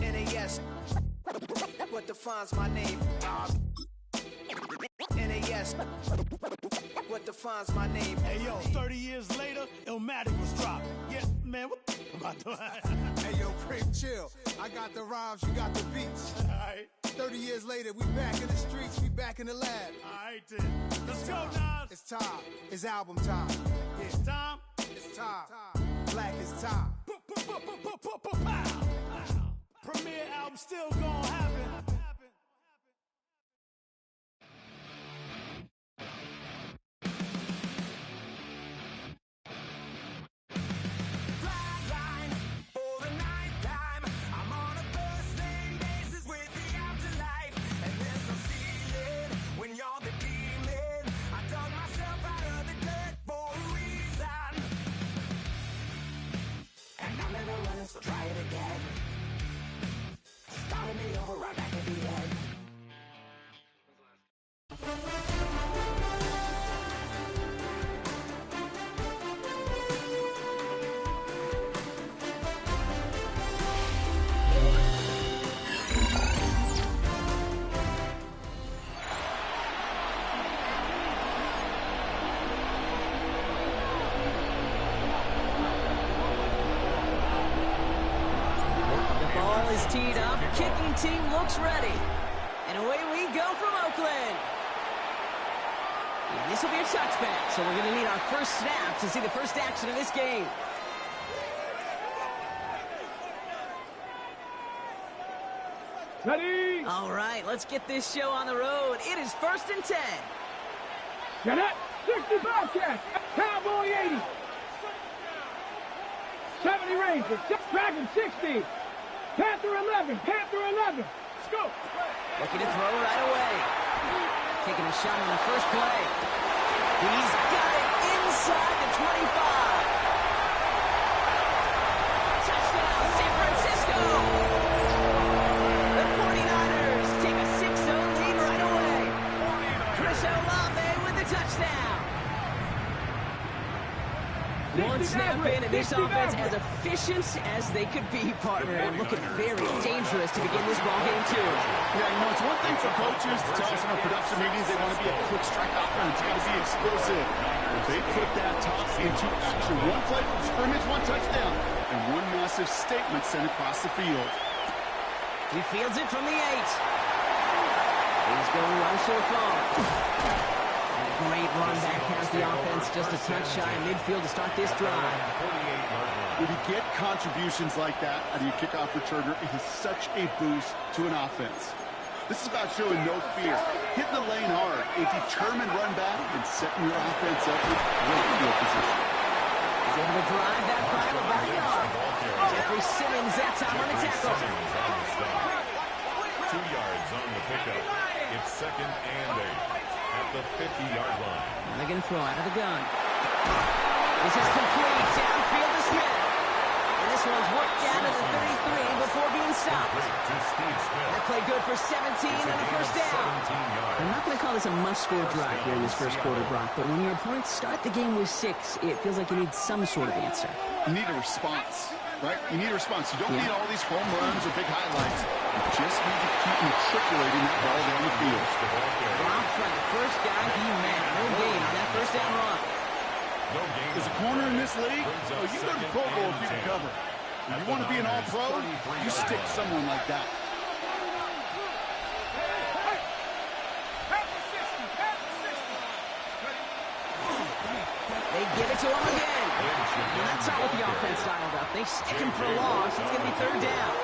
N.A.S. What defines my name? N.A.S. What defines my name? Hey, yo, 30 years later, Illmatic was dropped. Yeah, man, what about that? Hey, yo, Prim, chill. I got the rhymes, you got the beats. All right. 30 years later, we back in the streets, we back in the lab. All right, then. Let's go, Nas. It's time. It's album time. Yeah. It's time. It's time. Black is time. Premiere album still gonna happen. So try it again. Starting me over right back at the end. Is teed up, kicking team looks ready, and away we go from Oakland. And this will be a touchback, so we're going to need our first snap to see the first action of this game. Ready? All right, let's get this show on the road. It is 1st and 10. Get it? 65 catch. Cowboy 80. 70 Rangers. Dragon 60. Panther 11. Panther 11. Let's go. Looking to throw right away. Taking a shot on the first play. He's got it inside the 25. Touchdown, San Francisco. The 49ers take a 6-0 lead right away. Chris Olave with the touchdown. One snap in, and this offense as efficient as they could be, partner, and looking very dangerous to begin this ball game, too. Yeah, you know, it's one thing for coaches to tell us in our production meetings they want to be a quick strike offense. It's got to be explosive. But they put that toss into action. One play from scrimmage, one touchdown, and one massive statement sent across the field. He fields it from the 8. He's going well so far. Great run back has the offense just a touch shy of midfield to start this drive. When you get contributions like that out of your kickoff returner, it is such a boost to an offense. This is about showing no fear, hitting the lane hard, a determined run back, and setting your offense up with great field position. He's able to drive that final about a yard. Jeffrey Simmons that time on the tackle. 2 yards on the pickup. It's 2nd and 8. At the 50-yard line. Now they're going to throw out of the gun. This is complete. Downfield to Smith. And this one's worked down to the 33 before being stopped. That play good for 17 and a first down. I'm not going to call this a must-score drive here in this first quarter, Brock, but when your opponents start the game with 6, it feels like you need some sort of answer. You need a response, right? You need a response. You don't need all these home runs or big highlights. You just need to keep matriculating that ball down the field. Drops by the first guy he met. No gain on that first down run. As a corner in this league, you go to the Pro Bowl if you can cover. If you want to be an all-pro, you stick someone like that. They give it to him again. And that's not what the offense dialed up. They stick him for a loss. It's going to be 3rd down.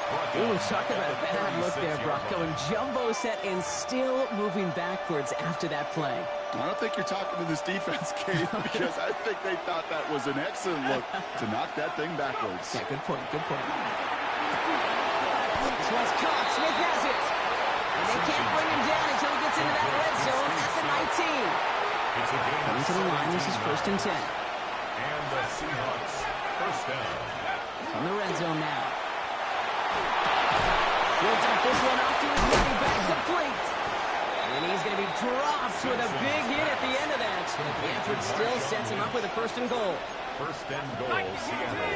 Ooh, talk about a bad look there, Brock. Going jumbo set and still moving backwards after that play. I don't think you're talking to this defense, Kate, because I think they thought that was an excellent look to knock that thing backwards. Yeah, good point, good point. This one's caught. Smith has it. And they can't bring him down until he gets into that red zone at the 19. Coming to the line, this is 1st and 10. And the Seahawks, first down. From the red zone now. Builds up this one off to his running back, complete. And he's going to be dropped with a big hit at the end of that. But the effort still sets him up with a 1st and goal. 1st and goal, Seattle.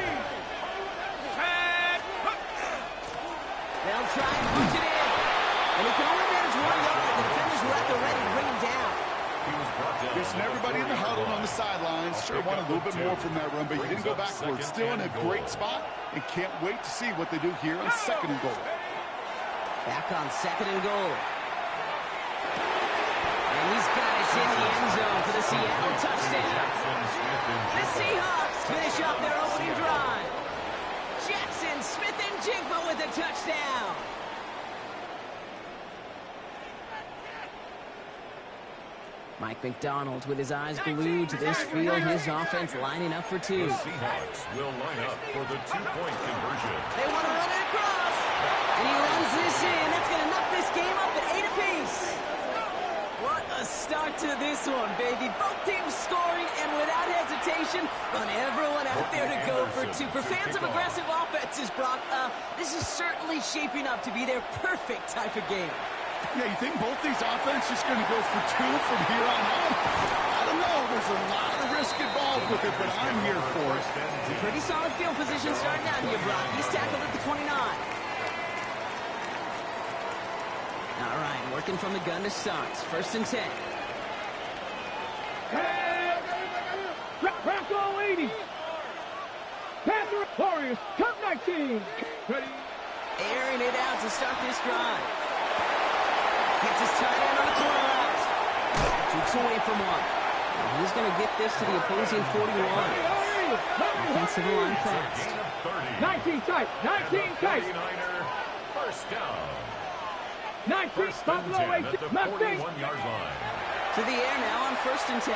try and punch it in. And he can only manage 1 yard. The defenders were at the ready to bring him down. He was brought down. Guessing everybody in the huddle on the sidelines sure wanted a little bit more from that run, but you didn't go backwards. Still in a great spot, and can't wait to see what they do here on 2nd and goal. Back on 2nd and goal. And he's got it in the end zone for the Seattle touchdown. The Seahawks finish up their opening drive. Jackson Smith and Jigba with a touchdown. Mike McDonald with his eyes glued to this field. His offense lining up for 2. The Seahawks will line up for the 2-point conversion. They want to run it across. And he runs this in. That's going to knock this game up at 8 apiece. What a start to this one, baby. Both teams scoring, and without hesitation, on everyone out there to go for 2. For fans of aggressive offenses, Brock, this is certainly shaping up to be their perfect type of game. Yeah, you think both these offenses just going to go for 2 from here on out? I don't know. There's a lot of risk involved with it, but I'm here for it. Pretty solid field position starting out here, Brock. He's tackled at the 29. All right, working from the gun to start. 1st and 10. Bronco 80. Panther Warriors, Cup 19. Ready? Airing it out to start this drive. Gets his tight end on the corner route. Keeps away from one. And he's going to get this to the opposing 41. Offensive line fast. 19 tight. 19 tight. 49er, first down. 19. First and Buffalo 10 8. at the Nothing. 41-yard line. To the air now on 1st and 10.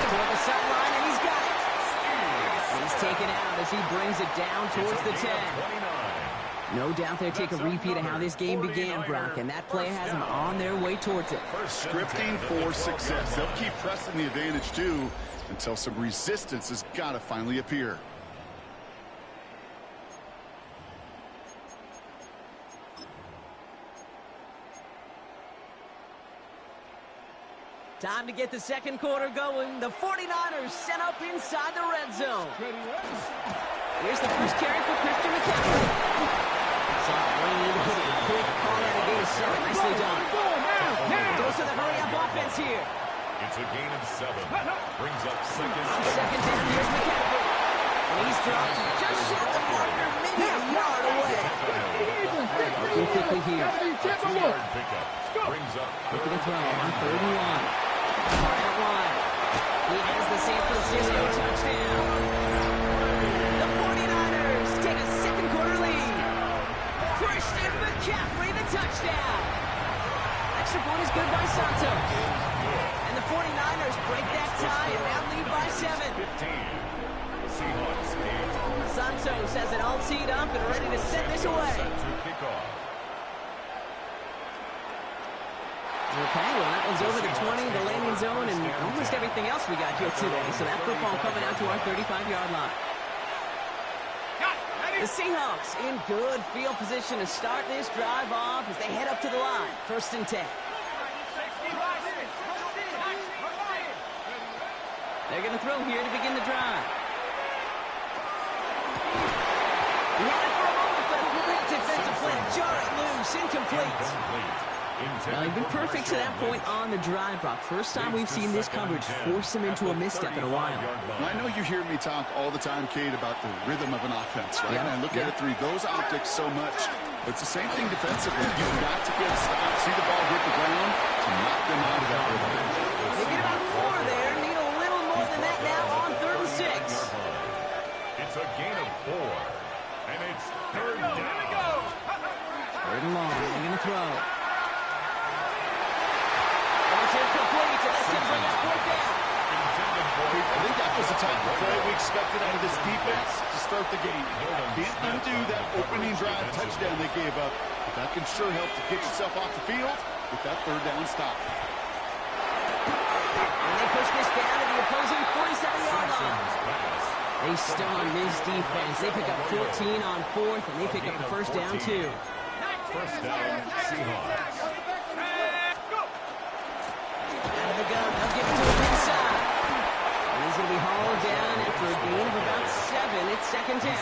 Toward the sideline, and he's got it. And he's taken out as he brings it down towards the 10. No doubt they'll take a repeat of how this game began, Brock, and that play has them on their way towards it. Scripting for success. They'll keep pressing the advantage, too, until some resistance has got to finally appear. Time to get the 2nd quarter going. The 49ers set up inside the red zone. Here's the first carry for Christian McCaffrey. Saw Wayne hit it quick, call out a gain of 7. Nicely done. Goes to the hurry-up offense here. It's a gain of 7. Brings up 2nd. On 2nd down, here's McCaffrey. And he's dropped just short of Parker, maybe a yard away. Looking quickly here. 2-yard pickup. Brings up Looking to throw on 3rd and 1. Right at 1. He has the San Francisco touchdown. The 49ers take a 2nd quarter lead. Christian McCaffrey, the touchdown. Extra point is good by Santos. And the 49ers break that tie and now lead by 7. 15. Seahawks 8. Santos has it all teed up and ready to send this away. Set to kick off. Okay, well, that one's over the 20, the landing zone, and almost everything else we got here today. So that football coming out to our 35-yard line. The Seahawks in good field position to start this drive off as they head up to the line. 1st and 10. They're going to throw here to begin the drive. He had it for a moment, but a great defensive play to jar it loose, incomplete. Well, he's been perfect to that point on the drive, Brock. First time we've seen this coverage force him into a misstep in a while. Well, I know you hear me talk all the time, Kate, about the rhythm of an offense, right? Yep. And I look at it through those optics so much. But it's the same thing defensively. You've got to get a stop, see the ball hit the ground to knock them out of that rhythm. They get about 4 there. Need a little more than that now on 3rd and 6. It's a gain of 4. And it's 3rd down. 3rd and long. They're going to throw. Incomplete, and that's him bring that 4th down. I think that was the type of play we expected out of this defense to start the game. Can't undo that opening drive touchdown they gave up, but that can sure help to get yourself off the field with that 3rd down stop. And they push this down to the opposing 47-yard line. They stun this defense. They pick up 14 on 4th, and they pick up the 1st down, too. 1st down, Seahawks. Out of the gun, they'll give it to him inside. And he's going to be hauled down after a gain of about 7 and it's second down.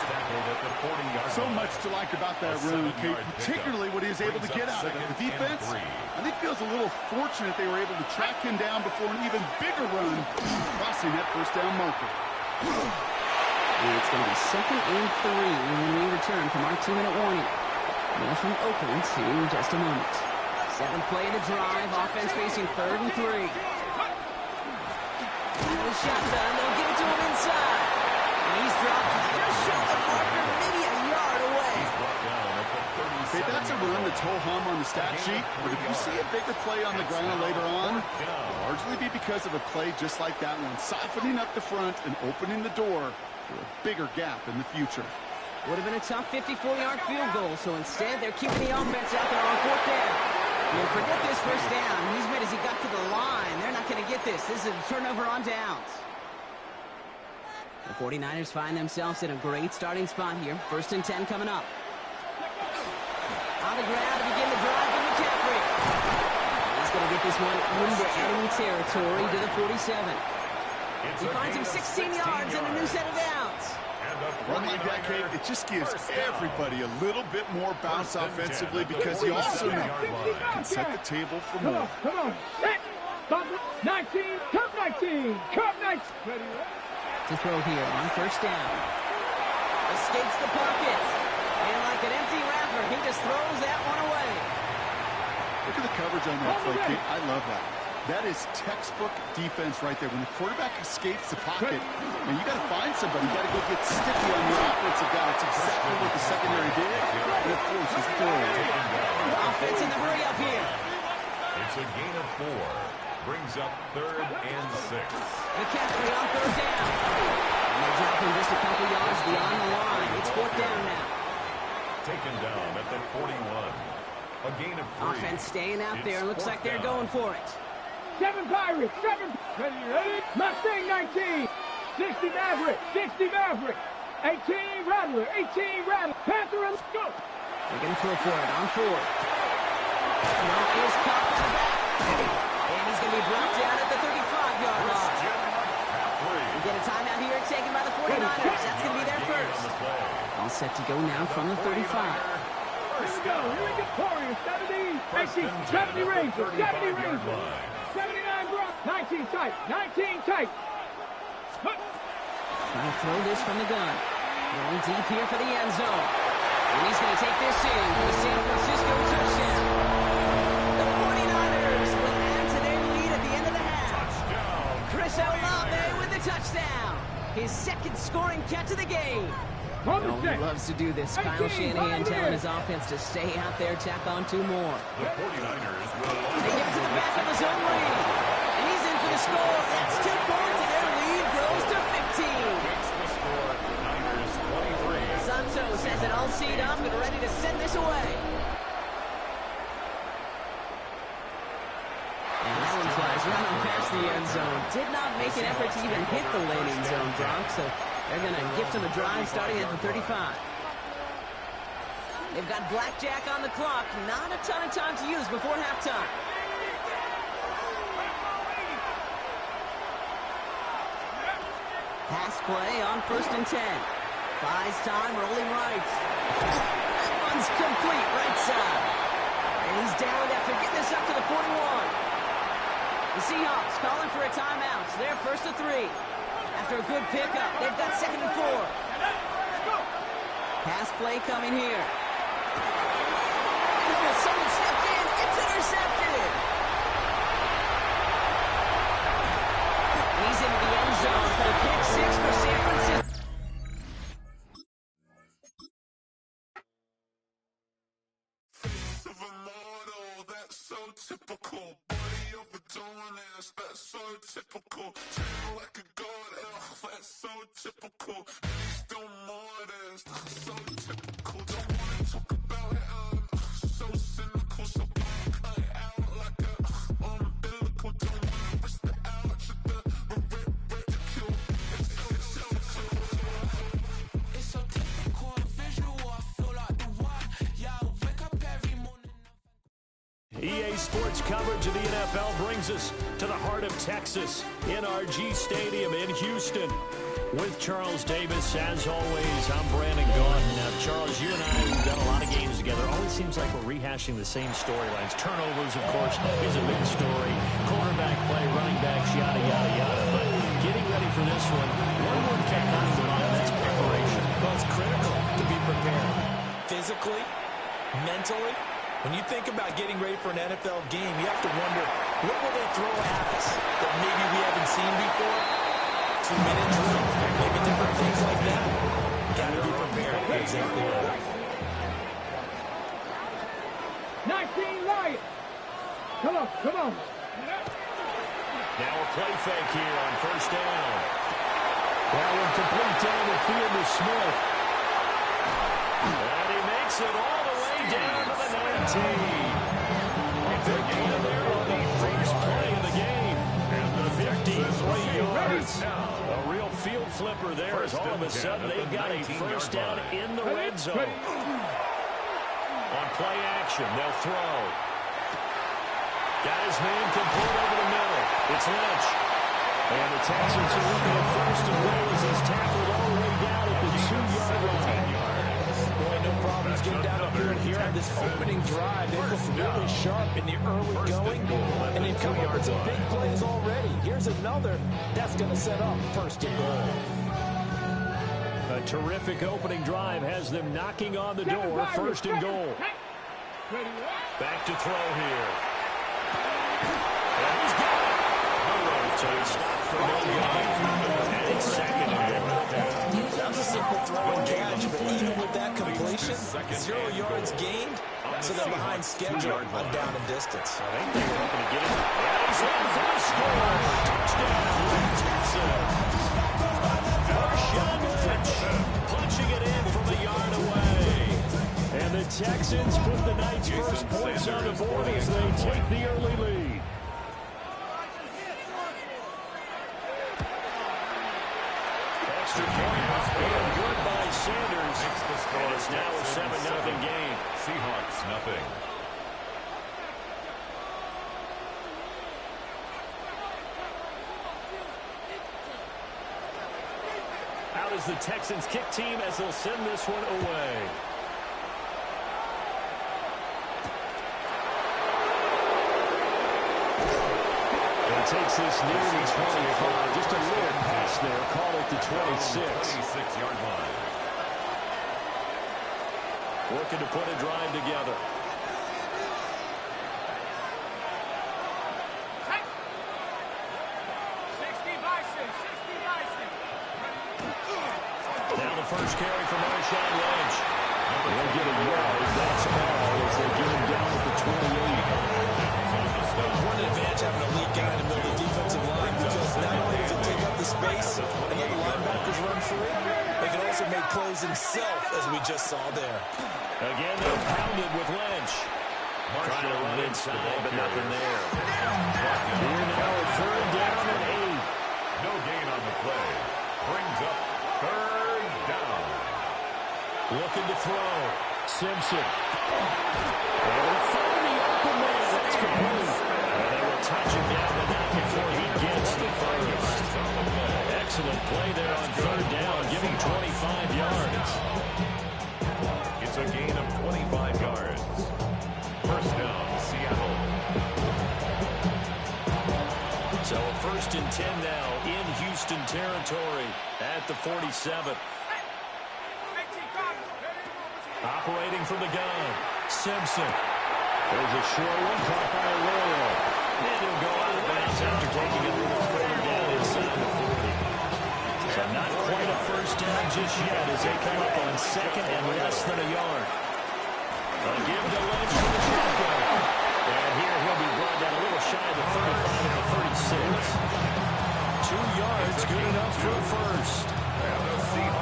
So much to like about that run, Kate, particularly what he was able to get out of it. The defense, I think, feels a little fortunate they were able to track him down before an even bigger run, crossing that first down marker. And it's going to be second and 3 when we return from our 2-minute warning. More from Oakland in just a moment. Seventh play of the drive, offense facing 3rd and 3. And a shotgun, they'll give it to him inside. And he's dropped just short of the marker, maybe a yard away. Hey, that's a run that's ho-hum on the stat sheet, but if you see a bigger play on the ground later on, it'll largely be because of a play just like that one, softening up the front and opening the door for a bigger gap in the future. Would have been a tough 54-yard field goal, so instead they're keeping the offense out there on 4th down. And forget this first down. He's made as he got to the line. They're not going to get this. This is a turnover on downs. The 49ers find themselves in a great starting spot here. 1st and 10 coming up. On the ground to begin the drive with McCaffrey. He's going to get this one into enemy territory to the 47. He finds him 16 yards and a new set of downs. Run like that, Kate, it just gives everybody a little bit more bounce offensively because you also know you can set the table for more. Come on. Set. 19. Cup 19. Cup 19. To throw here on 1st down. Escapes the pocket. And like an empty wrapper, he just throws that one away. Look at the coverage on that play, Kate. I love that. That is textbook defense right there. When the quarterback escapes the pocket, and you got to find somebody. You got to go get sticky on your offensive guy. That's exactly what the secondary did. And of course, it's throwing. Offense in the hurry up here. It's a gain of 4. Brings up 3rd and 6. McCaffrey on 3rd down. And they drop him just a couple yards beyond the line. It's 4th down now. Taken down at the 41. A gain of 3. Offense staying out there. Looks like they're going for it. 7 Pirates. 7. Ready? Mustang 19. 60 Maverick. 60 Maverick. 18 Rattler. 18 Rattler. Panther and go. They're going to throw for it on 4th. Now is caught in the back. And he's going to be brought down at the 35-yard line. We get a timeout here taken by the 49ers. That's going to be their first. All set to go now from the 35. Here we go. Here we go. Warriors. 70. 70 Rangers. 70 Rangers. 79 Brock. 19 tight. 19 tight. Trying to throw this from the gun. Going deep here for the end zone. And he's going to take this in for the San Francisco touchdown. The 49ers will add to their lead at the end of the half. Chris Olave with the touchdown. His 2nd scoring catch of the game. Oh, he loves to do this. Kyle Shanahan telling his offense to stay out there, tack on 2 more. The 49ers will... They give it to the back of his own lead. And he's in for the score. That's 2 points, and their lead grows to 15. Makes the score Niners 23. Santos has it all teed up and ready to send this away. And that one flies right on past the end zone. Did not make an effort to even hit the landing zone, Brock, so they're going to gift him a drive starting at the 35. They've got blackjack on the clock. Not a ton of time to use before halftime. Pass play on 1st and 10. Buys time, rolling right. That one's complete, right side. And he's down after getting this up to the 41. The Seahawks calling for a timeout. They're 1st and 3. After a good pickup, they've got 2nd and 4. Pass play coming here. And someone stepped in. It's intercepted. And he's into the end zone for the pick 6 for San Francisco. Typical, body overdoing this, that's so typical. Treat like a god, that's so typical. Still more this, that's so typical. Don't wanna talk about it, so cynical. So cut it out like a umbilical. Don't wanna risk the ouch of the ridicule. It's typical. It's so typical, visual, I feel like the one. Yeah, I wake up every morning. EA Sports coverage of the NFL brings us to the heart of Texas, NRG Stadium in Houston. With Charles Davis, as always, I'm Brandon Gaudin. Now, Charles, you and I, we've done a lot of games together. Always seems like we're rehashing the same storylines. Turnovers, of course, is a big story. Quarterback play, running backs, yada, yada, yada. But getting ready for this one word kept coming to mind. That's preparation. Well, it's critical to be prepared. Physically, mentally. When you think about getting ready for an NFL game, you have to wonder, what will they throw at us that maybe we haven't seen before? 2-minute drill, maybe different things like that. Got to be prepared. Exactly right. 19 Lions. Come on. Now a play fake here on first down. That one complete down the field to Smith. And he makes it all the way down to the 19. Big play there on the first play of the game. And the 53 yards. A real field flipper there as all of a sudden they've got a first down in the red zone. On play action, they'll throw. Got his man complete over the middle. It's Lynch. And the Texans are looking at first and goal as he's tackled all the way down at the 2-yard line. Boy, no problems getting down the field here on this opening drive. They look really sharp in the early going, and they've come up with some big plays already. Here's another that's going to set up first and goal. A terrific opening drive has them knocking on the door. First and goal. Back to throw here. And he's got it. So he stopped for no gain. And it's second and goal. That was a simple throw and catch, but even with that completion, 0 yards gained, so they're behind schedule on down and distance. I think they're hoping to get it. And he's in for the score. Touchdown, Texas. Marshawn Lynch punching it in from a yard away. And the Texans put the night's first points on the board as they take the early lead. Extra point being good by Sanders. And it's now a 7-0 game. Seahawks nothing. Out is the Texans kick team as they'll send this one away. And takes this near the 25. Just a little pass there. Call it the 26. 26-yard line. Looking to put a drive together. Now the first carry for Marshawn Lynch. They'll get a yard. That's all as they get him down at the 28. One advantage having a lead guy in the middle of the defensive line, because not only does it take up the space and let the linebackers run free, they can also make plays himself, as we just saw there. Again, they're pounded with Lynch. Trying to run inside, but nothing there. Here now, third down and 8. No gain on the play. Brings up third down. Looking to throw. Simpson. And find the open man. That's complete. And they will touch him down, but not before he gets the first. Excellent play there on third down, giving 25 yards. It's a gain of 25 yards. First down, Seattle. So a first and 10 now in Houston territory at the 47. Operating from the gun, Simpson. There's a short one caught by Arroyo. And he'll go out of bounds after taking it a little further down inside the 40. So not quite a first down just yet as they come up on second and less than a yard. A give to Lynch for the shotgun. And here he'll be brought down a little shy of the 35 and the 36. 2 yards, good enough for a first.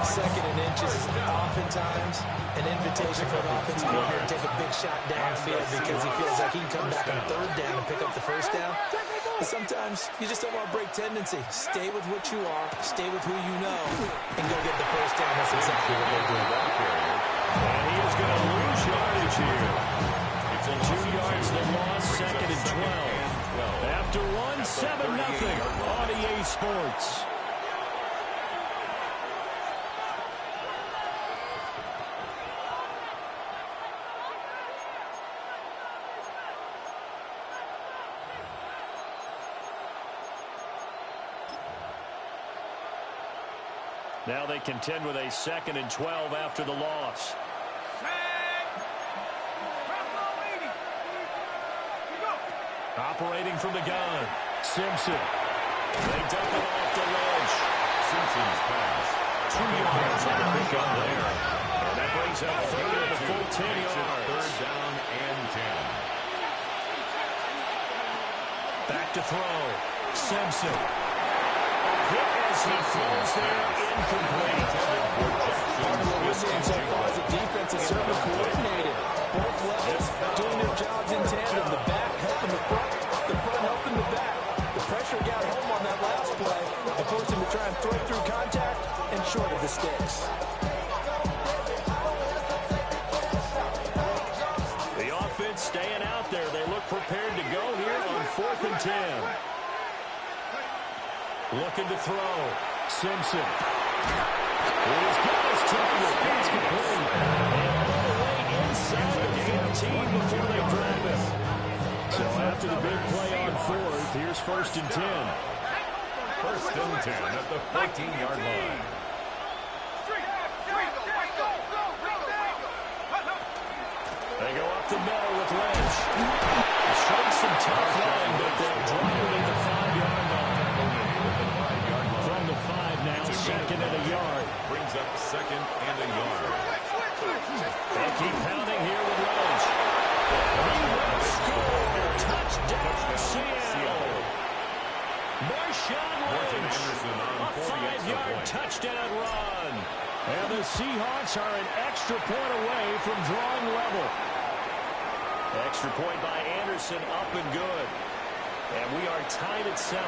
Second and inches is oftentimes an invitation for an offensive coordinator to take a big shot downfield because he feels like he can come back on third down and pick up the first down. But sometimes you just don't want to break tendency. Stay with what you are, stay with who you know, and go get the first down. That's exactly what they do. And he is going to lose yardage here. It's a 2 yards they lost, second and 7-0 on EA Sports. Now they contend with a 2nd and 12 after the loss. Operating from the gun, Simpson. They dump it off to Lynch. Simpson's pass. 2 yards on the pickup there. And that brings up third and a full 10 yards. Third down and 10. Back to throw. Simpson. Hit as he falls there, incomplete. Part of what we're seeing so far is the defense is certainly coordinated. Both levels doing their jobs in tandem. The back helping the front helping the back. The pressure got home on that last play and forced him to try and throw through contact and short of the sticks. The offense staying out there. They look prepared to go here on 4th and 10. Looking to throw. Simpson. He's got his target. It's complete. And all the way inside the 15 before they grab him. So after the big play on 4th, here's 1st and 10. 1st and 10 at the 14-yard line. They go up the middle with Lynch. Showing some tough line, but they'll drop it at the 5-yard line. From the 5 now, 2nd and a yard. Brings up 2nd and a yard. They keep pounding here with Lynch. He will score. Touchdown, Seattle. Marshawn Lynch. A 5-yard touchdown run. And the Seahawks are an extra point away from drawing level. Extra point by Anderson, up and good. And we are tied at 7.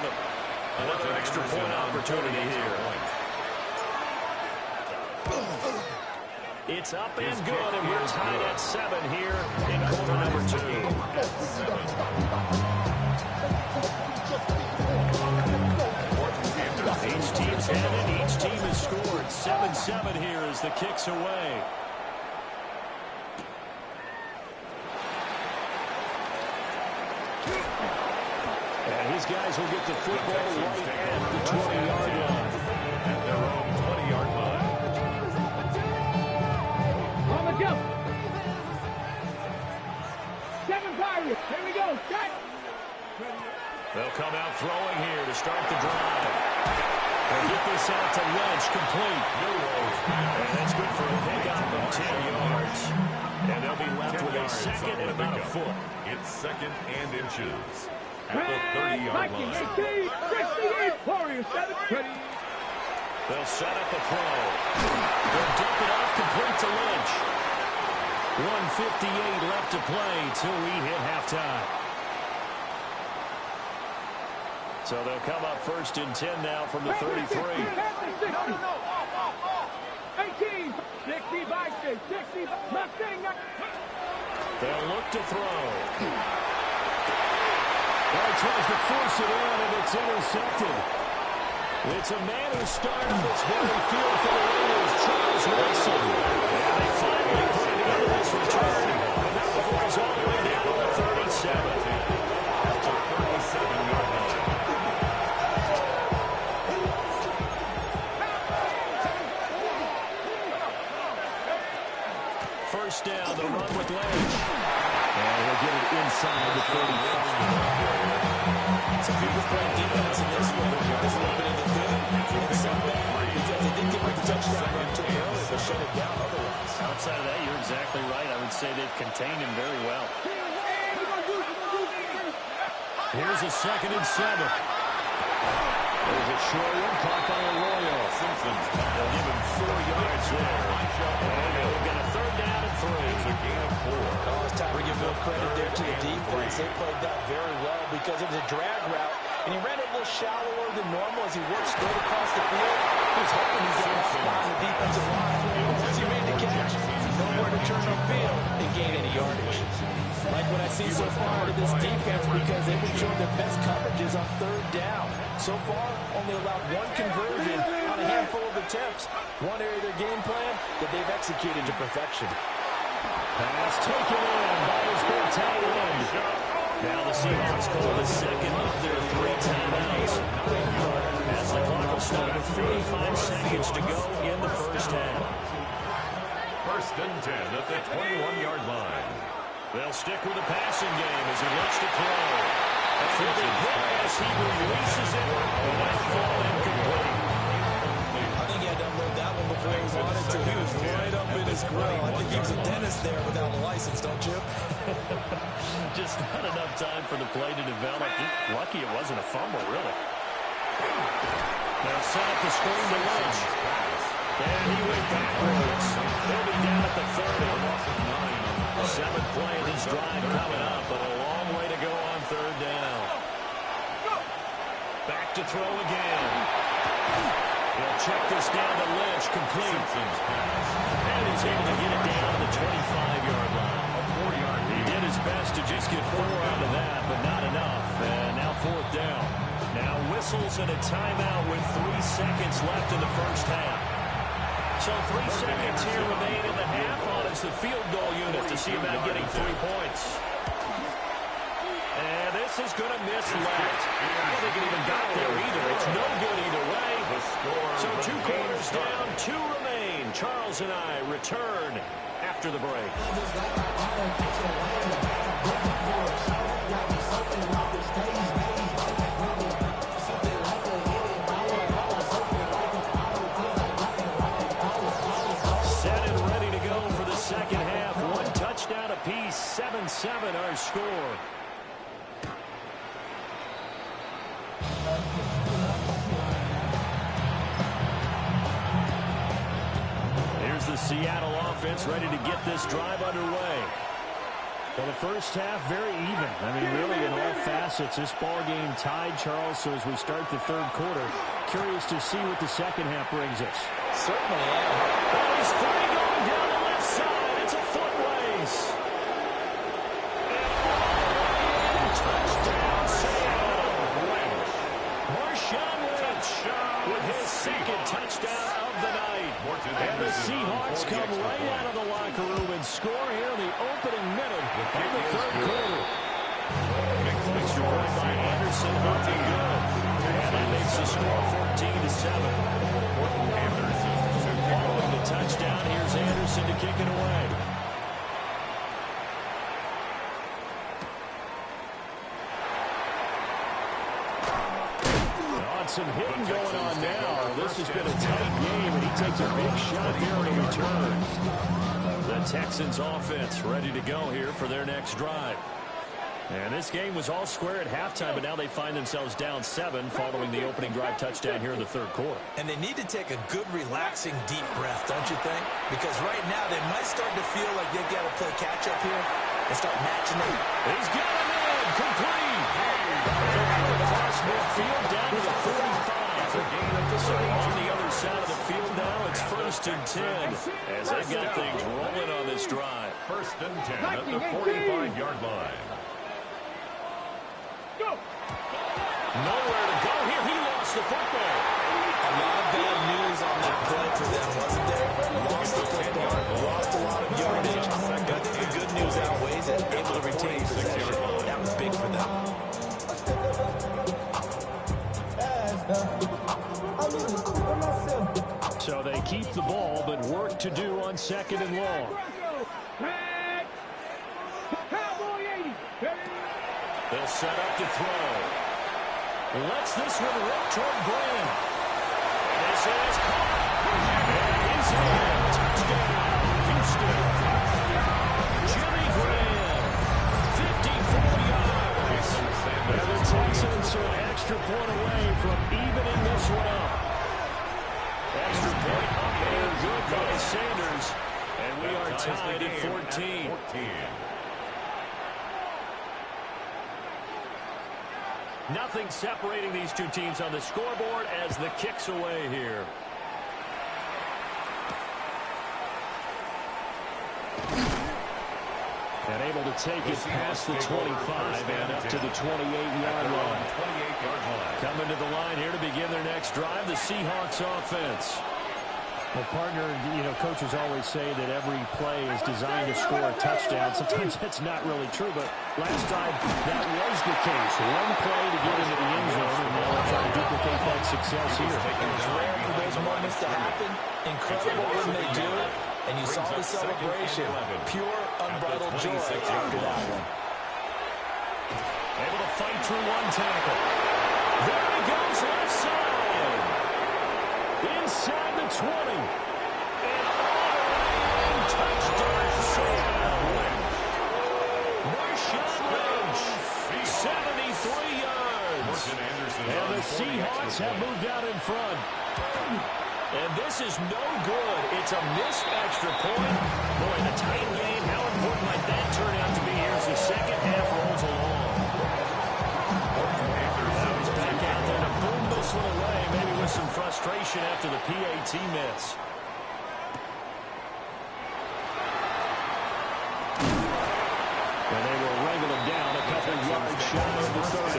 Another extra point opportunity here. It's up and good, and we're tied at 7 here in quarter number 2. Each team's had it. Each team has scored. 7-7 here as the kick's away. And these guys will get the football right at the 20-yard line. At their own 20-yard line. On the jump. 7 Pirates. Here we go. Set. They'll come out throwing here to start the drive. They'll get this out to Lynch, complete. And that's good for a pickup of 10 yards. And they'll be left with a 2nd and about a foot. It's 2nd and inches. At the 30-yard line. 68. Warriors 7. They'll set up a throw. They'll dump it off complete to Lynch. 1:58 left to play till we hit halftime. So they'll come up 1st and 10 now from the 33. 18. 60 by 60. Mustang. They'll look to throw. Well, he tries to force it in, and it's intercepted. It's a man who started this very field for the Raiders, Charles Wilson. And they finally put it together this return. And that ball is all the way down to the 37. That's a 37-yard line. First down, the run with Lynch. And he'll get it inside the 35. Some people play defense in this one. There's a little bit of the good and some bad because they didn't get the touchdown run too early, but shut it down otherwise. Outside of that, you're exactly right. I would say they've contained him very well. Here's a 2nd and 7. There's a short one caught by Arroyo. Simpson's They'll give him 4 yards there. And they'll get a 3rd down and 3. It's a gain of 4. Oh, it's time to give real credit there to the defense. They played that very well because it was a drag route, and he ran it a little shallower than normal as he worked straight across the field. He was hoping he got a spot on the defensive line. Once he made the catch, nowhere to turn upfield and gain any yardage. like what I see so far out of this defense because they've been showing their best coverages on third down. So far, only allowed one conversion on a handful of attempts. One area of their game plan that they've executed to perfection. Pass taken in by his big tight end. Now the Seahawks call the second of their 3 timeouts. As the clock will stop with 45 seconds to go in the first half. 1st and 10 at the 21-yard line. They'll stick with the passing game as he looks to throw. Fielded pass, he releases it. That fall incomplete. I think he had to unload that one before he wanted to. He was right up in his grill. I think he was a dentist there without a license, don't you? Just not enough time for the play to develop. Just lucky it wasn't a fumble, really. They'll set up the screen to Lynch. And he went backwards. He'll be down at the 30. 7th play of this drive coming up, but a long way to go on 3rd down. Back to throw again. He'll check this down to Lynch, complete. And he's able to get it down to the 25-yard line. He did his best to just get 4 out of that, but not enough. And now 4th down. Now whistles and a timeout with 3 seconds left in the first half. So 3 seconds here remain in the half on as the field goal unit to see about getting 3 points. And this is going to miss left. I don't think it even got there either. It's no good either way. So 2 quarters down, 2 remain. Charles and I return after the break. Second half, 1 touchdown apiece, 7-7 our score. Here's the Seattle offense ready to get this drive underway. Well, the first half, very even. I mean, really, in all facets, this ball game tied, Charles. So as we start the 3rd quarter, curious to see what the second half brings us. Certainly, yeah. Oh, he's free going down the left side. It's a foot race. And touchdown, Seattle. Marshawn Lynch with his 2nd touchdown of the night. And the Seahawks come right out of the locker room and score here in the opening minute of the 3rd quarter. Extra point by Anderson, looking good. And that makes the score 14-7. Following the touchdown, here's Anderson to kick it away. Some hitting going on now. This has been a tight game, and he takes a big shot there on a return. The Texans offense ready to go here for their next drive. And this game was all square at halftime, but now they find themselves down 7 following the opening drive touchdown here in the 3rd quarter. And they need to take a good, relaxing, deep breath, don't you think? Because right now they might start to feel like they've got to play catch-up here and start matching them. He's got him in, complete. Across midfield down to the 45. So on the other side of the field now, it's 1st and 10 as they've got things rolling on this drive. 1st and 10 at the 45-yard line. Nowhere to go here. He lost the football. A lot of bad news on that play for them, wasn't there? Lost the football, lost a lot of yardage. But I think the good news outweighs it. Able to retain possession. That was big for them. So they keep the ball, but work to do on 2nd and long. They'll set up to throw. Lets this one rip toward Graham. This is caught. And he's in. Touchdown, Houston. Jimmy Graham, 54 yards. And the Texans are an extra point away from evening this one up. Extra point up and good by Sanders. And we are tied at 14. Nothing separating these two teams on the scoreboard as the kick's away here. And able to take it past the 25 and up to the 28-yard line. Coming to the line here to begin their next drive, the Seahawks offense. Well, partner, coaches always say that every play is designed to score a touchdown. Sometimes that's not really true, but last drive that was the case. One play to get into the end zone, and now they're trying to duplicate that success here. It's rare for those moments to happen. Incredible when they do it. And you saw the celebration. Pure, unbridled joy after that one. Able to fight through one tackle. There he goes, left side. Inside the 20. And all the way in. Touchdown, Seattle. Marshawn Lynch, 73 yards. And the Seahawks have moved out in front. And this is no good. It's a missed extra point. Boy, in a tight game, how important might that turn out to be here as the second half rolls along? Now he's back out there to boom this one away, maybe with some frustration after the PAT miss. And they will wrangle him down a couple yards shy of the 30.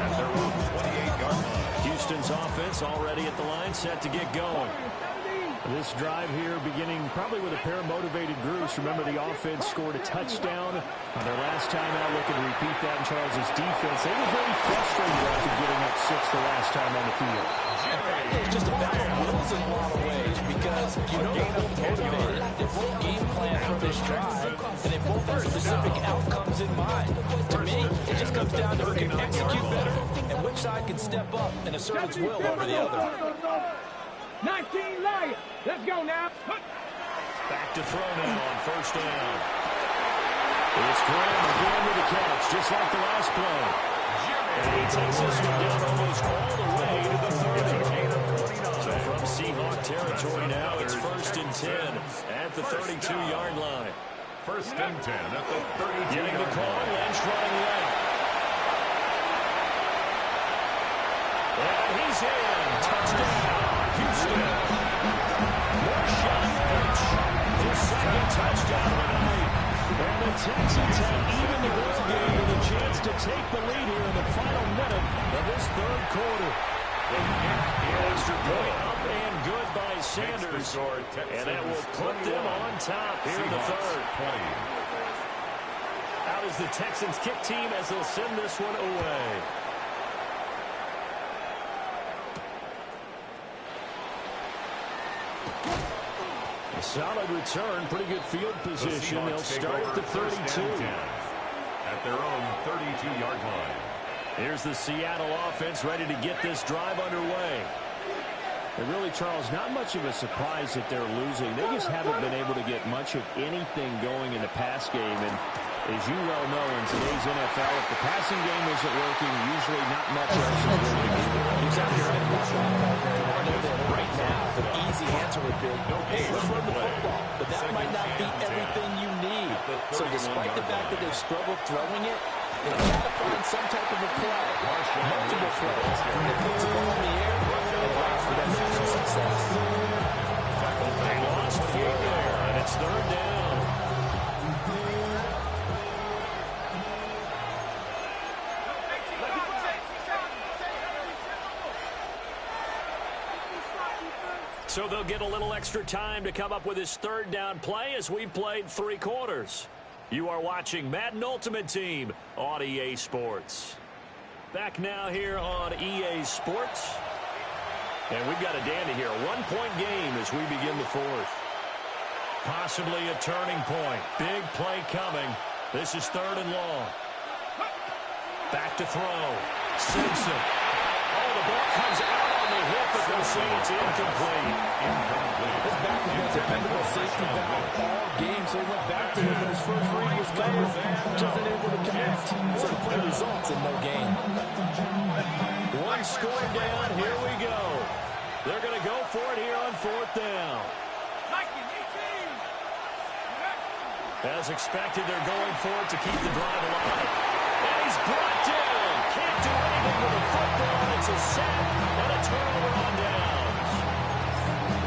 At their own 28-yard line. Houston's offense already at the line, set to get going. This drive here beginning probably with a pair of motivated groups. Remember, the offense scored a touchdown on their last time out. Looking to repeat that in Charles' defense. They were very frustrated after getting up 6 the last time on the field. It's just a battle of wills in a lot of ways because they're both motivated. They both game plan for this drive, and they both have specific outcomes in mind. To me, it just comes down to who can execute better and which side can step up and assert its will over the other. 19 Lions. Let's go now. Back to throw now on first down. It's Graham again with the catch, just like the last play. And he takes this one down almost all the way to the 30. So from Seahawk territory now, it's 1st and 10 at the 32-yard line. 1st and 10 at the 32-yard line. Getting the call, Lynch running left. And he's in. Touchdown, Houston. Marshawn Lynch, his second touchdown of the night. And the Texans have even the ball game with a chance to take the lead here in the final minute of this third quarter. Extra point up and good by Sanders. And that will put them on top here in the third. Out is the Texans kick team as they'll send this one away. A solid return, pretty good field position. They'll start at the 32. At their own 32-yard line. Here's the Seattle offense ready to get this drive underway. And really, Charles, not much of a surprise that they're losing. They just haven't been able to get much of anything going in the pass game. And as you well know, in today's NFL, if the passing game isn't working, usually not much else is working either. Exactly right about that, partner. And I know that right now, the easy answer would be, hey, let's run the football. But that might not be everything you need. So despite the fact that they've struggled throwing it, they've got to find some type of a play, multiple plays, that puts the ball in the air and allows for them to have some success. They lost 4 there, and it's 3rd down. So they'll get a little extra time to come up with his 3rd down play as we've played 3 quarters. You are watching Madden Ultimate Team on EA Sports. Back now here on EA Sports. And we've got a dandy here. A 1-point game as we begin the 4th. Possibly a turning point. Big play coming. This is 3rd and long. Back to throw. Simpson. Oh, the ball comes out on the hip, but they'll say it's incomplete. His back has been a dependable safety valve all game, so he went back to him when his first read was covered. Just unable to connect. So the play results in no gain. 1 score down. Here we go. They're going to go for it here on 4th down. As expected, they're going for it to keep the drive alive. And he's brought down. Can't do anything with the football. It's a sack and a turnover on downs.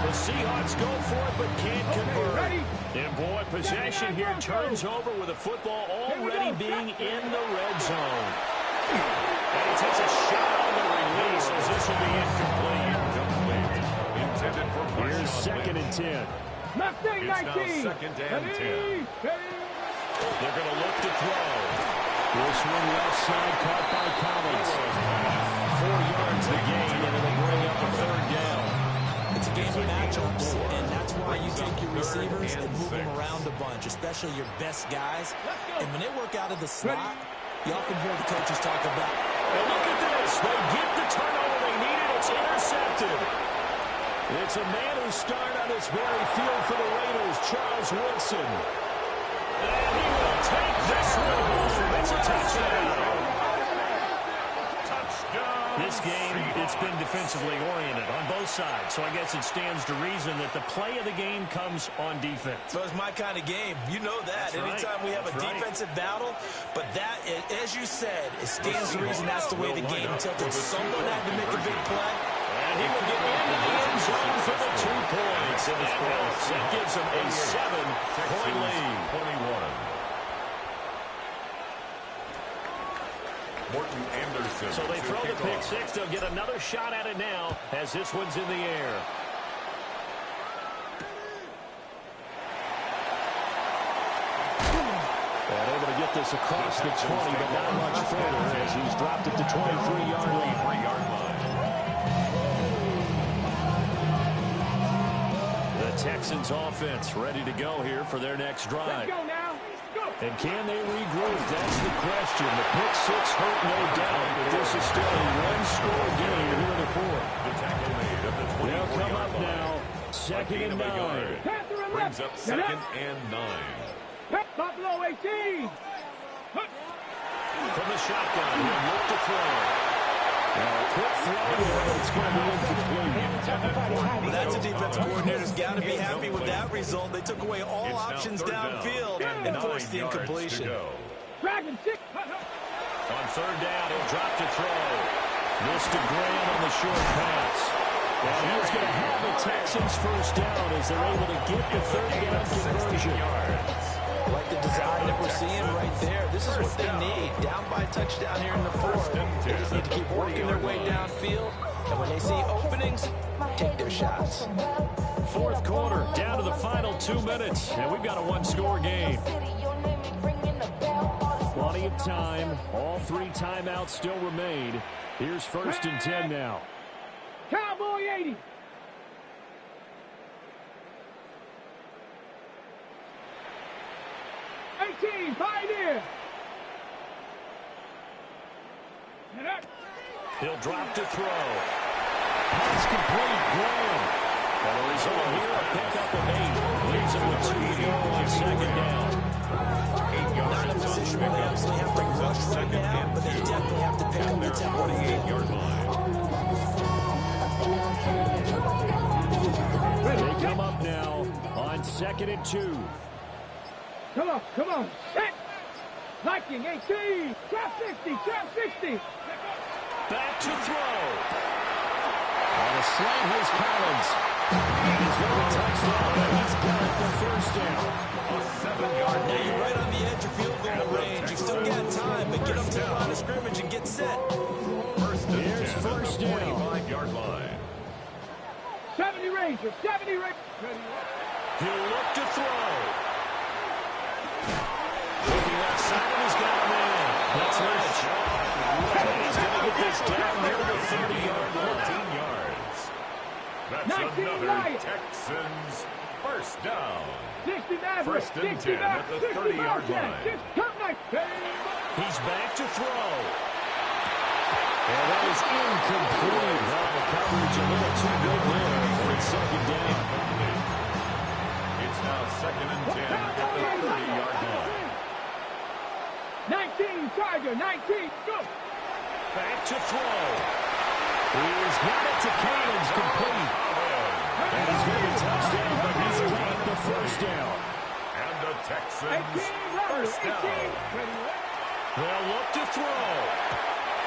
The Seahawks go for it, but can't convert. And boy, possession here turns over with a football already being in the red zone. And he takes a shot on the release as this will be incomplete. Intended for push. Here's 2nd and 10. Mustang 19. It's now 2nd and 10. They're going to look to throw. This one left side caught by Collins. 4 yards the gain, and it'll bring up a 3rd down. It's a game of matchups, and that's why you take your receivers and move them around a bunch, especially your best guys. And when they work out of the slot, you often hear the coaches talk about, and look at this. They get the turnover they needed. It's intercepted. It's a man who started on this very field for the Raiders, Charles Woodson. And he will take this one home. It's a touchdown. This game, it's been defensively oriented on both sides, so I guess it stands to reason that the play of the game comes on defense. So it's my kind of game. You know that. That's anytime we have a defensive battle, but that, as you said, it stands to reason that's the way the game tilted. Someone had to make a big play. And he will get into the end zone for the 2 points. And that helps. That gives him a 7-point lead. 21. Morton Anderson. So they throw the pick 6. They'll get another shot at it now as this one's in the air. And able to get this across the 20, but not much further as he's dropped it to 23-yard line. The Texans offense ready to go here for their next drive. Let's go now. Go. And can they regroup? That's the question. The pick 6 hurt, no doubt, but this is still a one-score game here in the 4th. The tackle made at the 24-yard line. They'll come up now. 2nd and 9. Brings up 2nd and 9. Buffalo 18. From the shotgun, he'll look to throw. Now a quick throw here, but it's going to be incomplete. Well, that's a defensive coordinator's got to be happy with that result. They took away all options downfield and forced the incompletion. Dragon 6. On 3rd down, he'll drop to throw. This to Graham on the short pass. And he's going to have the Texans first down as they're able to get the 3rd down conversion. Like the design that we're seeing right there. This is what they need. Down by a touchdown here in the 4th. They just need to keep working their way downfield. And when they see openings, take their shots. 4th quarter, down to the final 2 minutes. And we've got a one-score game. Plenty of time. All 3 timeouts still remain. Here's 1st and 10 now. Cowboy 80. Pioneer. He'll drop to throw. Pass complete. Graham. And the result here, a pickup of 8. Leaves it with 2 to go on 2nd down. 8 yards. Not in a position where they absolutely have to rush right now, but they definitely have to pick up the tempo. 48-yard line. They come up now on 2nd and 2. Come on, come on. Set. Viking 18. Trap 60, trap 60. Back to throw. On a slant, here's Collins. He's going to touchdown, and he's got the first down. A 7-yard Now you're right on the edge of field goal range. You still got time, but get up to the line of scrimmage and get set. Here's first down. 25-yard line. 70 Rangers, 70 Rangers. He'll look to throw. Looking left side, he's got a man. That's Lynch. And he's going to get this down near the 30-yard line. 14 yards. That's another Texans first down. 60 Maverick. First and 10 at the 30-yard line. He's back to throw. And that is incomplete. Well, the coverage a little too good there. It's 2nd down. It's now 2nd and 10 at the 30-yard line. 19, Tiger, 19, go! Back to throw. He's got it to Collins, complete. And he's going to touchdown, but he's got the first down. And the Texans first down. They'll look to throw.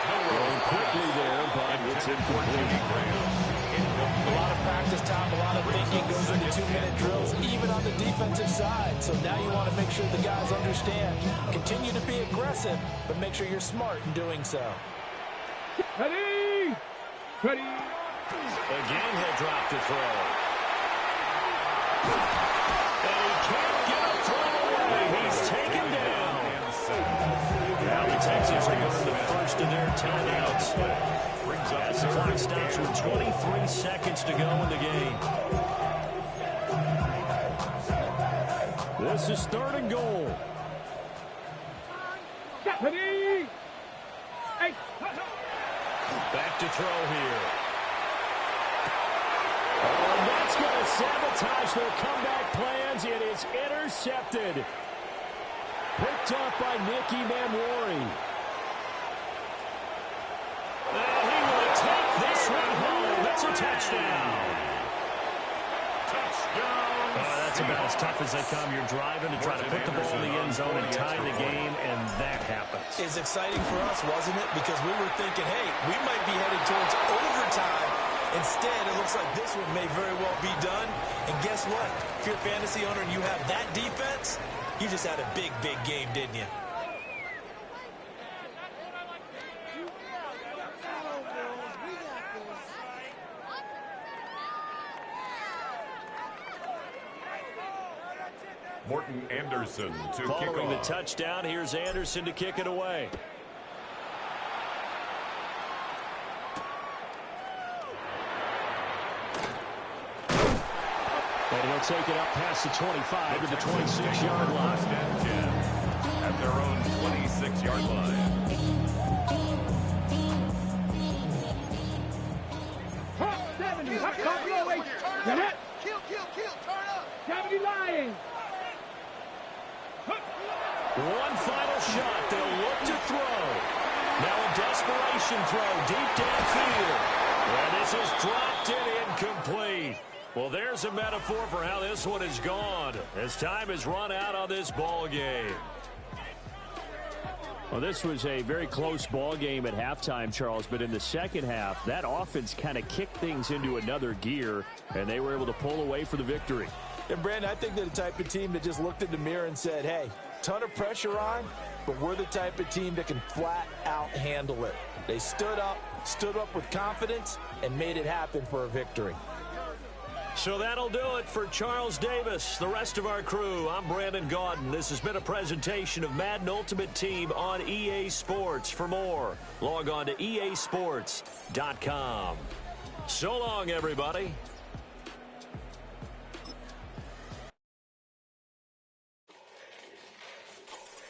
Going quickly there, but it's incomplete. A lot of practice time, a lot of thinking goes into 2-minute drills, even on the defensive side. So now you want to make sure the guys understand. Continue to be aggressive, but make sure you're smart in doing so. Ready? Ready? Again, he'll drop to throw. And he can't get a throw away. He's taken down. Now the Texans are going to the first of their timeouts. As the clock stops with 23 seconds to go in the game. This is 3rd and goal. Ready? Hey. Back to throw here. Oh, and that's going to sabotage their comeback plans. It is intercepted. Picked up by Nicky Mamori. And he will take this one home. That's a touchdown. Touchdown. That's about as tough as they come. You're driving to try to put the ball in the end zone and tie the game, and that happens. It's exciting for us, wasn't it? Because we were thinking, hey, we might be headed towards overtime. Instead, it looks like this one may very well be done. And guess what? If you're a fantasy owner and you have that defense, you just had a big, big game, didn't you? Morton Anderson to kick Following the off. touchdown, here's Anderson to kick it away. And he'll take it up past the 25 to the 26-yard line. First and 10 at their own 26-yard line. Hot 70. Hot top low 8. Turn up. Kill. Turn up. 70 Lions. One final shot. They'll look to throw. Now a desperation throw deep downfield. And this is dropped and incomplete. Well, there's a metaphor for how this one is gone as time has run out on this ball game. Well, this was a very close ball game at halftime, Charles, but in the second half, that offense kind of kicked things into another gear, and they were able to pull away for the victory. And, Brandon, I think they're the type of team that just looked in the mirror and said, hey, ton of pressure on, but we're the type of team that can flat out handle it. They stood up with confidence, and made it happen for a victory. So that'll do it for Charles Davis, the rest of our crew. I'm Brandon Gaudin. This has been a presentation of Madden Ultimate Team on EA Sports. For more, log on to easports.com. So long, everybody.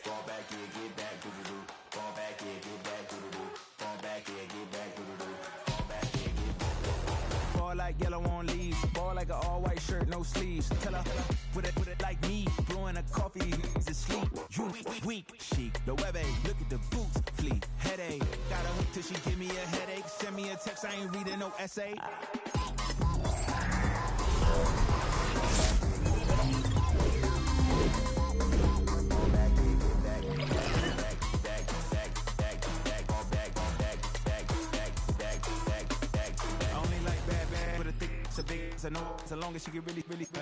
Fall back here, get back, doo-doo-doo. Fall back here, get back, doo-doo-doo. Fall back here, get back, doo-doo-doo. Fall back here, get back. Fall like yellow on leaves. Ball like an all-white shirt, no sleeves. Tell her, put it like me. Blowing a coffee, he's asleep. You weak, chic. The web look at the boots, fleet. Headache, got a hook till she give me a headache. Send me a text, I ain't reading no essay. I know so long as she get really listen,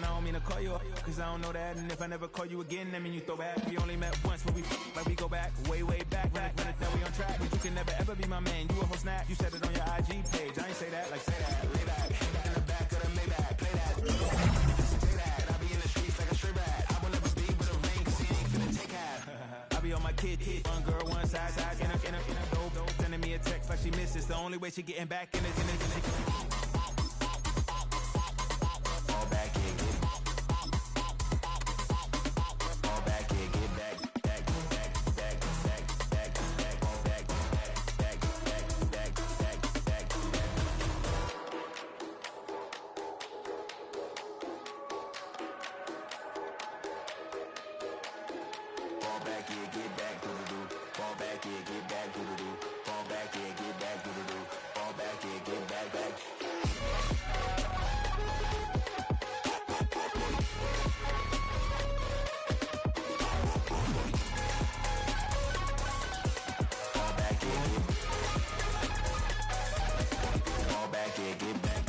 I don't mean to call you up, cause I don't know that. And if I never call you again, that mean you throw back. We only met once, but we like we go back, way back. Run it, now we on track. But you can never ever be my man. You a whole snap, you said it on your IG page. I ain't say that, like say that, lay back. In the back of the Maybach, play that. Say that, I be in the streets like a stray rat. I will never be with a ring, cause he ain't finna take half. I be on my kid, one girl, one side, in a dope, sending me a text like she misses. The only way she getting back in it. Get back.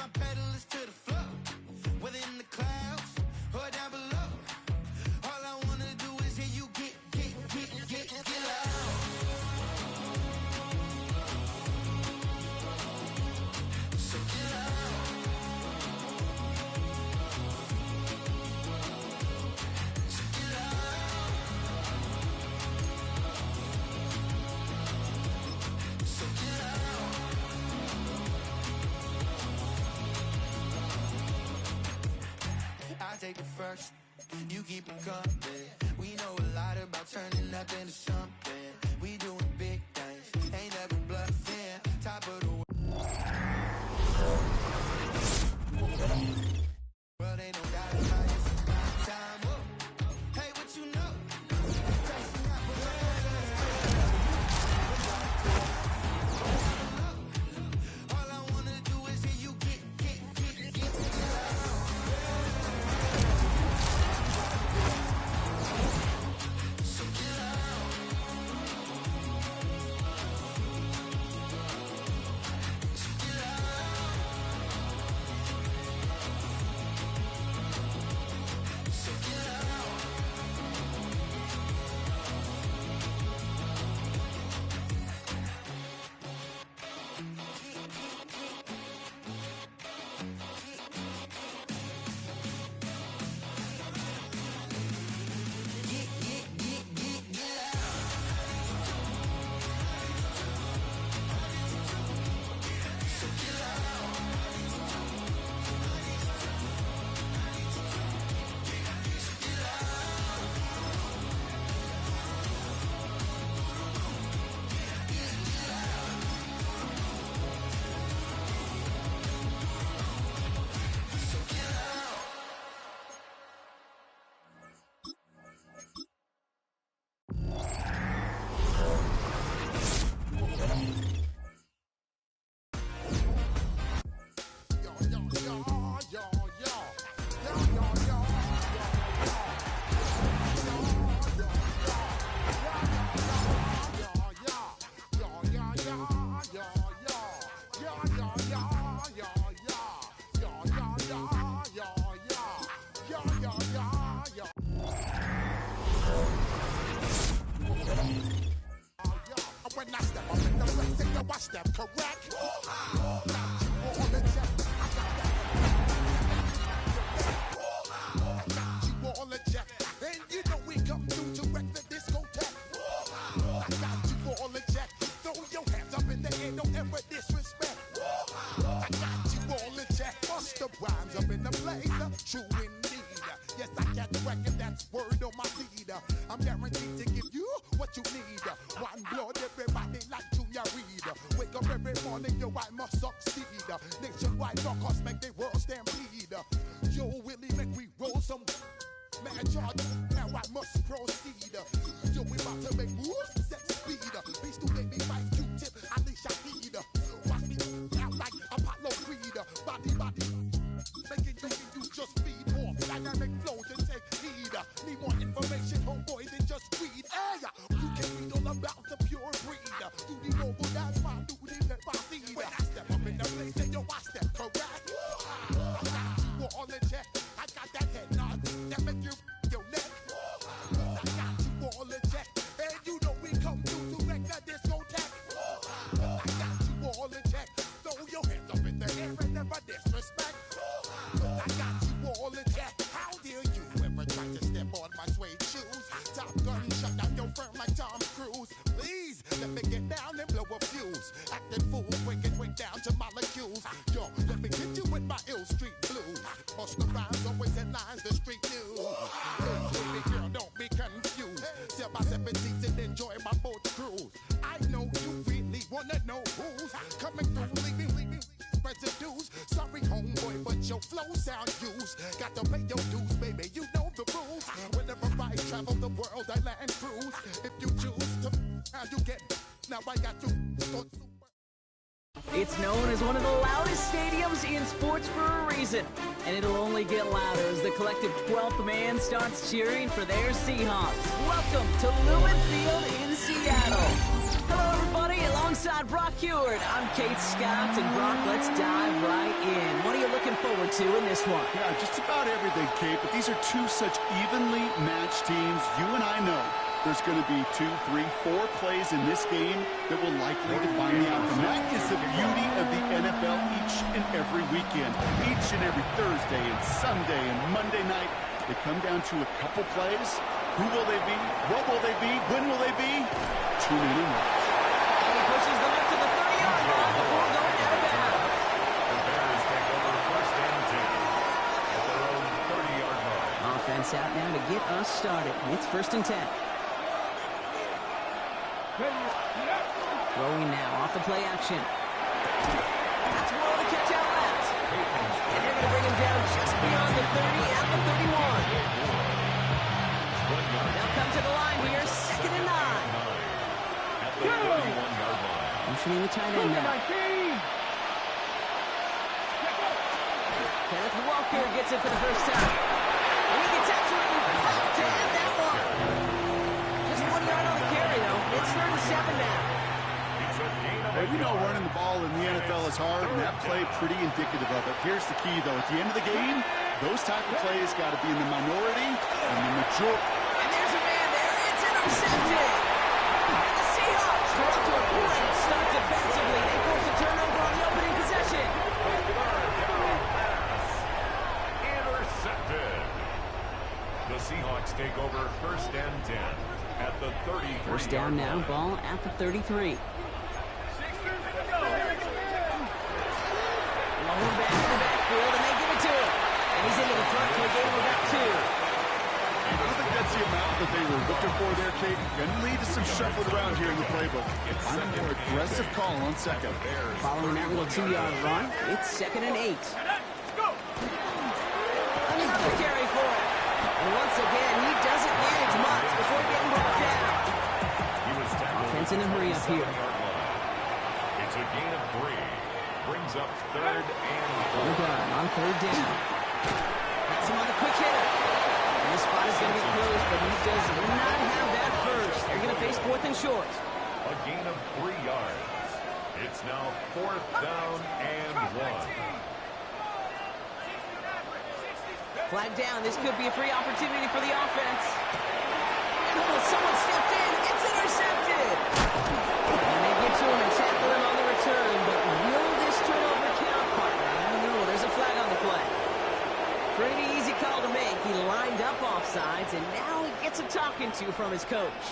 my pedal is to the floor. Whether in the clouds or down below. All I wanna do is hear you get loud. So get loud. So get loud. So get loud. I take the first, you keep them coming. We know a lot about turning up into something. We doing big things, ain't never bluffing. Top of the world, ain't no doubt about it. It's about time. Whoa. Hey, what you know? Chasing out the all I wanna do is hear you get loud. So get loud. So get loud. So get loud. When I step up in the place, say yo, I step correct. Got you all in check. I got you all in check. And you know we come through to wreck the discotheque. I got you all in check. Throw your hands up in the air, don't ever disrespect. I got you all in check. Bust the rhymes up in the blazer. True indeed. Yes, I got the record, that's word on my seed. I'm guaranteed to give you what you need. One blood, everybody like Junior Reed. Wake up every morning, yo, I must succeed. Nationwide rockers make the world stampede. Yo, Willie, make we roll some man charge. Now I must proceed. Yo, we about to make moves, set speed. Beast to make me fight Q-tip, Alicia Heed. Watch me out like Apollo Creed. Body, making you just feed more. Dynamic flows and take heed. Need more information, homeboy, than just read. Hey, you can read all about the pure breed. Do the noble dance, my duty, let my seed. When I step up in the place, say yo, I step correct. I got you all in check. I got that head nod that make you your neck. I got you all in check. And you know we come through to wreck the discotheque. I got you all in check. Throw your hands up in the air and never disrespect. I got you all in check. How dare you ever try to step on my suede shoes? Top Gun shut down your firm like Tom Cruise. Please let me get down and blow a fuse. Acting fool, breaking way down to molecules. Yo, let me hit you with my ill street blues. Bust the rhymes, always in lines, the street news. Hey, baby girl, don't be confused. Sell my 17s and enjoy my boat cruise. I know you really wanna know who's coming through, leaving residues. Sorry, homeboy, but your flow sound used. Got to pay your dues, baby, you know the rules. Whenever I travel the world, I land cruise. If you choose to, how you get, now I got you. It's known as one of the loudest stadiums in sports for a reason, and it'll only get louder as the collective 12th man starts cheering for their Seahawks. Welcome to Lumen Field in Seattle. Hello, everybody. Along Alongside Brock Heward, I'm Kate Scott, and Brock, let's dive right in. What are you looking forward to in this one? Yeah, just about everything, Kate, but these are two such evenly matched teams. You and I know there's going to be 2, 3, 4 plays in this game that will likely define the outcome. That is the beauty of the NFL each and every weekend. Each and every Thursday and Sunday and Monday night, they come down to a couple plays. Who will they be? What will they be? When will they be? Tune in and watch. And he pushes them up to the 30-yard line before going out of bounds. The Bears take over first and 10 at their own 30-yard line. Offense out now to get us started. It's first and 10. Throwing now off the play action. That's Moore to catch out left. And they're going to bring him down just beyond the 30 at the 31. They'll come to the line here, second and 9. At the 31-yard line. Motioning the tight end now. Kenneth Walker gets it for the first time. And he gets absolutely popped to end that one. Just 1 yard on the carry, though. It's third and 7 now. Well, you know running the ball in the NFL is hard, and that play pretty indicative of it. Here's the key, though. At the end of the game, those type of plays got to be in the minority and the majority. And there's a man there. It's intercepted. And the Seahawks are off to a great start defensively. They force a turnover on the opening possession. Intercepted. The Seahawks take over first and 10 at the 33. First down now, ball at the 33. Rolling back to the backfield, and they give it to him. And he's into the front to a gain of about 2. I don't think that's the amount that they were looking for there, Kate. Going to lead to some shuffling around here in the playbook. I'm a more aggressive call on second. Following that little 2-yard run, it's second and 8. Another carry for him. And once again, he doesn't manage much before getting brought down. Offense in a hurry up here. It's a gain of 3. Brings up third and 4. On third down. That's him on the quick hitter. And this spot is going to be close, but he does not have that first. They're going to face fourth and short. A gain of 3 yards. It's now fourth down and 1. Flag down. This could be a free opportunity for the offense. And someone stepped in. It's intercepted. And they get to him and tackle him on the return. But will this turnover count, partner? I don't know. There's a flag on the play. Pretty easy call to make. He lined up offsides, and now he gets a talking to from his coach.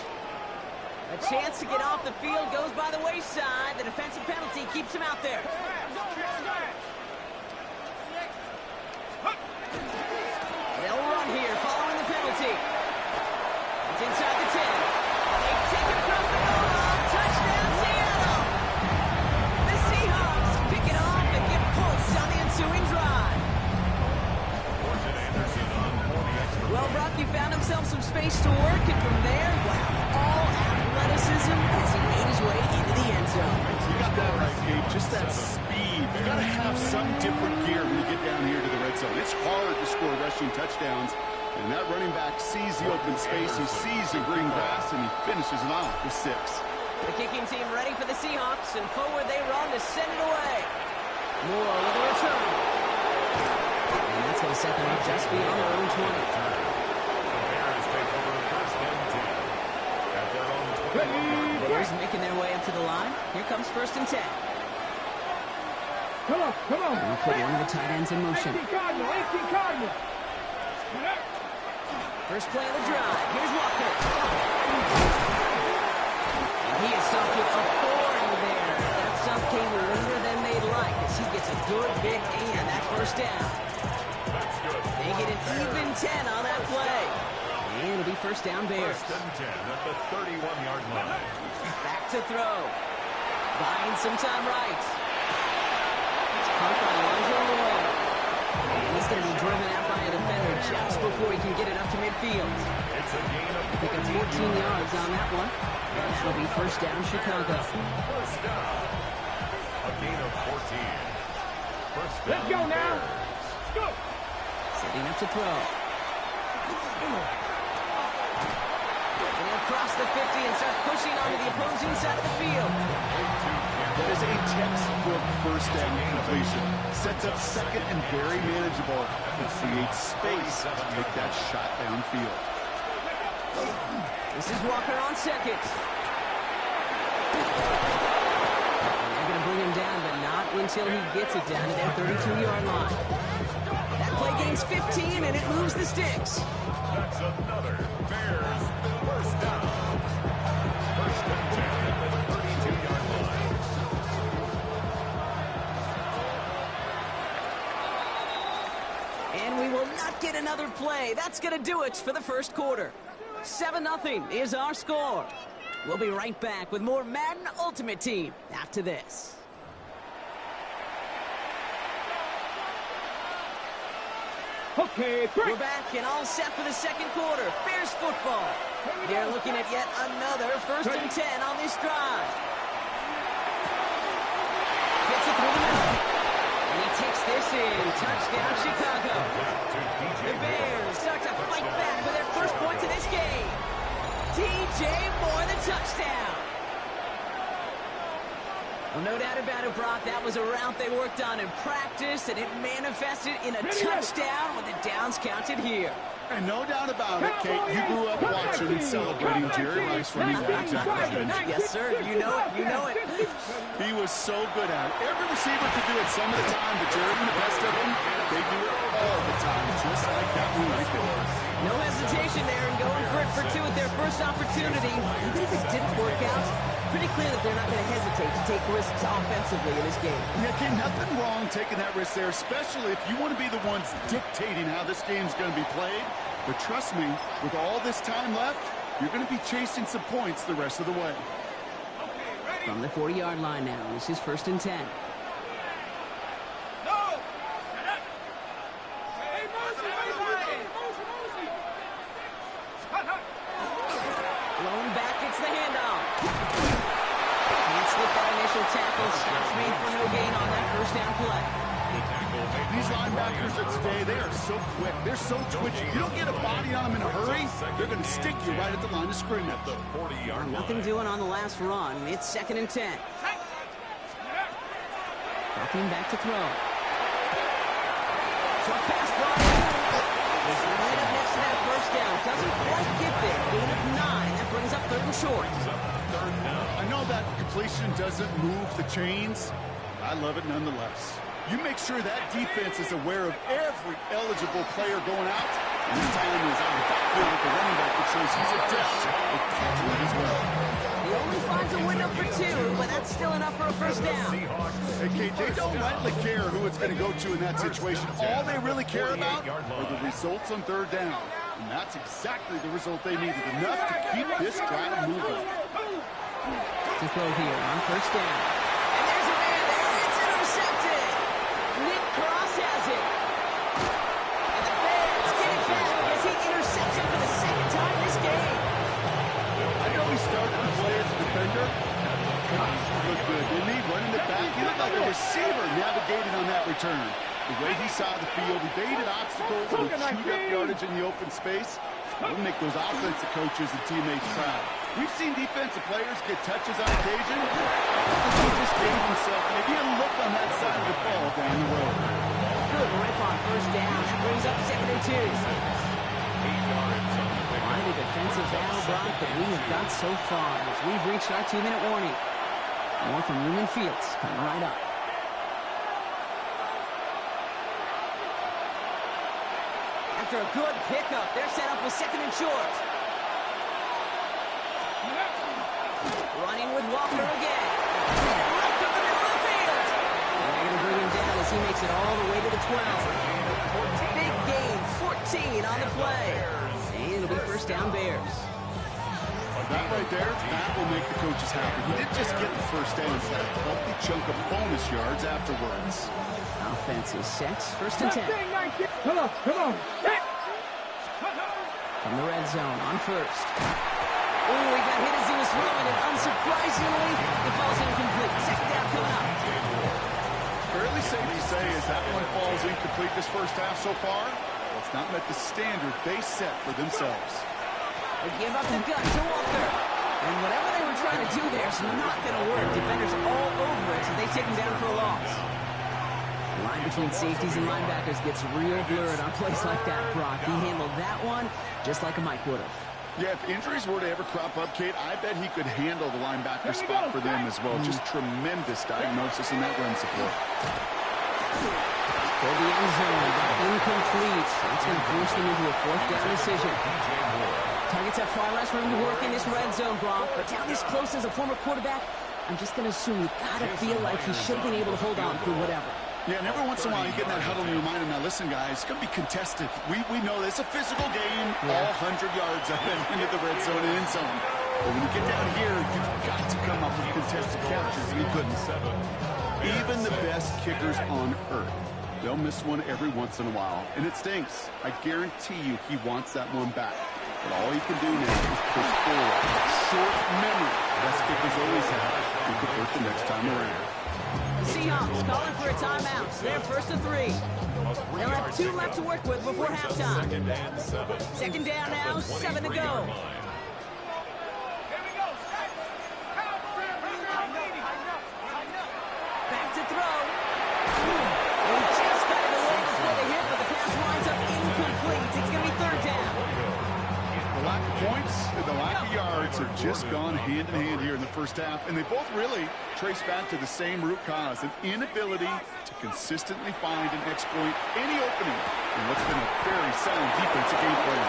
A chance to get off the field goes by the wayside. The defensive penalty keeps him out there. They'll run here following the penalty. It's inside the 10. They take it across the goal line. Touchdown, Seattle. The Seahawks pick it off and get points on the ensuing drive. Well, Brock, he found himself some space to work, and from there, wow, all athleticism as he made his way into the end zone. You got that right, Gabe. Just that speed. You got to have some different gear when you get down here to the red zone. It's hard to score rushing touchdowns, and that running back sees the open space, he sees the green grass, and he finishes it off with 6. The kicking team ready for the Seahawks, and forward they run to send it away. Moore with a return. And that's going to set them up just beyond their own 20. Bears making their way up to the line. Here comes first and 10. Come on. And put one of the tight ends in motion. 18 Cardinal. First play of the drive. Here's Walker. And he is stopped with authority there. That stop came later than they'd like as he gets a good big and that first down. They get an even 10 on that play. And it'll be first down Bears. First and 10 at the 31-yard line. Back to throw. Buying some time right. It's caught by Elijah Royal. And he's going to be driven out by a defender just before he can get it up to midfield. It's a gain of Picking 14 yards on that one. And that'll be first down Chicago. First down. A gain of 14. First down. Let's go now. Let's go. Setting up to throw. And he'll cross the 50 and start pushing onto the opposing side of the field. That is a textbook first down completion. Sets up second and very manageable. And creates space to make that shot downfield. This is Walker on second. They're going to bring him down, but not until he gets it down to that 32-yard line. That play gains 15, and it moves the sticks. That's another Bears first down. First and 10 at the 32-yard line. And we will not get another play. That's going to do it for the first quarter. 7-0 is our score. We'll be right back with more Madden Ultimate Team after this. Okay, break. We're back and all set for the second quarter. Bears football. They're looking at yet another 1st and 10 on this drive. Gets it through the middle. And he takes this in. Touchdown, Chicago. The Bears start to fight back with their first points of this game. DJ Moore, the touchdown. Well, no doubt about it, Brock. That was a route they worked on in practice, and it manifested in a touchdown with the downs counted here. And no doubt about it, Kate, you grew up watching and celebrating Jerry Rice running that execution. Yes, sir. You know it. You know it. He was so good at it. Every receiver could do it some of the time, but Jerry and the best of them, they do it all the time, just like that one right there. No hesitation there and going for it for two at their first opportunity. Even if it didn't work out, pretty clear that they're not going to hesitate to take risks offensively in this game. Yeah, Kate, nothing wrong taking that risk there, especially if you want to be the ones dictating how this game's going to be played. But trust me, with all this time left, you're going to be chasing some points the rest of the way. From the 40-yard line now, this is 1st and 10. Blown back, it's the handoff. Can't slip that initial tackle. Stops made for no gain on that first down play. These linebackers of today, they are so quick. They're so twitchy. You don't get a body on them in a hurry, they're going to stick you right at the line of scrimmage. The 40-yard line. Nothing doing on the last run. It's 2nd and 10. Dropping back to throw. Short pass ball. Right up next to that first down. Doesn't quite get there. Gain of 9. That brings up 3rd and short. I know that completion doesn't move the chains. I love it nonetheless. You make sure that defense is aware of every eligible player going out. And this time is out of the backfield with the running back, which shows he's adept at catching it as well. He only finds a window for 2, but that's still enough for a first down. Hey, Kate, they don't rightly care who it's going to go to in that situation. All they really care about are the results on 3rd down. And that's exactly the result they needed. Enough to keep this drive moving. To throw here on 1st down. And there's a man there. It's intercepted. Nick Cross has it. And the Bears get it back as he intercepts it for the 2nd time this game. I know he started the play as a defender. Gosh, he looked good, didn't he? Running it back. He looked like a receiver navigating on that return. The way he saw the field, he baited obstacles and would shoot up yardage in the open space. That would make those offensive coaches and teammates proud. We've seen defensive players get touches on occasion. He just gave himself maybe a look on that side of the ball down the road. Good rip on 1st down. That brings up 2nd and 2. 8 yards on the pick. Quite a defensive battle, Brock, but we have got so far as we've reached our 2-minute warning. More from Newman Fields coming right up. After a good pickup, they're set up with 2nd and short. Running with Walker again. Right through the middle of the field. And they're going to bring him down as he makes it all the way to the 12. Big gain, 14 on the play. And it'll be 1st down Bears. That right there, that will make the coaches happy. He didn't just get the 1st down, he got a healthy chunk of bonus yards afterwards. Offense is set. 1st and 10. Come on, come on. From the red zone on 1st. Oh, he got hit as he was throwing it. Unsurprisingly, it falls incomplete. 2nd down coming up. Fairly safe to say as that one falls incomplete this 1st half so far, it's not met the standard they set for themselves. They give up the gut to Walker. And whatever they were trying to do there is not going to work. Defenders all over it, so they take him down for a loss. The line between safeties and linebackers gets real blurred on plays like that, Brock. He handled that one just like a Mike would have. Yeah, if injuries were to ever crop up, Kate, I bet he could handle the linebacker spot for them as well. Just tremendous diagnosis in that run support. For the end zone, but incomplete. That's going to force them into a fourth down decision. Targets have far less room to work in this red zone, Brock. But down this close as a former quarterback, I'm just going to assume you got to feel like he should have been able to hold on through whatever. Yeah, and every once in a while you get in that huddle and you remind him, now listen, guys, it's going to be contested. We know this. It's a physical game, all 100 yards up and into the red zone and end zone. But when you get down here, you've got to come up with contested captures, and he couldn't. Even the best kickers on earth, they'll miss one every once in a while, and it stinks. I guarantee you he wants that one back. But all he can do now is push forward. Short memory. Best kickers always have. He could work the next time around. The Seahawks calling for a timeout. They're 1st and 3. They'll have 2 left to work with before halftime. Second down now, 7 to go. Back to throw. He just got it away before the hit, but the pass winds up incomplete. It's going to be 3rd down. The lack of points and the lack of yards have just gone hand in hand here in the first half, and they both really trace back to the same root cause, an inability to consistently find and exploit any opening in what's been a very sound defensive game plan.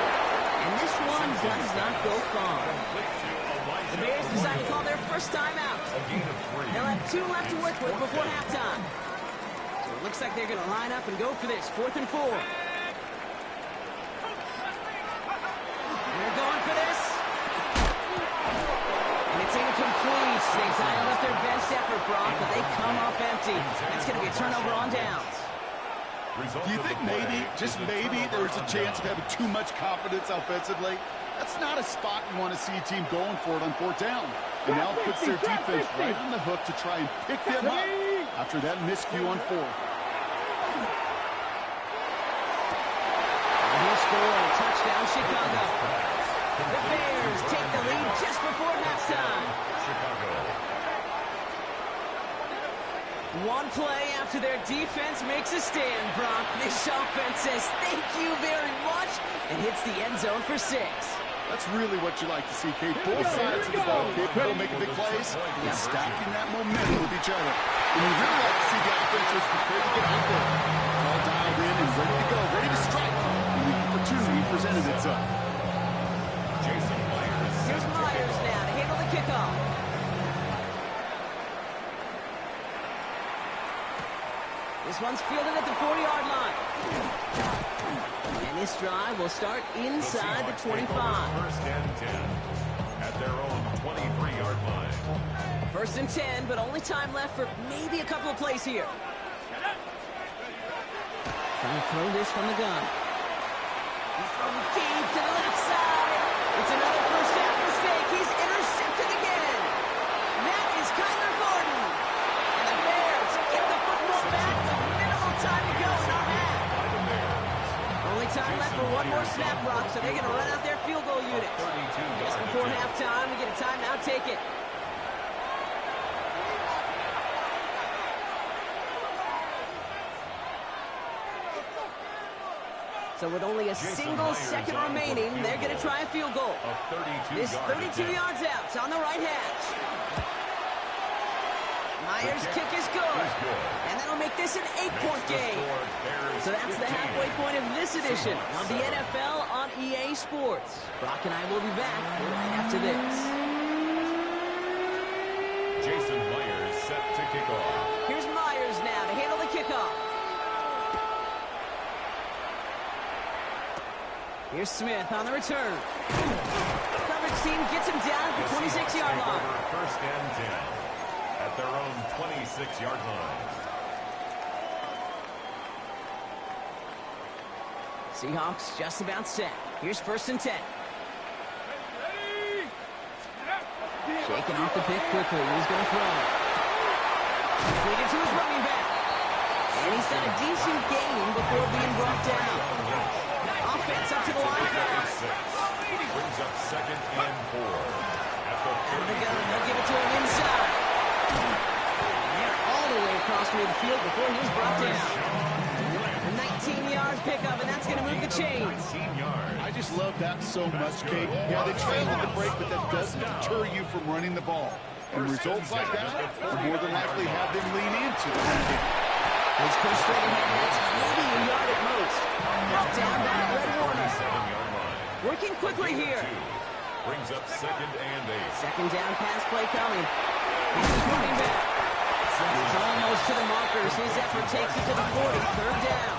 And this one does not go far. The Bears decide to call their first timeout. They'll have 2 left to work with before halftime. So it looks like they're going to line up and go for this 4th and 4. They're going for this. And it's incomplete. They dialed up their best effort, Brock, but they come up empty. That's going to be a turnover on downs. Do you think maybe, just maybe, there's a chance of having too much confidence offensively? That's not a spot you want to see a team going for it on 4th down. And now it puts their defense right on the hook to try and pick them up after that miscue on 4th. He'll score. Touchdown, Chicago. The Bears take the lead just before halftime. One play after their defense makes a stand, Brock. This offense says thank you very much and hits the end zone for 6. That's really what you like to see, Kate. Both sides of the ball capable of making big plays and stacking that momentum with each other. And you really like to see the offenses prepared to get out there. All dialed in and ready to go, ready to strike. And the opportunity presented itself. Here's Myers now to handle the kickoff. This one's fielded at the 40-yard line. And this drive will start inside the 25. 1st and 10 at their own 23-yard line. 1st and 10, but only time left for maybe a couple of plays here. Trying to throw this from the gun. He's throwing deep to the left side. It's another first half mistake. He's intercepted again. That is Kyler Gordon. And the Bears get the football back with minimal time to go in our half. Only time left for one more snap, Brock, so they're going to run out their field goal unit. Just before halftime, we get a timeout, take it. So with only a single second remaining, they're going to try a field goal. This 32 yards out. It's on the right hash. Myers' kick is good. And that'll make this an 8-point game. So that's the halfway point of this edition of the NFL on EA Sports. Brock and I will be back right after this. Jason Myers set to kick off. Here's Myers now to handle the kickoff. Here's Smith on the return. Coverage team gets him down at the 26-yard line. 1st and 10 at their own 26-yard line. Seahawks just about set. Here's 1st and 10. Shaking off the pick quickly. He's going to throw. Completed to his running back. And he's done a decent gain before being brought down. Offense up to the line first. Brings up 2nd and 4. Out of the gun, they'll give it to him inside. And they're all the way across midfield before he's brought down. A 19-yard pickup, and that's going to move the chains. I just love that so much, Kate. Yeah, they trailed at the break, but that doesn't deter you from running the ball. And results like that will more than likely have them lean into the run game. He's pushed straight ahead, that's maybe a yard at most. Brought down by Fred Warner. Working quickly here. Brings up 2nd and 8. Second down pass play coming. This is running back. He's almost to the markers. His effort takes it to the 40. Third down.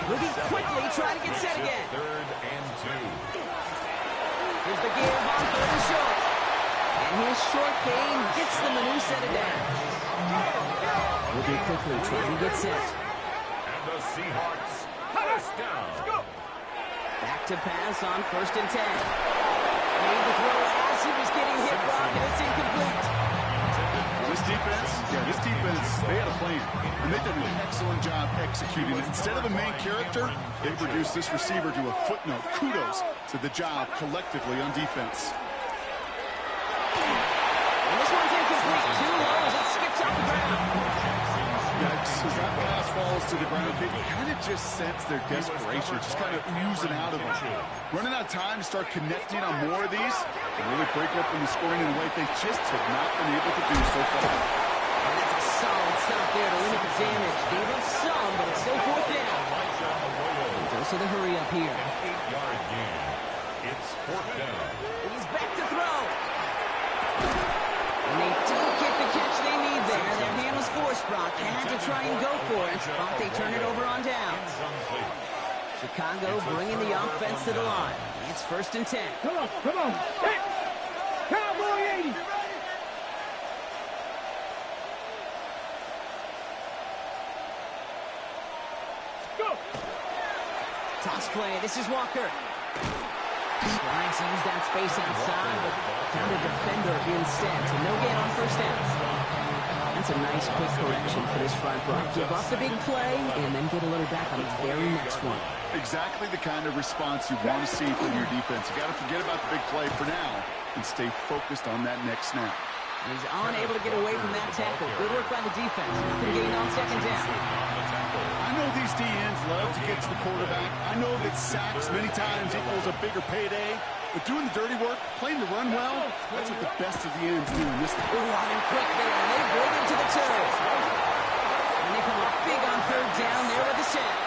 Moving quickly, trying to get set again. 3rd and 2. Here's the give on 3rd and short. And his short gain gets them a new set of downs. Moving quickly, trying to get set. And the Seahawks, first down. Back to pass on 1st and 10. Made the throw as he was getting hit, Brock, and it's incomplete. This defense, they had a plan, and they did an excellent job executing it. Instead of a main character, they reduced this receiver to a footnote. Kudos to the job collectively on defense. And this one's incomplete. Too low as it skips off the ground. As that pass falls to the ground, you kind of just sense their desperation, just kind of oozing out of them. Running out of time to start connecting on more of these and really break open the scoring in a way they just have not been able to do so far. And that's a solid stop there to limit the damage. Gave up some, but it's still 4th down. Dose of the hurry up here. 8-yard gain. It's 4th down. He's back to throw. And they don't get the catch they need there. Their hand was forced, Brock. Had to try and go for it, but they turn it over on downs. Chicago bringing the offense to the line. It's 1st and 10. Come on. Hey, Cowboy 80. Go. Toss play. This is Walker. Trying to use that space outside, but found a defender instead. So no gain on 1st down. That's a nice quick correction for this front block. Give up the big play and then get a little back on the very next one. Exactly the kind of response you want to see from your defense. You got to forget about the big play for now and stay focused on that next snap. He's unable to get away from that tackle. Good work by the defense. Nothing gained on 2nd down. I know these DNs love to get to the quarterback. I know that sacks many times equals a bigger payday. But doing the dirty work, playing the run well, that's what the best of the ends do in this one. Ooh, running quick there, and they bring him to the toes. And they come up big on 3rd down there with the sack.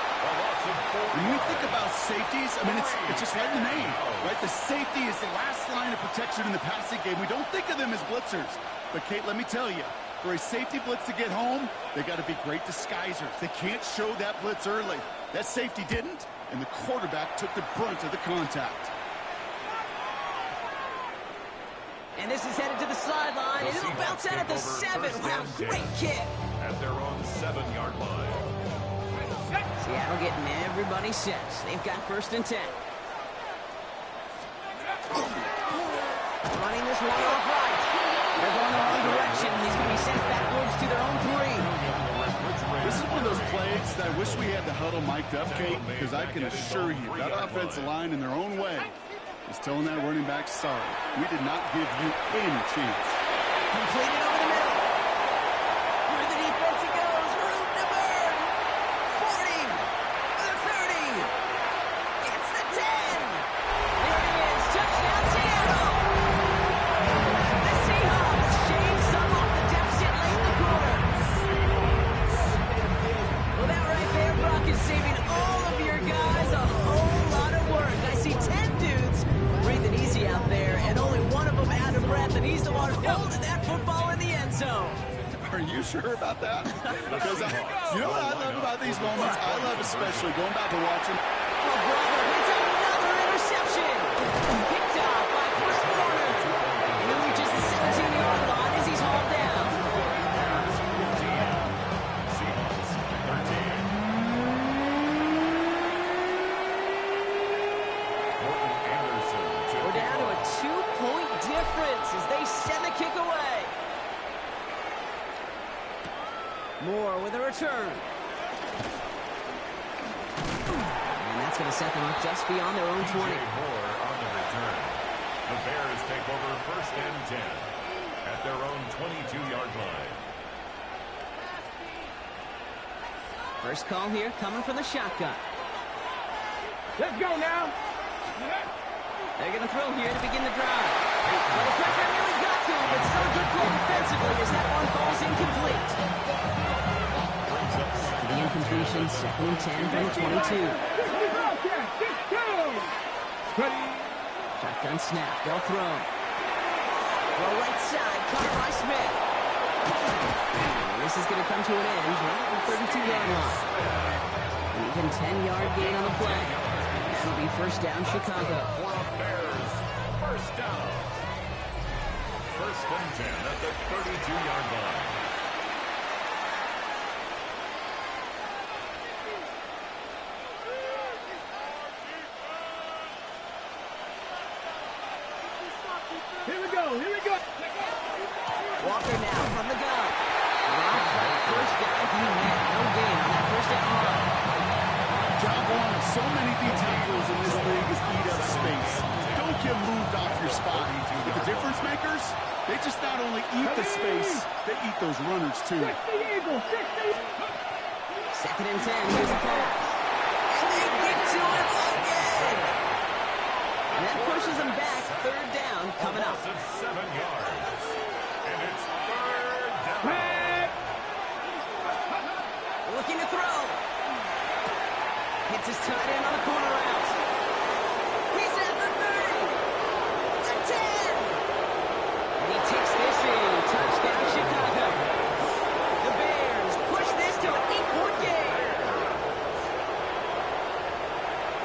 When you think about safeties, I mean, it's just right in the name, right? The safety is the last line of protection in the passing game. We don't think of them as blitzers. But, Kate, let me tell you, for a safety blitz to get home, they got to be great disguisers. They can't show that blitz early. That safety didn't, and the quarterback took the brunt of the contact. And this is headed to the sideline, and it'll bounce out at the 7. Wow, great kick. At their own 7-yard line. Seattle getting everybody set. They've got 1st and 10. Running this one off right. They're going the wrong direction. He's going to be sent backwards to their own 3. This is one of those plays that I wish we had the huddle mic'd up, Kate, because I can assure you that offensive line in their own way is telling that running back, sorry, we did not give you any chance. Completed over the middle. Through the defense he goes. Room to burn. 40. The 30. Gets the 10. There it is. Touchdown Seattle. The Seahawks shave some off the deficit late in the quarter. Well, that right there, Brock, is saving all of your guys a whole lot of work. I see 10 dudes breathing easy out there, and only one of them out of breath, and he's the one holding that football in the end zone. Are you sure about that? Because you know what I love about these moments? I love especially going back and watching. Oh, brother, it's another interception. Picked off by Fred Warner. And he reaches the 17-yard line as he's hauled down. Seahawks, 13. We're down to a 2-point difference as they send the kick away. Moore with a return. And that's going to set them up just beyond their own 20. Moore on the take over 1st and 10 at their own 22-yard line. First call here coming from the shotgun. Let's go now. They're going to throw here to begin the drive. Well, the pressure nearly got to him, but still good play defensively as that one falls incomplete. The incompletion, 2nd and 10 from the 22. Shotgun snap, they'll throw. Throw right side, caught by Smith. And this is going to come to an end right at the 32-yard line. An even 10-yard gain on the play. That'll be 1st down, Chicago. Bears, 1st down. 1st and 10 at the 32-yard line. Here we go. Walker now from the gun. Drops right, 1st down. He had no gain on that 1st down run. Job one, so many D tackles in this league is eat up space. Don't get moved off your spot. But the difference makers, they just not only eat the space, they eat those runners too. 2nd and 10, here's a pass. And they get to him again. And that pushes them back, 3rd down, coming up. 7 yards. And it's 3rd down. Looking to throw. Hits his tight end on the corner route. He's at the 30. The 10. And he takes this in. Touchdown, Chicago. The Bears push this to an 8-point game.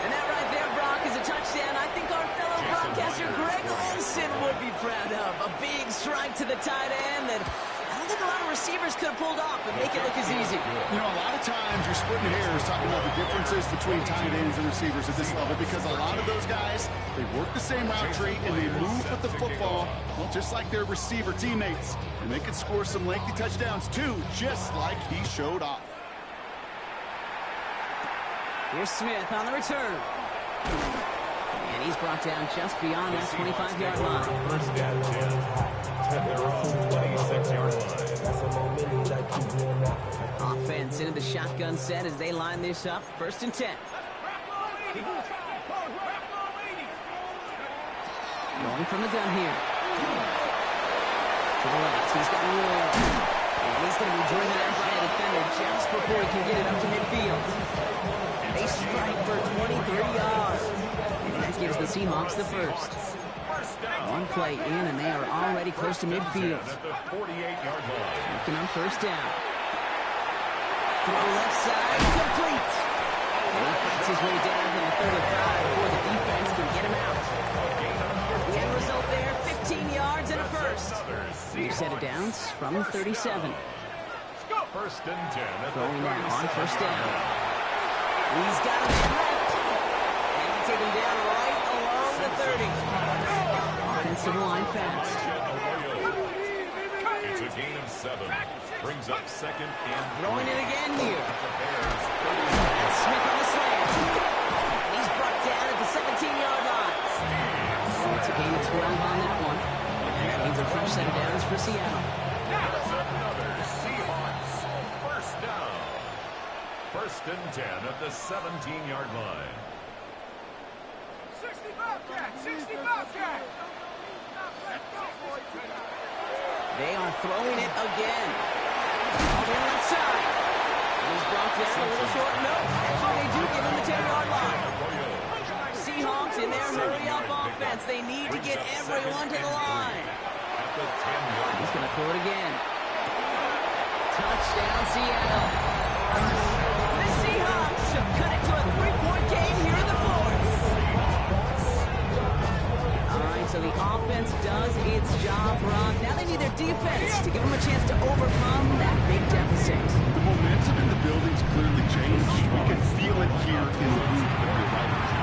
And that right there, Brock, is a touchdown I think our fellow broadcaster Greg Olsen would be proud of. A big strike to the tight end that I don't think a lot of receivers could have pulled off and make it look as easy. You know, a lot of times you're splitting hairs talking about the differences between tight ends and receivers at this level because a lot of those guys, they work the same route tree and they move with the football, well, just like their receiver teammates. And they can score some lengthy touchdowns too, just like he showed off. Here's Smith on the return. And he's brought down just beyond that 25-yard line. 1st and 10 at their own 26-yard line. Offense into the shotgun set as they line this up. 1st and 10. Going from the gun here. To the left, he's got a roll. And he's going to be driven out by a defender just before he can get it up to midfield. They strike for 23 yards. And that gives the Seahawks the 1st. One play in, and they are already close to midfield. Looking on 1st down. Throw left side, complete. And he fights his way down to the 35 before the defense can get him out. The end result there, 15 yards and a 1st. New set of downs from the 37. 1st and 10. Going now on 1st down. He's got him right. And he take him down right along the 30. Offensive line fast. It's a gain of 7. Brings up 2nd and 3. Throwing it again here. And Smith on the slant. And he's brought down at the 17-yard line. It's a gain of 12 on that one. And that means a fresh set of downs for Seattle. That's another Seahawks 1st down. 1st and 10 at the 17-yard line. 60 Bobcat! 60 Bobcat! They are throwing it again. On the left side. And he's brought down a little short. No, actually they do give him the 10-yard line. Seahawks in their hurry-up offense. They need to get everyone to the line. He's going to throw it again. Touchdown, Seattle. The Seahawks have cut it to a 3-point game here in the 4th. All right, so the offense does its job, Rob. Now they need their defense to give them a chance to overcome that big deficit. The momentum in the building's clearly changed. We can feel it here in the booth.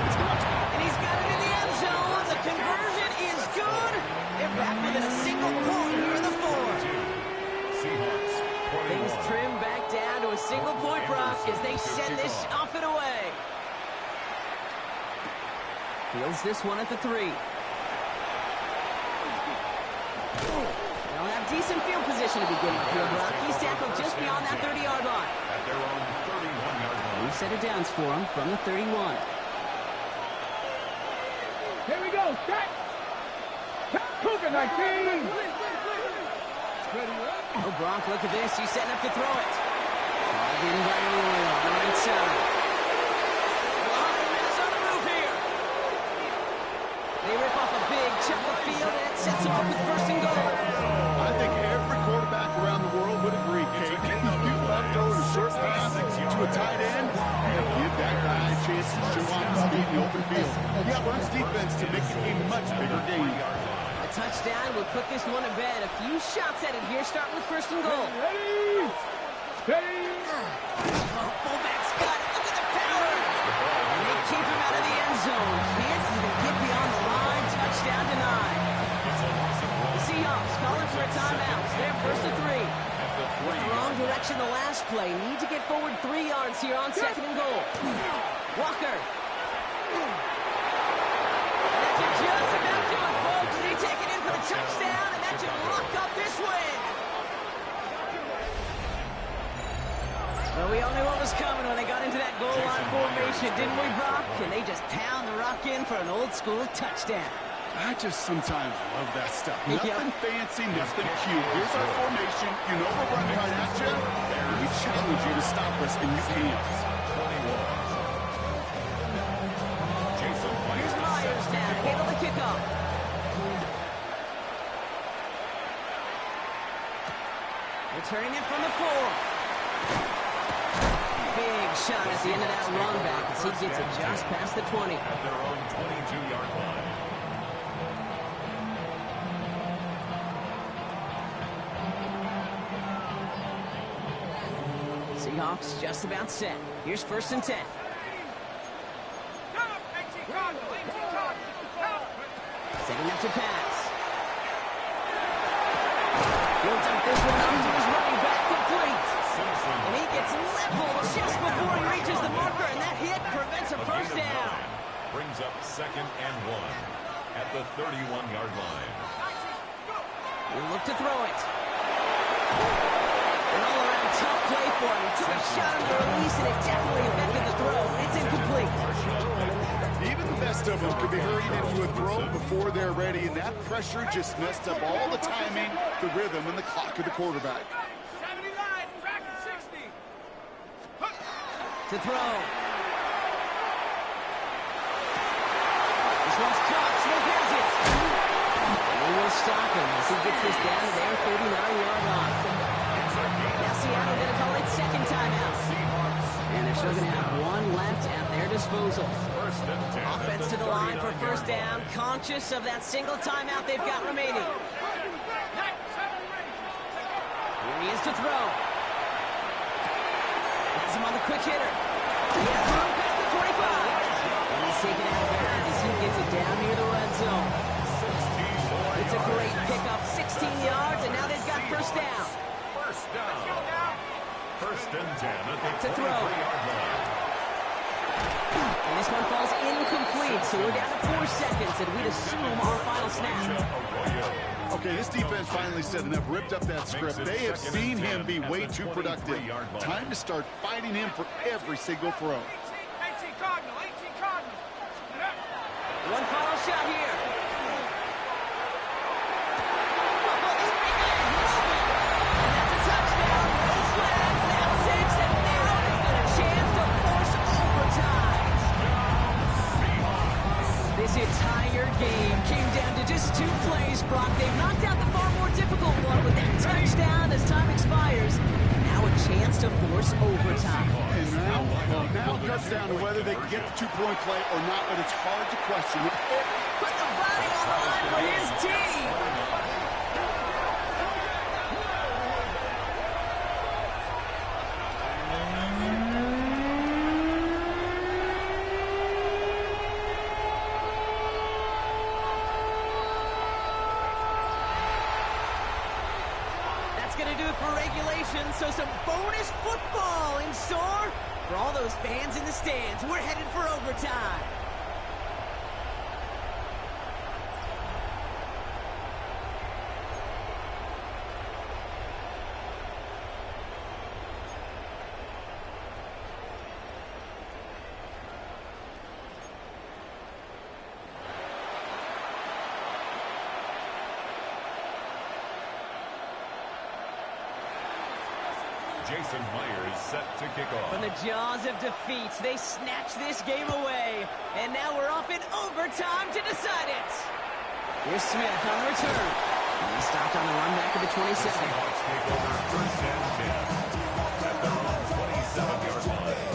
It's not. And he's got it in the end zone. The conversion is good. They're back within a single point here in the 4th. Things trim back down to a single point, Brock, as they send this off and away. Fields this one at the 3. decent field position to begin with here, Brock. He's tackled just beyond that 30-yard line. At their own 31-yard line. New set of downs for him from the 31. Here we go. Shot. Cougar 19. Oh, Brock, look at this. He's setting up to throw it. Called in by Arroyo on the right side. Line is on the move here. They rip off a big chunk of field, and it sets them up with first and goal. I think every quarterback around the world would agree, Kate. You love throwing a short pass to a tight end, and give that guy a chance to show off his speed in the open field. He outruns defense to make it a much bigger game. A touchdown will put this one to bed. A few shots at it here, starting with first and goal. Ready. Ready. Oh, fullback's got it. Look at the power. And they keep him out of the end zone. Can't even get beyond the line. Touchdown denied. The Seahawks calling for a timeout. They're first and 3. With the wrong direction the last play. Need to get forward 3 yards here on second and goal. Walker. And that should just about do it, folks. They take it in for the touchdown, and that should lock up this win. Well, we all knew what was coming when they got into that goal line formation, didn't we, Brock? And they just pound the rock in for an old-school touchdown. I just sometimes love that stuff. Nothing fancy, nothing cute. Here's our formation. You know we're running right at you. And we challenge you to stop us, and you can't. Here's Myers now to handle the kickoff. Returning it from the 4. Big shot at the end of that run back as he gets it just past the 20. At their own 22-yard line. Seahawks just about set. Here's first and 10. Setting up to pass. He'll dump this one up to his running back, complete. And he gets leveled just before he reaches the marker, and that hit prevents a first down. Brings up 2nd and 1 at the 31-yard line. He'll look to throw it. An all-around tough play for him. He took a shot on the release, and it definitely affected the throw. It's incomplete. Even the best of them could be hurried into a throw before they're ready, and that pressure just messed up all the timing, the rhythm, and the clock of the quarterback. To throw. This one's caught. Smith has it. And they will stop him as he gets this down to their 39-yard line. Now Seattle going to call it second timeout. And they're still going to have one left at their disposal. Offense to the line for first down, conscious of that single timeout they've got remaining. Here he is to throw. Has him on the quick hitter. He has room past the 25. And he's taken out of bounds as he gets it down near the red zone. It's a great pickup, 16 yards, and now they've got first down. First down. First and 10 at the 23-yard line. And this one falls incomplete, so we're down to 4 seconds, and we'd assume our final snap. Okay, this defense finally said enough, ripped up that script. They have seen him be way too productive. Time to start fighting him for every single throw. One final shot here. This entire game came down to just 2 plays, Brock. They've knocked out the far more difficult one with that touchdown as time expires. Now a chance to force overtime. And now it comes down to whether they can get the 2-point play or not, but it's hard to question it. Put the body on the line for his team. Going to do it for regulation, so some bonus football in store for all those fans in the stands. We're headed for overtime. Jason Myers set to kick off. From the jaws of defeat, they snatch this game away. And now we're off in overtime to decide it. Here's Smith on the return. He stopped on the run back at the 27. The Seahawks take over first and 10 at their own 27-yard line.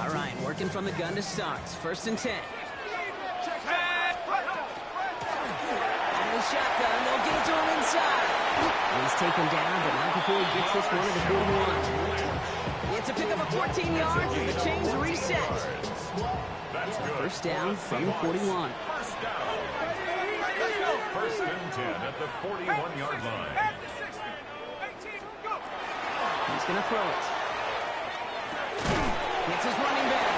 All right, working from the gun to start. First and 10. Out of the shotgun, they'll get it to him inside. He's taken down, but not before he gets this one at the 41. It's a pickup of 14 yards as the chains reset. First down from the 41. First and 10 at the 41-yard line. He's going to throw it. It's his running back.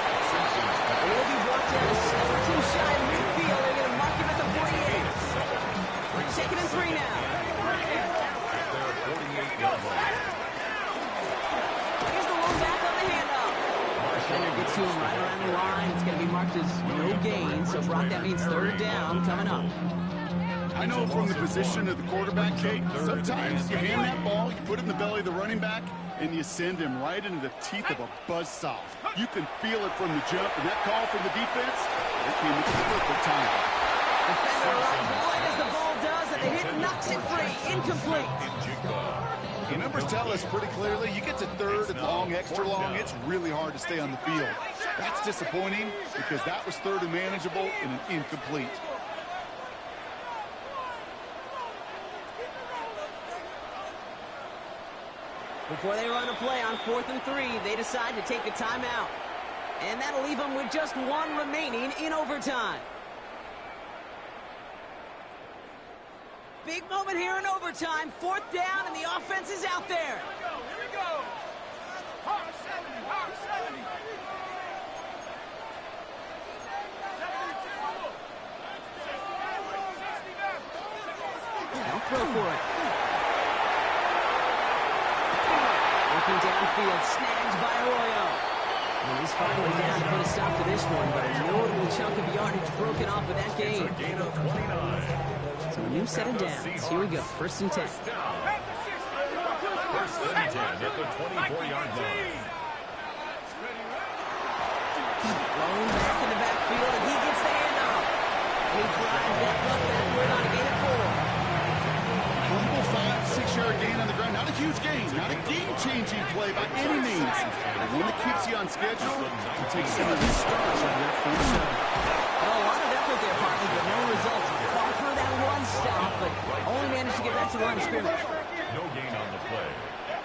He'll be brought down a step or two shy of midfield. They're going to mark him at the 48. Second and 3 now. Here's the one back on the handoff. Defender gets to him right around the line. It's going to be marked as no gain. So, Brock, that means third down coming up. I know from the position of the quarterback, Kate, sometimes you hand that ball, you put it in the belly of the running back, and you send him right into the teeth of a buzzsaw. You can feel it from the jump, and that call from the defense, it came at the perfect time. Defender runs right as the ball does, and the hit knocks it free. Incomplete. The numbers tell us pretty clearly, you get to third and long, extra long, it's really hard to stay on the field. That's disappointing because that was third and manageable and an incomplete. Before they run a play on 4th and 3, they decide to take a timeout. And that'll leave them with just one remaining in overtime. Big moment here in overtime. 4th down, and the offense is out there. Here we go. Hard 70, hard 70. They'll throw for it. Working downfield, snagged by Arroyo. And he's finally down to put a stop to this one, but a notable chunk of yardage broken off with that gain. It's a gain of 29. So a new set of downs. Here we go, first and 10. First and 10 at the 24-yard line. Blown back in the backfield, and he gets the handoff. And he drives that puck backward on a gain of 4. Humble 5-6 yard gain on the ground. Not a huge gain, not a game-changing play by any means. But one that keeps you on schedule to take some of the starch out of that front seven. Well, a lot of effort there, partly, but no results. Fought through that one stop, but only managed to get back to the line of scrimmage. No gain on the play.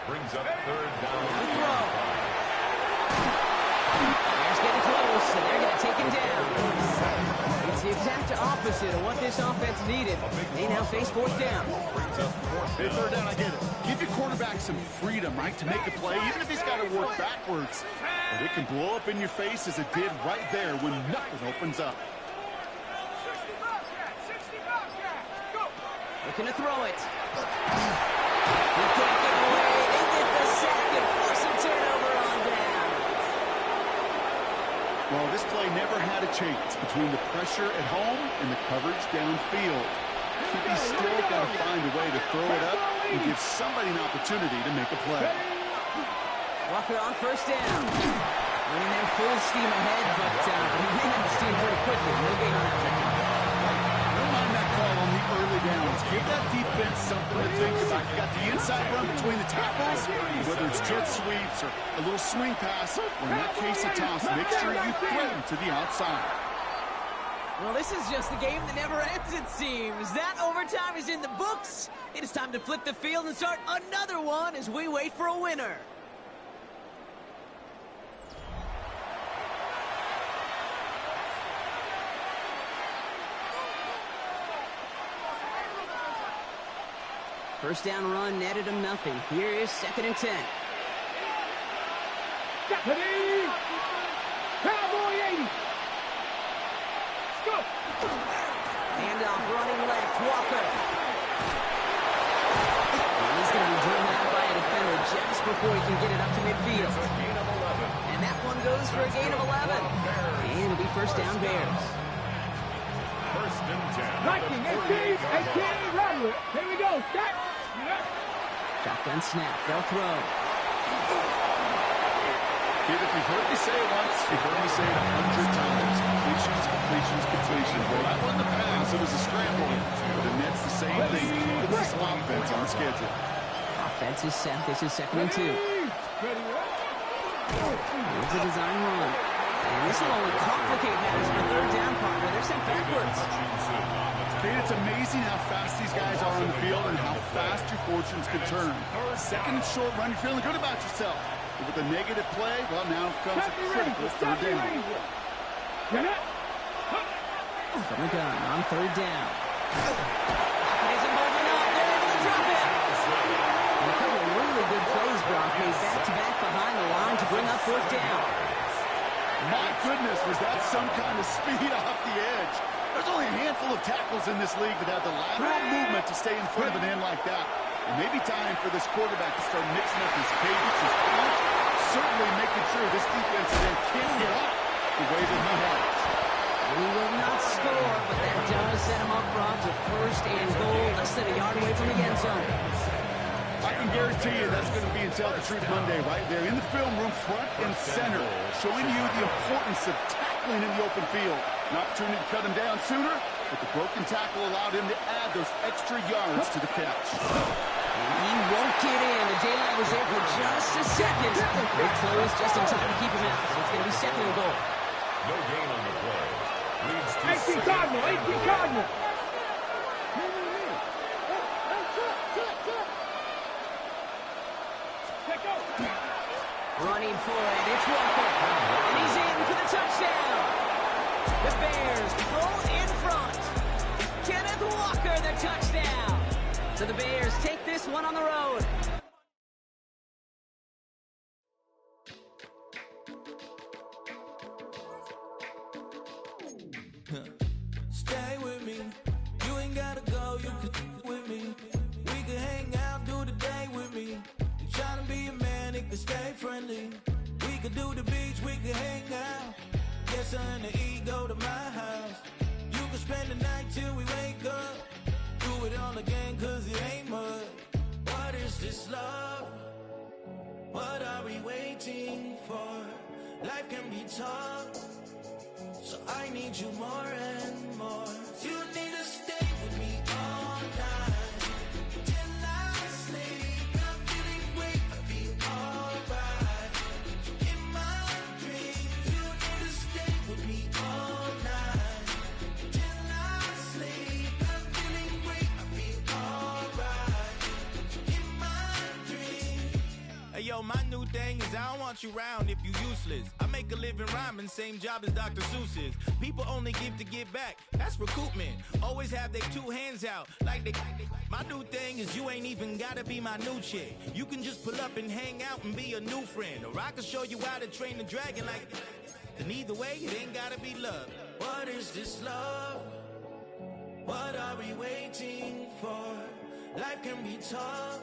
Brings up third down. The throw. Bears getting close, and they're going to take him down. It's the exact opposite of what this offense needed. They now face 4th down. Hey, third down, I get it. Give your quarterback some freedom, right, to make a play, even if he's got to work backwards. But it can blow up in your face as it did right there when nothing opens up. Looking to throw it. He can't get away. They get the sack and force a turnover on down. Well, this play never had a chance between the pressure at home and the coverage downfield. He's still got to find a way to throw it up and give somebody an opportunity to make a play. Walker on first down. Running there full steam ahead, but he ran out of steam pretty quickly. No gain on that one. Don't mind that call on the early downs. Give that defense something to think about. You got the inside run between the tackles, whether it's jet sweeps or a little swing pass, or in that case a toss, make sure you threaten to the outside. Well, this is just the game that never ends, it seems. That overtime is in the books. It is time to flip the field and start another one as we wait for a winner. First down run netted him nothing. Here is second and 10. Deputy! Cowboy 80! Let's go! Handoff running left, Walker. And he's going to be driven out by a defender just before he can get it up to midfield. And that one goes for a gain of 11. And it'll be first down Bears. First and 10. 19, 18, 18, Rattler. Here we go, set. Shotgun snap. They'll throw. Kid, if you've heard me say it once, you've heard me say it 100 times. Completions, completions, completions. Well, that one in the past, it was a scramble. But the Nets, the same thing. Keep this offense on schedule. Offense is set. This is 2nd and 2. Here's a design run. And this will only complicate matters for 3rd down, partner. They're sent backwards. Kate, it's amazing how fast these guys are on the field and how fast your fortunes can turn. 2nd and short run, you're feeling good about yourself. But with a negative play, well, now comes a critical 3rd down. From the gun on 3rd down. He isn't moving up. They're able to drop it. And a couple of really good plays, Brock, made back-to-back behind the line to bring up 4th down. My goodness, was that some kind of speed off the edge. There's only a handful of tackles in this league that have the lateral movement to stay in front of an end like that. It may be time for this quarterback to start mixing up his cadence, his punch, certainly making sure this defensive end can't get up the way that he has. He will not score, but that does set him up, Brock, with 1st and goal, less than a yard away from the end zone. I can guarantee you that's going to be in Tell the Truth Monday right there in the film room, front and center, showing you the importance of tackling in the open field. An opportunity to cut him down sooner, but the broken tackle allowed him to add those extra yards to the catch. He won't get in. The daylight was there for just a second. They closed just in time to keep him out, so it's going to be 2nd and goal. No gain on the play. Leads to 18 Cardinal, 18 Cardinal. Running for it, it's Walker. And he's in for the touchdown. The Bears pull in front. Kenneth Walker, the touchdown. So the Bears take this one on the road. Stay with me. You ain't gotta go, you can with me. We can hang out, do the day with me. You tryna be a man, it can stay friendly. We could do the beach, we can hang out. Yes, her and the E go to my house. You can spend the night till we wake up. Do it all again, cause it ain't mud. What is this love? What are we waiting for? Life can be tough, so I need you more and more. You need to stay with me all night till I sleep. I'm feeling great, I'll be alright. In my dreams, you need to stay with me all night till I sleep. I'm feeling great, I'll be alright. In my dreams. Hey yo, my new thing is I don't want you round if you useless. I make a living rhyming, same job as Dr. Seuss's. People only give to give back, that's recoupment. Always have their 2 hands out, like they. My new thing is you ain't even gotta be my new chick. You can just pull up and hang out and be a new friend. Or I can show you how to train the dragon like. And either way, it ain't gotta be love. What is this love? What are we waiting for? Life can be tough,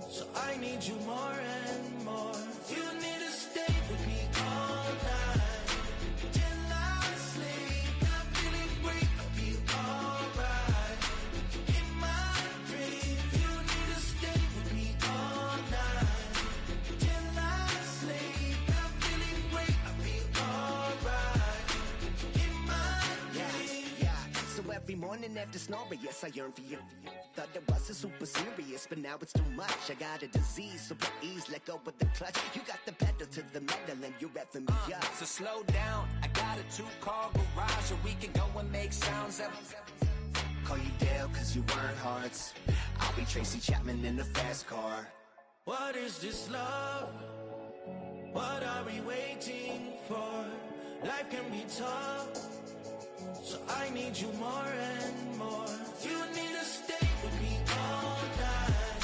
so I need you more and more. You need to stay with me all night till I sleep. I'm feeling great, I'll be alright. In my dreams, you need to stay with me all night till I sleep. I'm feeling great, I'll be alright. In my dreams. Yeah. So every morning after snoring, yes, I yearn for you. Thought it wasn't super serious, but now it's too much. I got a disease, so please let go with the clutch. You got the pedal to the metal and you're revving me up. So slow down, I got a 2-car garage, or we can go and make sounds up. Call you Dale, cause you weren't hearts. I'll be Tracy Chapman in a fast car. What is this love? What are we waiting for? Life can be tough, so I need you more and more. You need to stay with me all night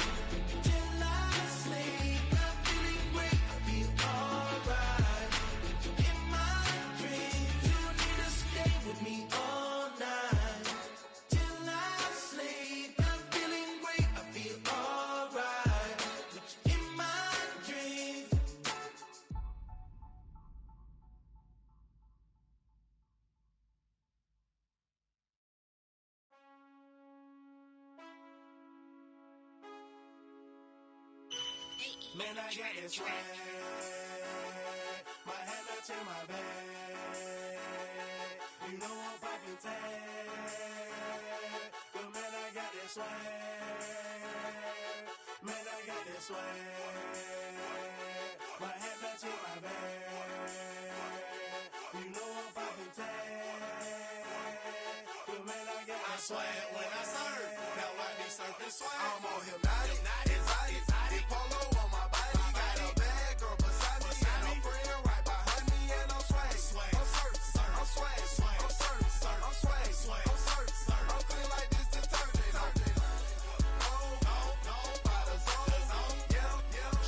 till I sleep. I'm feeling great, I'll be alright. In my dreams, you need to stay with me all night till I sleep. I'm feeling great, I'll be alright. In my dreams. Man, I got this swag. My head matching my bag. You know I'm poppin' tag. But man, I got this swag. Man, I got this swag. My head matching my bag. You know I'm poppin' tag. But man, I got this swag when I serve. Now I be surfing swag. I'm on hypnotic, exotic, polo on my body. Got a bad girl beside me, and a friend right behind me, and I'm swag. I'm swag, I'm swag, I'm surf, I'm swag, I'm surf, I'm clean like this detergent. No, by the zone, yeah,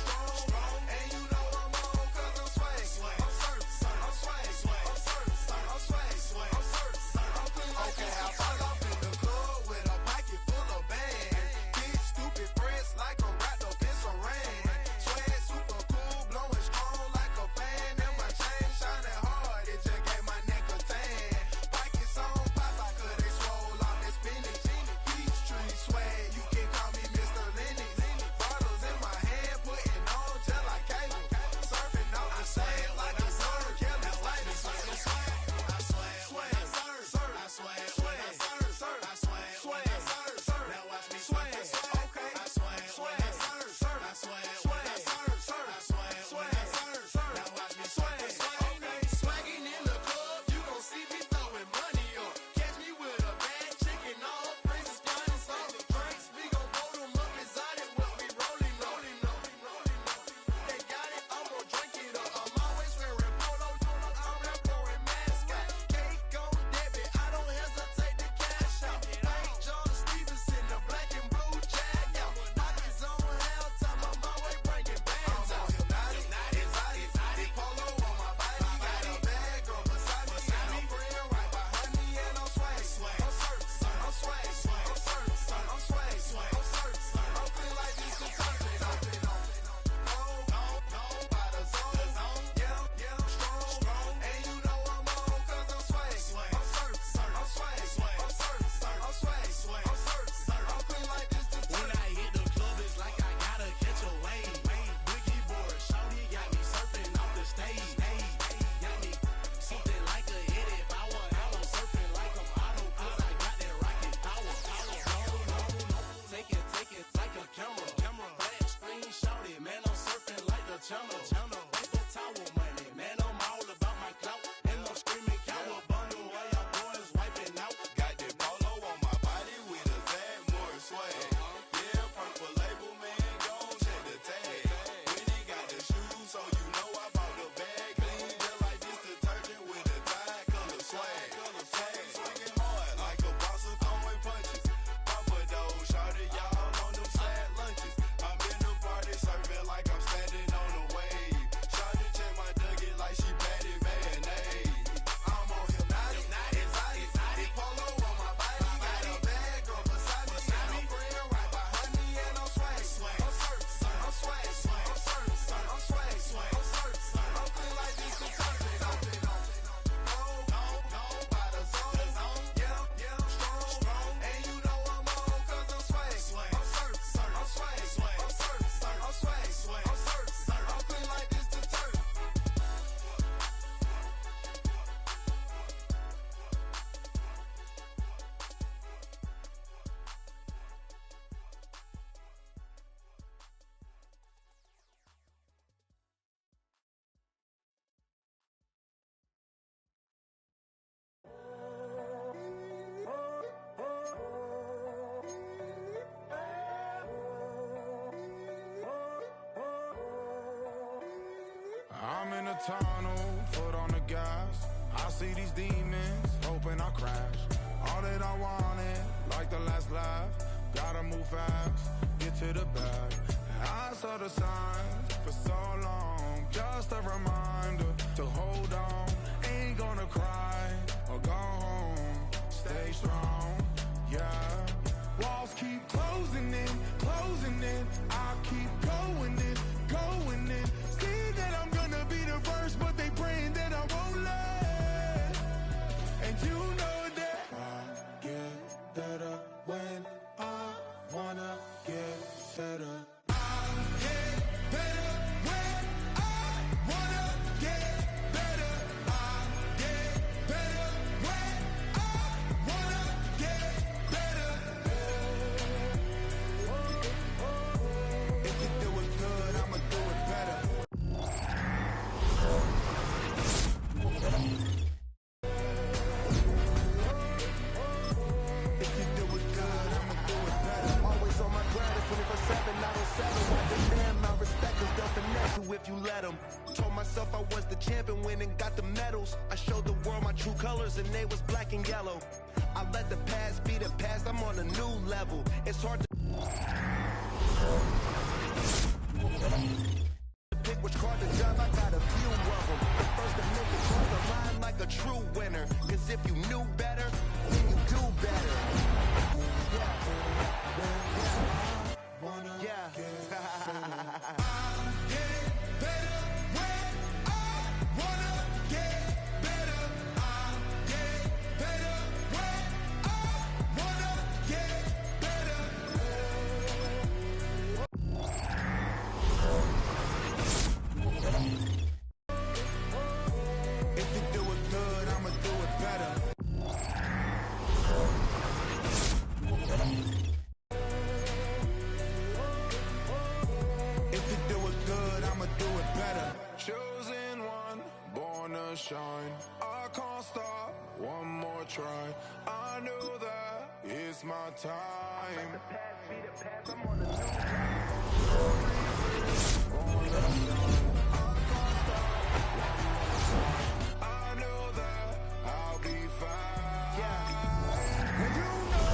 strong, and you know I'm on 'cause I'm swag. I'm surf, I'm swag, I'm surf, I'm swag, I'm surf, I'm clean like this. Okay, I fall off in the club with a pocket full of bags. Big stupid friends like I'm wrapped up in some rain. Swag super cool, blowing strong like a fan, and my chain shining hard. It just gave my neck a tan. Pockets on Popeye 'cause they swole off that spinach. Peachtree swag, you can call me Mr. Lennox. Bottles in my hand, putting on just like cable. Surfing off the sand like a surf. Kelly's like the swag. I swag when I surf. I swag when I surf. I swag when I surf. Now watch me swag. Okay. I swag when I surf. I swag when I surf. I swag when I surf. Now watch me swag. Okay. Swagging in the club, you gon' see me throwing money on. Catch me with a bad chicken, all friends is flying some drinks. We gon' roll them up exotic, what we rolling. They got it, I'm gon' drink it up. I'm always wearing polo, I'm that foreign mascot. Cake on debit, I don't hesitate to cash out. Like John Stevenson, the black and blue jag out. Pockets on hell top, I'm always bringing bands out. Hypnotic, exotic, polo on my body. Got a bad girl beside me, and a friend right behind me, and I'm swag. I'm surf, I'm swag, I'm surf, I'm swag, I'm surf, I'm clean like this detergent. No, by the zone, yeah, strong, and you know I'm on 'cause I'm swag. I'm surf, I'm swag, I'm surf, I'm swag, I'm surf, I'm clean like this detergent. When I hit the club, it's like I gotta catch a wave. Boogie board, shawty got me surfing off the stage. Got me something like a headed power. I'm surfing like I'm Otto 'cause I got that rocket power. Take it like a camera. Flat screen, shawty, man, I'm surfing like the channel. Paper towel money, man, I'm all about my clout. And I'm screaming cowabunga while y'all boys wiping out. Got that polo on my body with a tag, more swag. Yeah, purple label, man, gon' check the tag. When he got the shoes, so you know I bought the bag. Clean just like this detergent with a tie color swag. Swinging hard like a boss of throwing punches. Papa though, shawty, y'all on them sad lunches. I'm in the party serving like I'm standing on a wave. Shawty check my nugget like she patty mayonnaise. I'm on hypnotic, exotic, polo on my body. Got a bad girl beside me, and a friend right behind me, and I'm swag. I'm surf, I'm swag, I'm surf, I'm swag, I'm surf, I'm clean like this detergent. No, by the zone, yeah, strong, and you know I'm on 'cause I'm swag. I'm surf, I'm swag, I'm surf, I'm swag, I'm surf, I'm clean like this detergent. I'm in a tunnel, foot on the gas. I see these demons, hoping I crash. All that I wanted, like the last laugh. Gotta move fast, get to the bag. I saw the signs for so long. Just a reminder to hold on. Ain't gonna cry or go home. Stay strong, yeah. Walls keep closing in. I keep going in. See that I'm gonna be the first, but they praying that I won't let. And you know that I get better when I wanna get better. I get better myself I was the champion, win and got the medals. I showed the world my true colors and they was black and yellow. I let the past be the past, I'm on a new level. It's hard to pick which card to drive, I got a few of them. The first to make it cross the line like a true winner. Cause if you knew better, then you do better. Yeah. Shine. I can't stop, one more try. I know that it's my time. I know that I'll be fine. Yeah. And you know that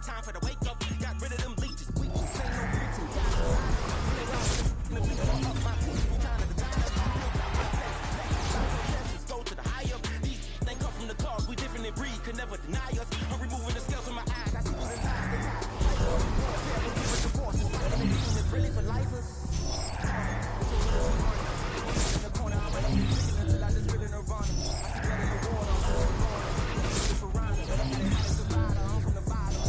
time for the wake up. Got rid of them leeches. We can say no preaching. Got the police up my piece. You trying to design us. Go to the high up. These they come from the cars. We different in breed. Could never deny us. I'm removing the scales from my eyes. I see through the lies. They tie. The force is fighting the demons. Really for lifers. In the corner, I'm ready until I just spit in Nirvana. I see blood in the water. I'm for piranha. I'm from the bottom.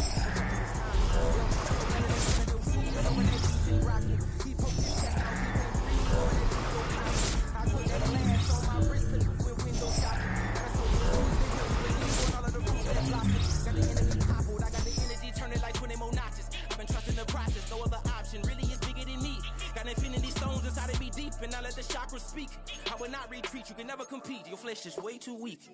And I let the chakras speak. I will not retreat. You can never compete. Your flesh is way too weak.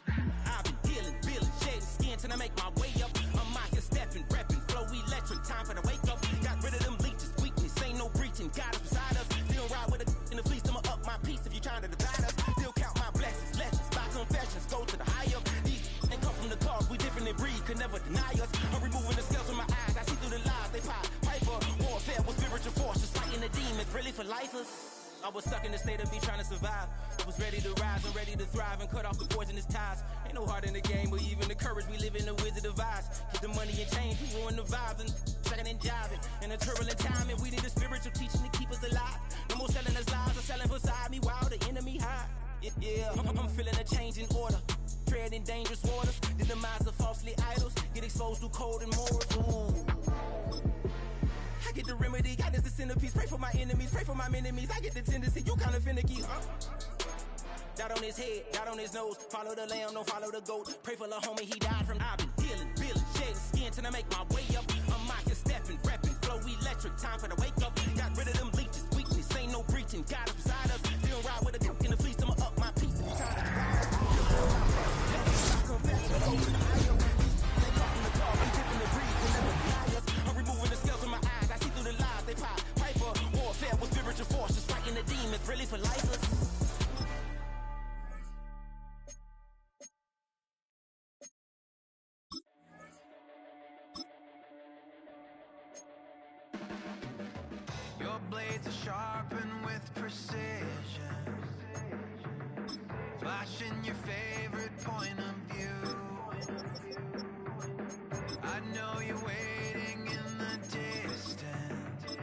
I've been healing, building, shedding skin till I make my way up. I'm out here stepping, repping, flow electric. Time for the wake up. Got rid of them leeches, weakness, ain't no breaching. God is beside us. Still ride with a in the fleece. I'ma up my piece if you trying to divide us. Still count my blessings, lessons, by confessions. Go to the high up. These ain't come from the cars. We different in breed, could never deny us. I'm removing the scales from my eyes. I see through the lies they pop. Piper, warfare with spiritual forces, fighting the demons. Really for lifers. I was stuck in the state of me trying to survive. I was ready to rise and ready to thrive and cut off the poisonous ties. Ain't no heart in the game or even the courage. We live in the Wizard of Oz. Keep the money and change, we ruin the vibes and second and jiving. In a turbulent time, and we need a spiritual teaching to keep us alive. No more selling us lies or selling beside me while the enemy hide. Yeah, I'm feeling a change in order. Treading dangerous waters. The demise of falsely idols. Get exposed through cold and morals. Ooh. I get the remedy, God is the centerpiece. Pray for my enemies, pray for my enemies. I get the tendency, you kinda finicky, huh? Dot on his head, dot on his nose. Follow the lamb, don't follow the goat. Pray for the homie, he died from. I've been healing, building, shedding skin till I make my way up. I'm out here stepping, repping, flow electric. Time for the wake up. Got rid of them leeches, weakness, ain't no breaching. God is beside us. Still ride with a dick in the fleece. I'ma up my piece if you trying to divide us. Go to the high up. They come from the car, we different in breed, can never deny us. I'm removing the scales from my eyes. I see through the lies they pop. Piper, warfare with spiritual forces, fighting the demons. Really for lifers. Your blades are sharpened with precision, flashing your favorite point of view. I know you're waiting in the distance,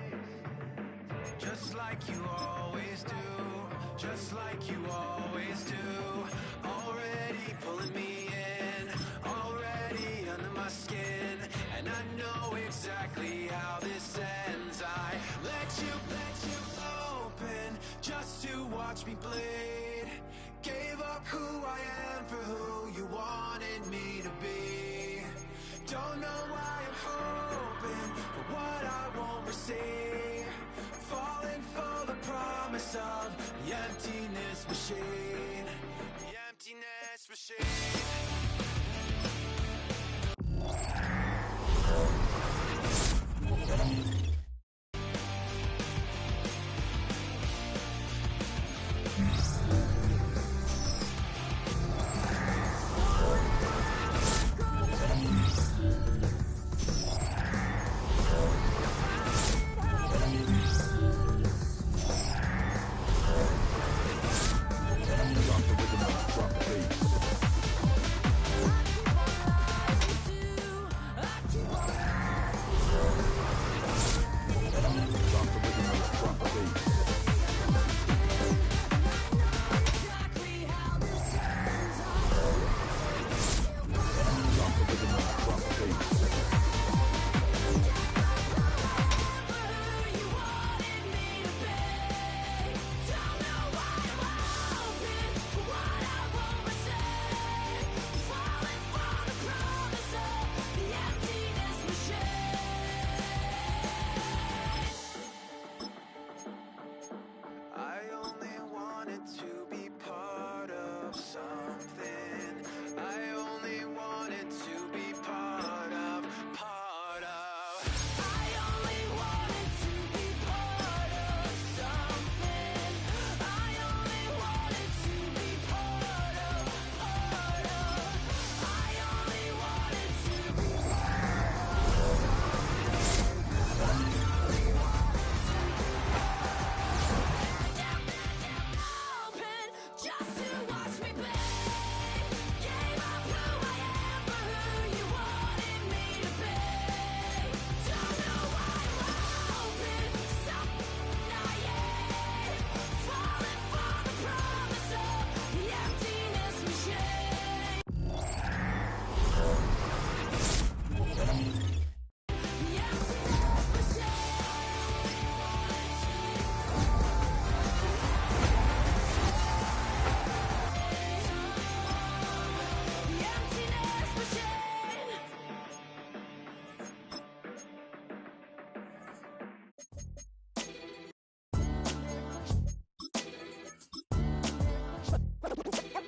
just like you always do, just like you always do. Already pulling me in, already under my skin. and I know exactly how this ends. I let you open just to watch me bleed. Gave up who I am for who you wanted me to be. Don't know why I'm hoping for what I won't receive. Falling for the promise of the emptiness machine. The emptiness machine.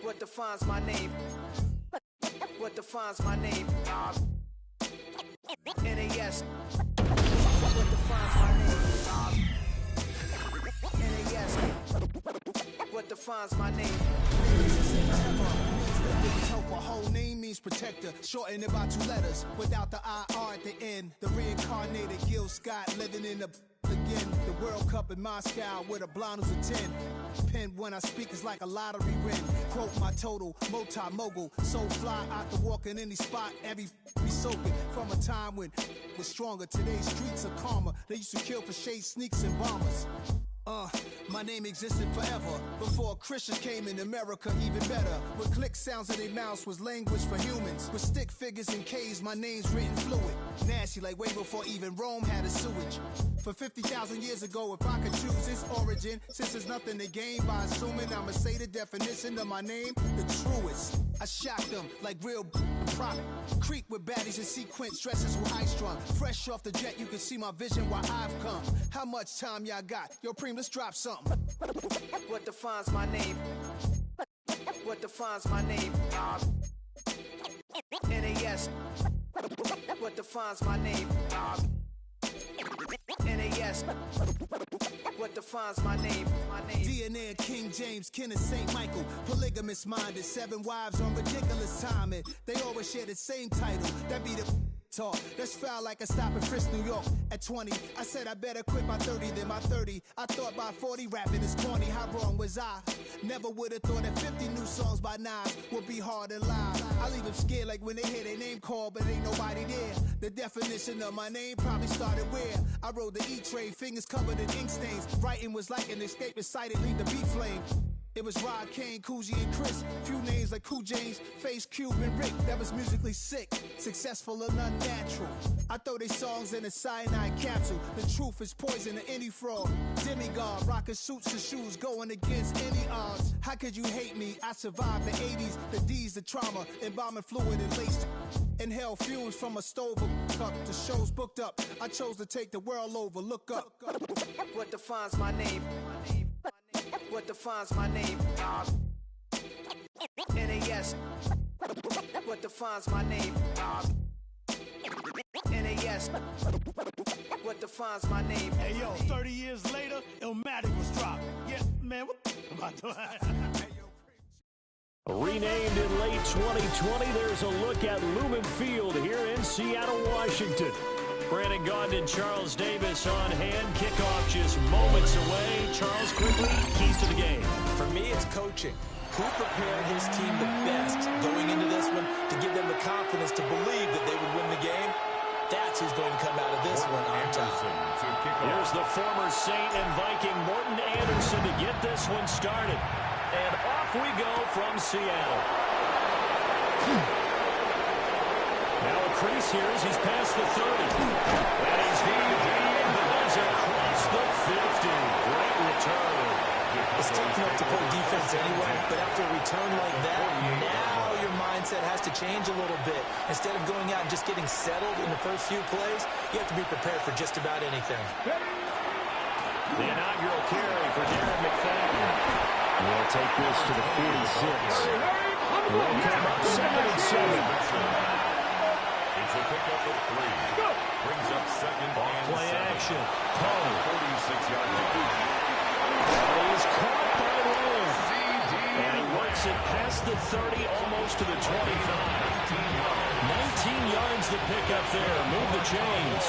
What defines my name? What defines my name? NAS. What defines my name? NAS. What defines my name? Helper, whole name means protector, shortened it by 2 letters, without the IR at the end. The reincarnated Gil Scott living in the again. The World Cup in Moscow with a blonde who's a 10. Pen when I speak is like a lottery win. Quote my total, multi-mogul. So fly out to walk in any spot, every be soaking. From a time when was stronger, today's streets are calmer. They used to kill for shade sneaks and bombers. My name existed forever. Before Christians came in America, even better. With click sounds in their mouths was language for humans. With stick figures and K's, my name's written fluid. Nasty like way before even Rome had a sewage. For 50,000 years ago, if I could choose its origin, since there's nothing to gain by assuming, I'ma say the definition of my name, the truest. I shocked them like real prop. Creep with baddies and sequence dresses with high strung. Fresh off the jet, you can see my vision where I've come. How much time y'all got? Yo, Preem, let's drop something. What defines my name? What defines my name? NAS. What defines my name? NAS. What defines my name? DNA of King James, kin of St. Michael. Polygamous minded, 7 wives on ridiculous timing. They always share the same title. That be the talk. That's foul like a stop in Frisk, New York. At 20, I said I better quit by 30 than by 30. I thought by 40 rapping is corny. How wrong was I? Never would have thought that 50 new songs by Nas would be hard to live. I leave them scared like when they hear their name called, but ain't nobody there. The definition of my name probably started where I rode the E-train, fingers covered in ink stains. Writing was like an escape, excited, leave the beat flame. It was Rod, Kane, Coogee, and Chris. Few names like Cool James, Face, Cube, and Rick. That was musically sick, successful and unnatural. I throw they songs in a cyanide capsule. The truth is poison to any fraud. Demigod, rocking suits and shoes, going against any odds. How could you hate me? I survived the 80s, the D's, the trauma, embalming fluid and laced. Inhale fumes from a stove up. The show's booked up. I chose to take the world over. Look up. What defines my name? What defines my name? NAS. What defines my name? NAS. What defines my name? Hey yo, 30 years later, Illmatic was dropped. Yeah, man, what am I doing? Renamed in late 2020, there's a look at Lumen Field here in Seattle, Washington. Brandon Gaudin and Charles Davis on hand. Kickoff just moments away. Charles, quickly, keys to the game. For me, it's coaching. Who prepared his team the best going into this one to give them the confidence to believe that they would win the game? That's who's going to come out of this one on top. Here's the former Saint and Viking Morton Anderson to get this one started. And off we go from Seattle. Now a crease here as he's past the 30. And he's heaving the buzzer across the 50. Great return. It's tough enough to play defense anyway, but after a return like that, now your mindset has to change a little bit. Instead of going out and just getting settled in the first few plays, you have to be prepared for just about anything. The inaugural carry for Darren McFadden. We'll take this to the 46. We'll come up 2nd and 7. It's a pickup of 3. Brings up 2nd and play 7. Action. Poe. 46-yard line. He is caught by Lowe. And he works it past the 30, almost to the 25. 19 yards the pickup there. Move the chains.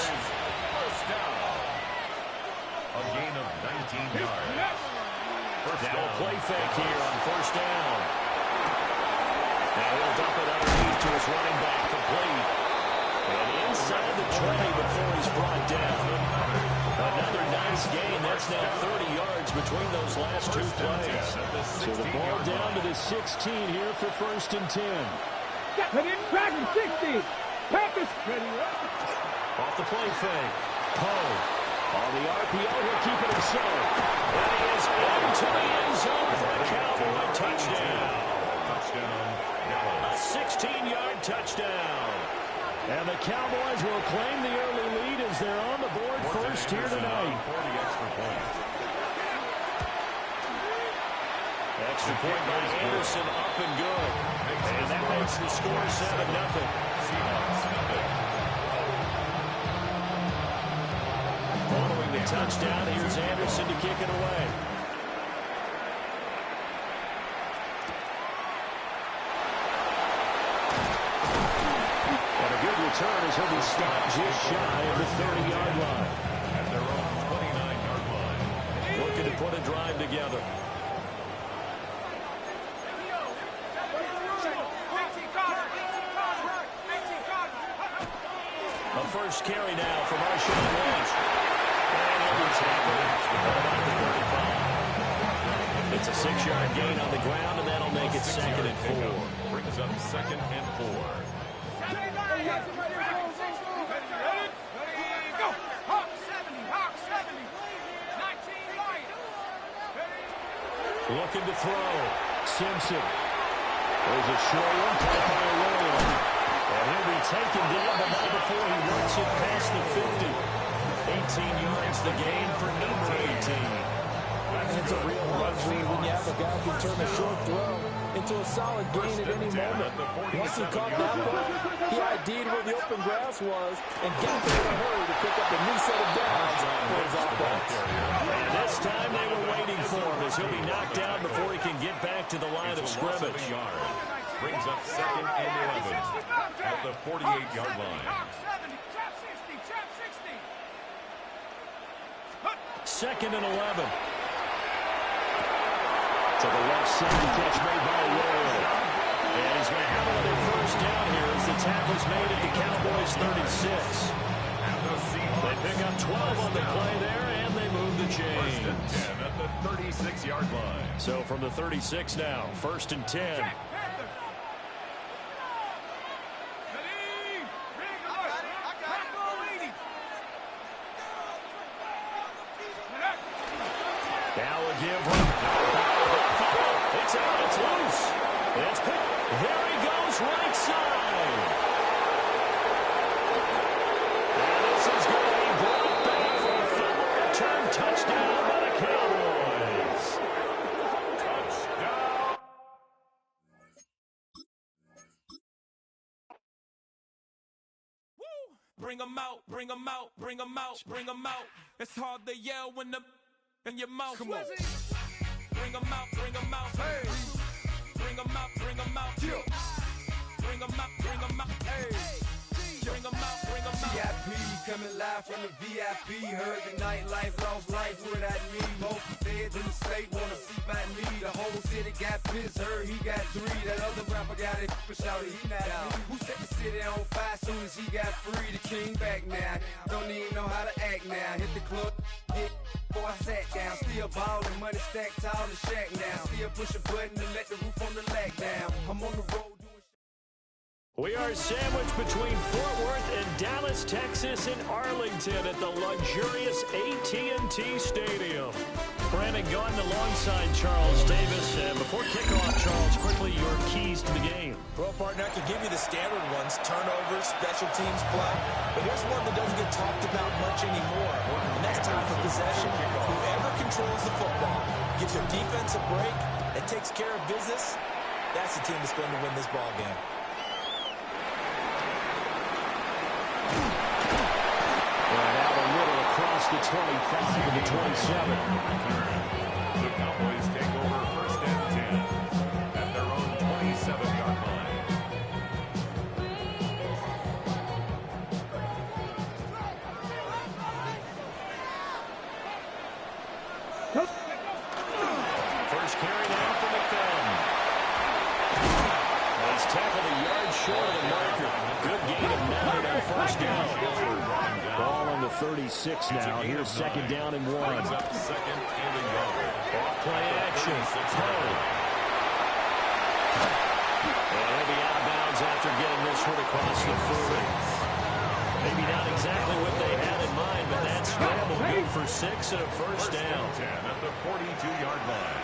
First down. A gain of 19 yards. Now a play fake here on 1st down. Now he'll dump it underneath to his running back, complete. And inside the 20 before he's brought down. Another nice gain. That's now 30 yards between those last 2 plays. So the ball down to the 16 here for 1st and 10. Packers 60. Packers ready. Off the play fake. Poe. On the RPO, he'll keep it himself. And he is into the end zone for a Cowboy touchdown. A 16-yard touchdown. And the Cowboys will claim the early lead as they're on the board first here tonight. Extra point by Anderson, up and good. And that makes the score 7-0. Following the touchdown, here's Anderson to kick it away. And a good return as he'll be stopped just shy of the 30-yard line. At their own 29-yard line. Looking to put a drive together. A first carry now from Marshawn Lynch. And he'll be tackled about the 35. It's a 6-yard gain on the ground, and that'll make it 2nd and 4. Brings up 2nd and 4. Looking to throw. Simpson. There's a short one caught by Arroyo. And he'll be taken down, but not before he works it past the 50. 18 yards the gain for number 18. It's a real luxury when you have a guy who can turn a short throw into a solid gain at any moment. Once he caught that ball, he ID'd where the open grass was and got there in a hurry to pick up a new set of downs for his offense. And this time they were waiting for him as he'll be knocked down before he can get back to the line of scrimmage. Brings up 2nd and 11 at the 48-yard line. 2nd and 11. To the left side, catch made by Arroyo. And he's going to have another first down here as the tackle's made at the Cowboys' 36. They pick up 12 on the play there, and they move the the chains. 1st and 10 at the 36-yard line. So from the 36 now, 1st and 10. Now a give. It's out. It's loose. It's picked. There he goes, right side. And this is going to be brought back for a fumble return touchdown by the Cowboys. Touchdown. Bring 'em out, bring 'em out, bring 'em out, bring 'em out. It's hard to yell when the in your mouth. Come on. Bring 'em out, bring 'em out. Hey. Bring 'em out, bring 'em out. Yeah. Bring 'em out, bring 'em out. Hey. Bring 'em out, bring 'em out. VIP coming live from the VIP. Heard the nightlife, lost life without me. Both the feds in the state wanna see by me. The whole city got pissed, heard he got 3. That other rapper got it, shouted he not me. Who set the city on fire soon as he got free? The king back now, don't even know how to act now. Hit the club, hit before I sat down. Still ballin', money stacked tall in the shack now. Still push a button to let the roof on the lag down. I'm on the road. We are sandwiched between Fort Worth and Dallas, Texas, and Arlington at the luxurious AT&T Stadium. Brandon Gaudin alongside Charles Davis. And before kickoff, Charles, quickly your keys to the game. Well, partner, I can give you the standard ones, turnovers, special teams play. But here's one that doesn't get talked about much anymore, and that's time of possession. Whoever controls the football, gives their defense a break, and takes care of business, that's the team that's going to win this ball game. Across the 25 to the 27. The Cowboys take over 1st and 10 at their own 27-yard line. First carry now for McFadden. He's tackled a yard short of the marker. Good gain of 9 on 1st down. Ball on the 36 now. Here's 2nd down and 1. Second and a yard. Off play action. Poe. And he'll be out of bounds after getting this one across the 40. Maybe not exactly what they had in mind, but that scramble good for 6 and a 1st down. 10 at the 42-yard line.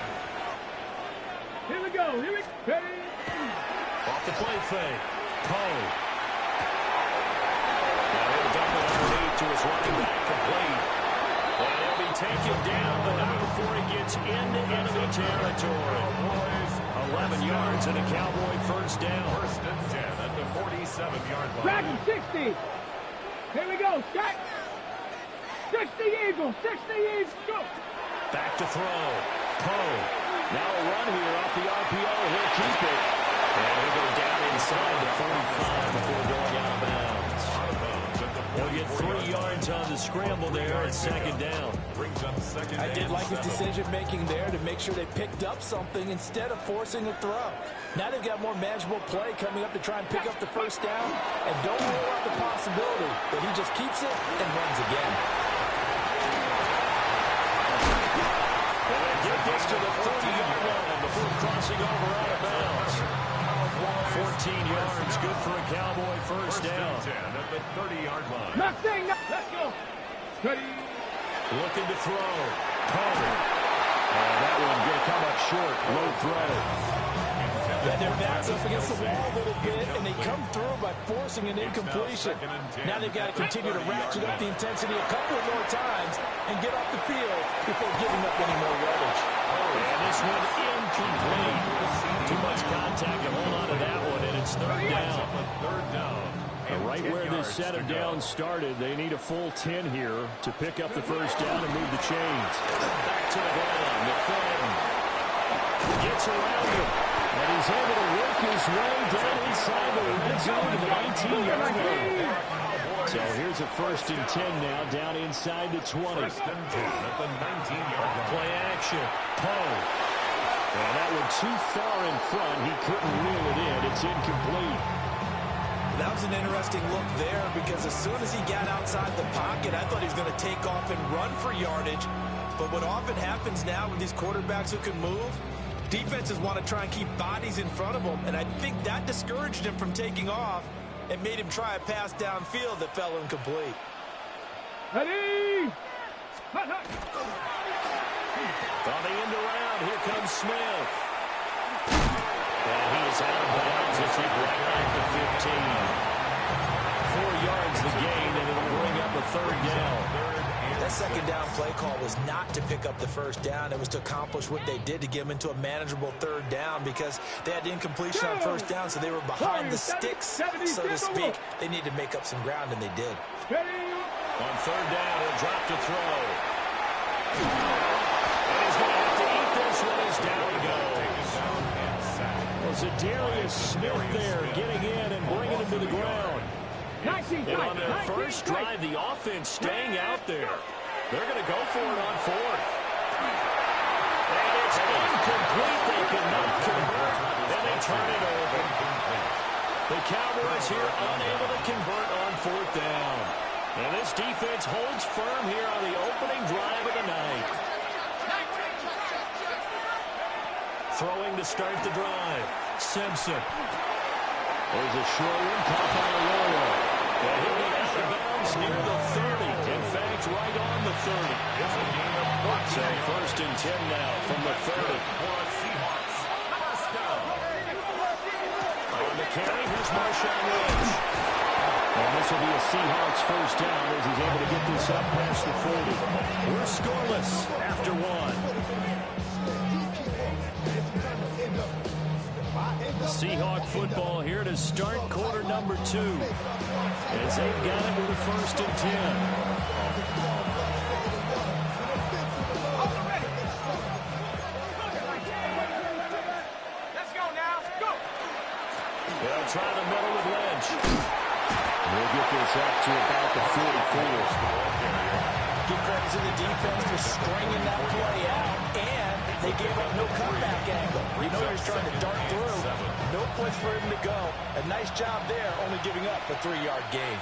Here we go. Here we go. Off the play fake. Poe. Now he'll dump it underneath to his running back, complete. And he'll be taken down, but not before he gets into enemy territory. 11 yards and a Cowboy 1st down. 1st and 10 at the 47-yard line. Dragon 60. Here we go. Shot. 60 Eagles. 60 Eagles. Go. Back to throw. Poe. Now a run here off the RPO. He'll keep it. And he'll go down inside the 45 before going out of bounds. He'll get 3 yards on the scramble there at 2nd down. I did like his decision-making there to make sure they picked up something instead of forcing a throw. Now they've got more manageable play coming up to try and pick up the 1st down. And don't rule out the possibility that he just keeps it and runs again. And they get this to the 30-yard line before crossing over out of bounds. 14 yards, good for a Cowboy 1st down. 10 at the 30-yard line. Nothing. Let's go. Ready. Looking to throw. Poe. And that one going to come up short. Low throw. Yeah, their backs up against the wall a little bit, and they come through by forcing an incompletion. Now they've got to continue to ratchet up the intensity a couple of more times and get off the field before giving up any more yardage. And this one incomplete. Too much contact to hold on to that one, and it's 3rd down. 3rd down. Right where this set of downs started, they need a full 10 here to pick up the 1st down and move the chains. Back to the ground. McFadden gets around him, and he's able to work his way down inside the red zone to the 19-yard line. So here's a 1st and 10 now, down inside the 20. 1st and 10 at the 19-yard line. Play action. Poe. And that one too far in front. He couldn't reel it in. It's incomplete. That was an interesting look there because as soon as he got outside the pocket, I thought he was going to take off and run for yardage. But what often happens now with these quarterbacks who can move, defenses want to try and keep bodies in front of them, and I think that discouraged him from taking off and made him try a pass downfield that fell incomplete. Ready? On the end around, here comes Smith. And he is out of bounds. It's right back to 15. 4 yards the gain, and it'll bring up a third down. That second down play call was not to pick up the first down. It was to accomplish what they did to get them into a manageable third down because they had incompletion on first down, so they were behind the sticks, so to speak. They needed to make up some ground, and they did. On third down, he'll drop to throw. And he's going to have to eat this one as down he goes. Well, Zadarius Smith there getting in and bringing him to the ground. And on their first drive, the offense staying out there. They're going to go for it on fourth. And it's incomplete. They cannot convert. Then they turn it over. The Cowboys here unable to convert on fourth down. And this defense holds firm here on the opening drive of the night. Throwing to start the drive. Simpson. There's a short one, caught by Arroyo. And he'll be out of bounds near the 30. In fact, right on the 30. So first and 10 now from the 30. On the carry, here's Marshawn Lynch. And this will be a Seahawks first down as he's able to get this up past the 40. We're scoreless after one. Seahawk football here to start quarter number 2. As they've got it with a first and 10. Let's go now. Go. They'll try the middle with Lynch. We'll get this up to about the 44. Give credit to the defense for stringing that play out, and they gave up no comeback angle. You know he was trying to dart through. No place for him to go. A nice job there, only giving up a 3-yard gain.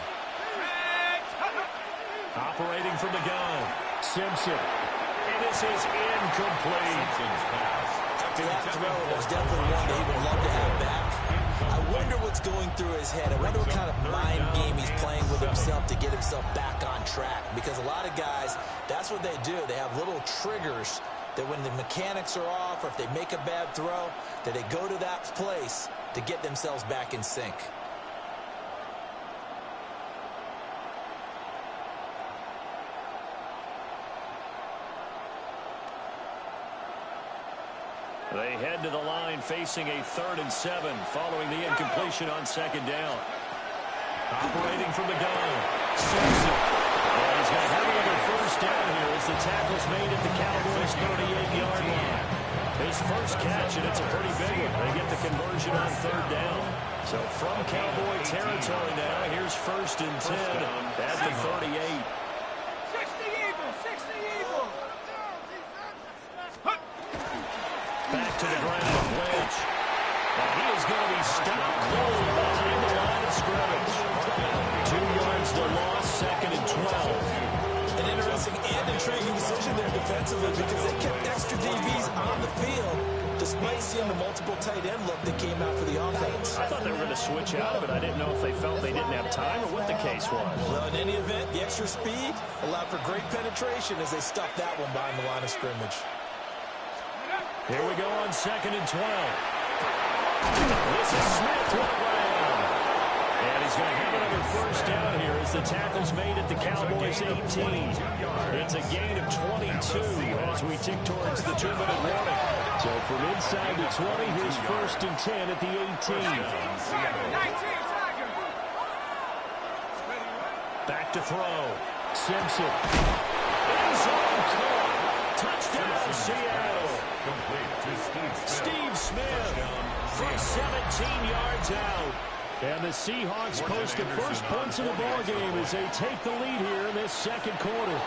Operating from the gun, Simpson. And this is incomplete. After that throw, there's definitely one that he would love to have back. I wonder what's going through his head. I wonder what kind of mind game he's playing with himself to get himself back on track. Because a lot of guys, that's what they do. They have little triggers that when the mechanics are off or if they make a bad throw, that they go to that place to get themselves back in sync. They head to the line facing a 3rd and 7 following the incompletion on second down. Operating from the gun, Simpson. And he's going to have another first down here as the tackle's made at the Cowboys' 38-yard line. His first catch, and it's a pretty big one. They get the conversion on 3rd down. So from Cowboy territory now, here's first and 10 at the 38. 60 Eagles, 60 Eagles. Back to the ground, Lynch. And he is going to be stopped cold behind the line of scrimmage. 2 yards the loss, 2nd and 12. An interesting and intriguing decision there defensively because they kept extra DBs on the field despite seeing the multiple tight end look that came out for the offense. I thought they were going to switch out of it. I didn't know if they felt they didn't have time or what the case was. Well, in any event, the extra speed allowed for great penetration as they stuffed that one behind the line of scrimmage. Here we go on 2nd and 12. This is Smith around. And he's going to have another first down here as the tackle's made at the Cowboys' 18. It's a gain of 22 as we tick towards the 2-minute warning. So from inside the 20, here's first and 10 at the 18. Back to throw. Simpson. End zone caught. Touchdown, Seattle. Steve Smith from 17 yards out. And the Seahawks post the first points of the ballgame as they take the lead here in this second quarter.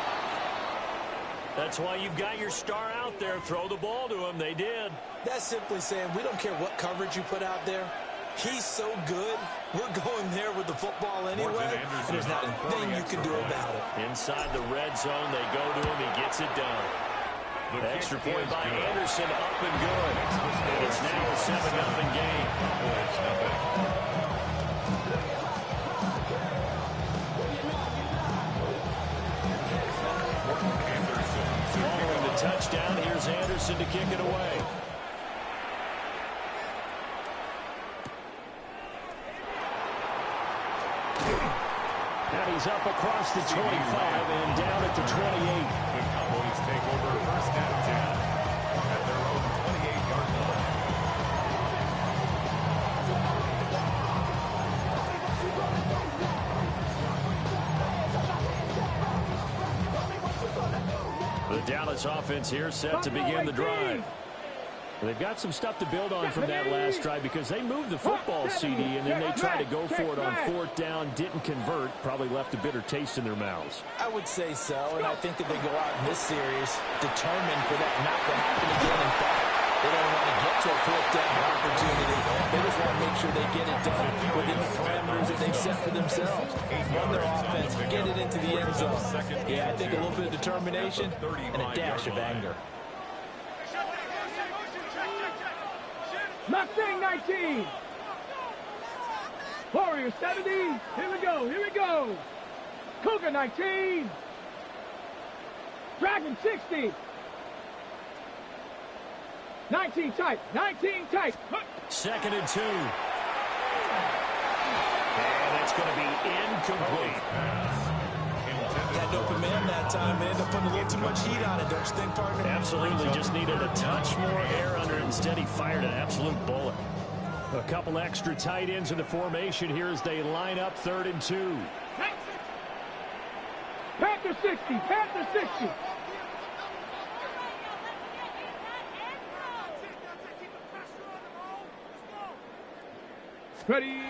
That's why you've got your star out there. Throw the ball to him. They did. That's simply saying we don't care what coverage you put out there. He's so good. We're going there with the football anyway, and there's not a thing you can do about it. Inside the red zone, they go to him. He gets it done. The extra point by Anderson up and good. It's now a 7-0 game. Following the touchdown, here's Anderson to kick it away. And he's up across the 25 and down at the 28. The Cowboys take over first and 10 at their own 28-yard line. The Dallas offense here set to begin the drive. They've got some stuff to build on from that last drive because they moved the football, CD, and then they tried to go for it on fourth down, didn't convert, probably left a bitter taste in their mouths. I would say so, and I think that they go out in this series determined for that not to happen again. In fact, they don't want to get to a fourth down opportunity. They just want to make sure they get it done within the parameters that they've set for themselves. Run their offense, get it into the end zone. Yeah, I think a little bit of determination and a dash of anger. Mustang 19. Warrior 70. Here we go. Here we go. Cougar 19. Dragon 60. 19 tight. 19 tight. 2nd and 2. And it's going to be incomplete. Had an open man that time. They ended up putting a little too much heat on it, don't you think, partner? Absolutely. Just needed a touch more air under it. Instead, he fired an absolute bullet. A couple extra tight ends in the formation here as they line up 3rd and 2. Panther 60. Panther 60. Ready.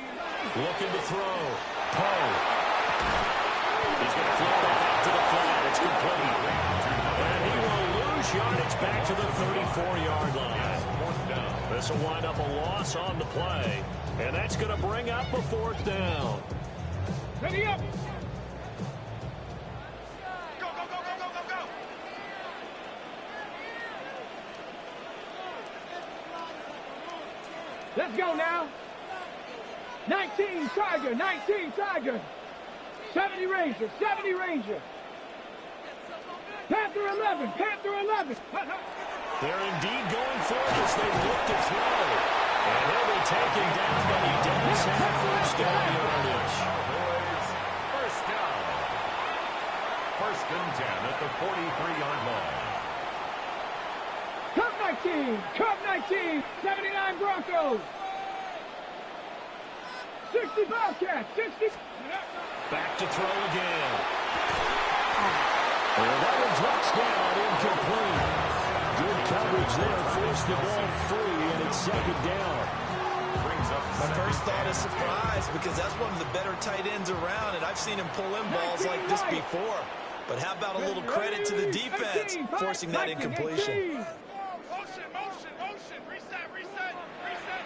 Looking to throw. Poe. He's going to float that out to the flat. It's complete. And he will lose yardage back to the 34-yard line. This will wind up a loss on the play. And that's going to bring up a 4th down. Ready up. Go, go, go, go, go, go, go. Let's go now. 19 Tiger. 19 Tiger. 70 Ranger, 70 Ranger. Panther 11, Panther 11. They're indeed going for it as they look to throw. And he'll be taken down, but he does have first down yardage. First down. 1st and 10 at the 43-yard line. Cub 19, Cub 19, 79 Broncos. 60 Bobcats, 60. Back to throw again. And that one drops down, incomplete. Good coverage there, forced the ball free, and it's 2nd down. My first thought is surprise because that's one of the better tight ends around, and I've seen him pull in balls like this before. But how about a little credit to the defense forcing that incompletion? Motion, motion, motion. Reset, reset, reset.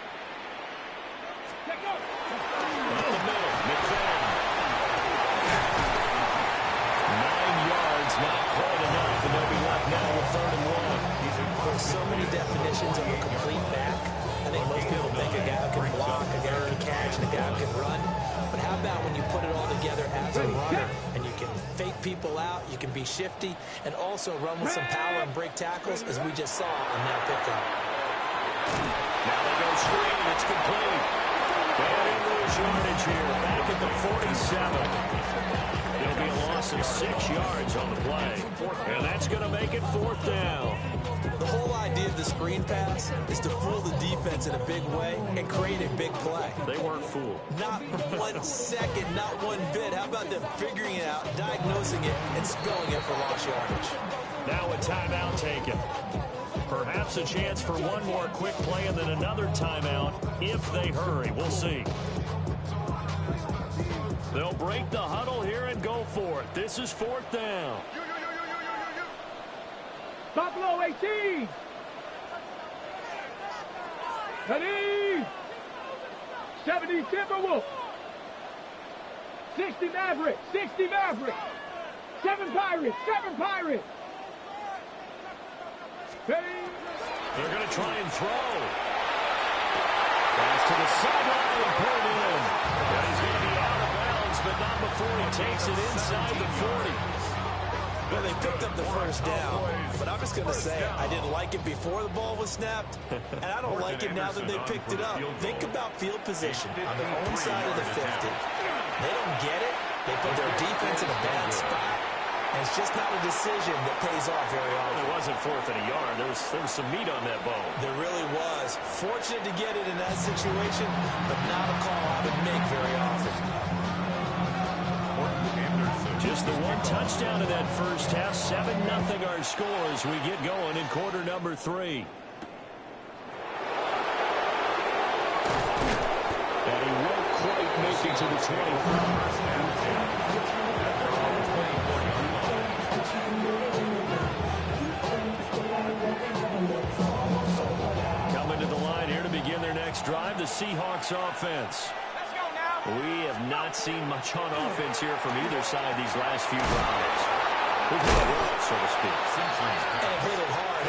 Let go. Up the middle, McFadden. 9 yards, not quite enough, and they'll be left now with 3rd and 1. There's so many definitions of a complete back. I think most people think a guy can block, a guy can catch, and a guy can run. But how about when you put it all together as a runner, and you can fake people out, you can be shifty, and also run with some power and break tackles, as we just saw on that pickup. Now they go straight, and it's complete. And he loses yardage here, back at the 47. It'll be a loss of 6 yards on the play. And that's going to make it 4th down. The whole idea of the screen pass is to fool the defense in a big way and create a big play. They weren't fooled. Not 1 second, not one bit. How about them figuring it out, diagnosing it, and spilling it for lost yardage? Now a timeout taken. Perhaps a chance for one more quick play and then another timeout if they hurry. We'll see. They'll break the huddle here and go for it. This is 4th down. Buffalo 18. Ready. 70 Timberwolf. 60 Maverick. 60 Maverick. 7 Pirates. 7 Pirates. They're going to try and throw. Pass to the sideline and pulled in. And he's going to be out of bounds, but not before he takes it inside the 40. Well, they picked up the first down, but I'm just going to say I didn't like it before the ball was snapped, and I don't like it now that they picked it up. Think about field position on their own side of the 50. They don't get it. They put their defense in a bad spot, and it's just not a decision that pays off very often. It wasn't 4th and a yard. There was some meat on that bone. There really was. Fortunate to get it in that situation, but not a call I would make very often. Just the one touchdown in that first half. 7-0 our score as we get going in quarter number 3. And he won't quite make it to the 25. Coming to the line here to begin their next drive, the Seahawks offense. We have not seen much on offense here from either side these last few drives. We've hit it well, so to speak. And hit it hard,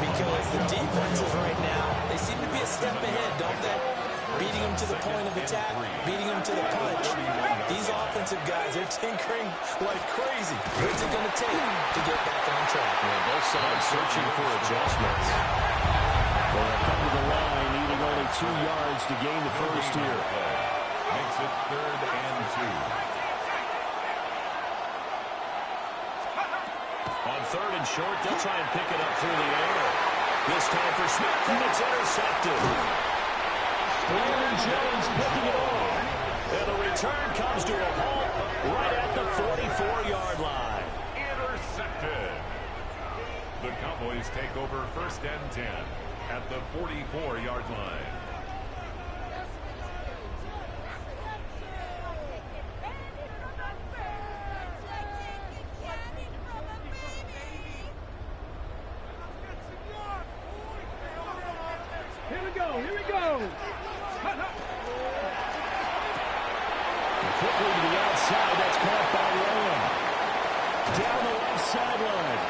because the defenses right now, they seem to be a step ahead, don't they? Beating them to the point of attack, beating them to the punch. These offensive guys, they're tinkering like crazy. What's it going to take to get back on track? Yeah, both sides searching for adjustments. They'll come to the line, needing only 2 yards to gain the first here. Makes it 3rd and 2. On 3rd and short, they'll try and pick it up through the air. This time for Smith, and it's intercepted. Aaron Jones picking it off. And the return comes to a halt right at the 44-yard line. Intercepted. The Cowboys take over 1st and 10 at the 44-yard line. Here we go. Quickly to the outside. That's caught by Lamb. Down the left sideline.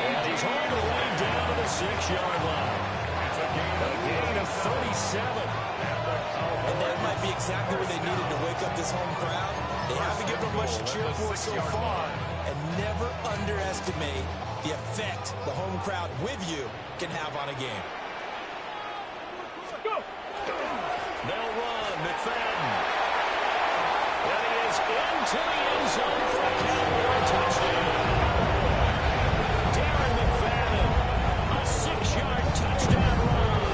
And he's all the way down to the 6-yard line. It's a gain of 37. And that might be exactly what they needed to wake up this home crowd. They haven't given them much to cheer for so far. And never underestimate the effect the home crowd with you can have on a game. They'll run. McFadden. And he is into the end zone for a Cowboy touchdown. Darren McFadden, a 6-yard touchdown run.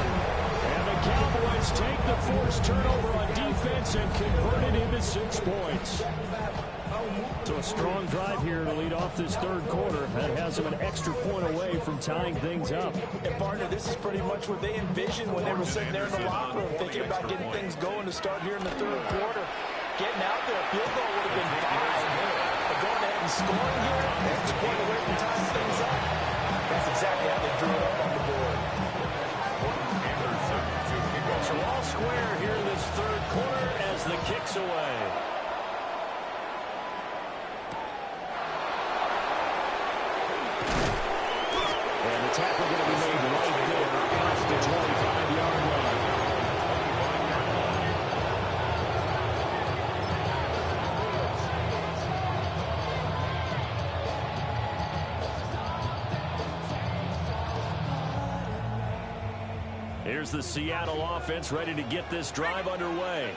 And the Cowboys take the forced turnover on defense and convert it into 6 points. So a strong drive here to lead off this 3rd quarter. That has them an extra point away from tying things up. And partner, this is pretty much what they envisioned when they were sitting there in the locker room thinking about getting things going to start here in the 3rd quarter. Getting out there, a field goal would have been fine. But going ahead and scoring here, an extra point away from tying things up. That's exactly how they drew it up on the board. So all square here in this 3rd quarter as the kick's away. And the tackle going to be made right there past the 25-yard line. Here's the Seattle offense ready to get this drive underway.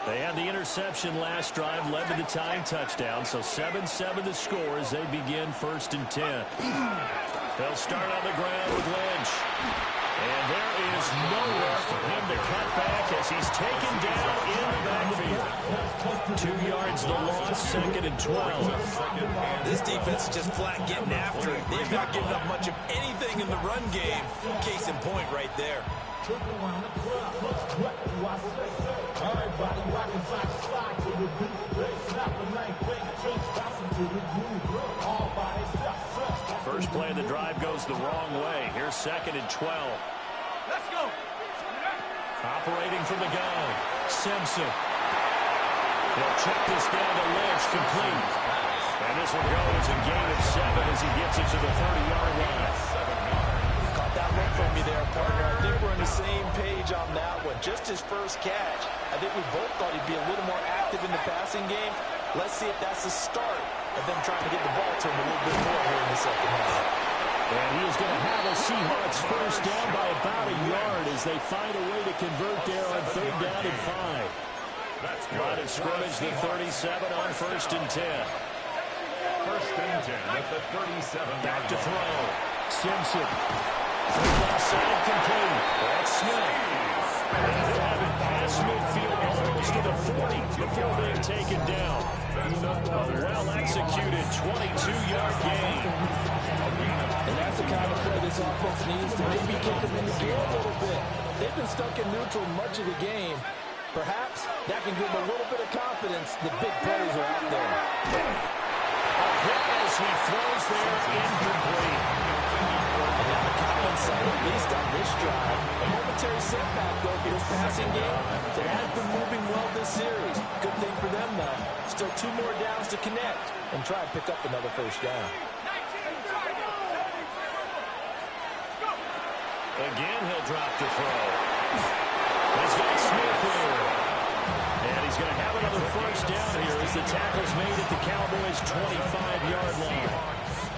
They had the interception last drive, led to the tying touchdown, so 7-7 the score as they begin 1st and 10. They'll start on the ground with Lynch. And there is nowhere for him to cut back as he's taken down in the backfield. 2 yards the loss, 2nd and 12. This defense is just flat getting after it. They've not given up much of anything in the run game. Case in point right there. First play of the drive goes the wrong way. Here's 2nd and 12. Let's go. Operating from the gun, Simpson. He'll check this down to Lynch, complete. And this will go as a gain of 7 as he gets it to the 30-yard line. that look from you there, partner. I think we're on the same page on that one. Just his first catch. I think we both thought he'd be a little more active in the passing game. Let's see if that's the start of them trying to get the ball to him a little bit more here in the second half. And he is going to have a Seahawks first down by about a yard as they find a way to convert there on 3rd down and 5. Line of scrimmage, the 37 on 1st and 10. 1st and 10 at the 37. Back to throw. Simpson. Left side complete. That's Smith. And he'll have it past midfield almost to the 40 before being taken down. A well-executed 22-yard gain. And that's the kind of play this offense needs to maybe kick them in the gear a little bit. They've been stuck in neutral much of the game. Perhaps that can give them a little bit of confidence. The big plays are out there. A hit as he throws there, incomplete. And now the Cowboys side, at least on this drive. A momentary setback, though, for this passing game that has been moving well this series. Good thing for them, though. Still 2 more downs to connect and try and pick up another first down. Again, he'll drop to throw. He's got Smith here. And he's going to have another first down here as the tackle's made at the Cowboys' 25-yard line.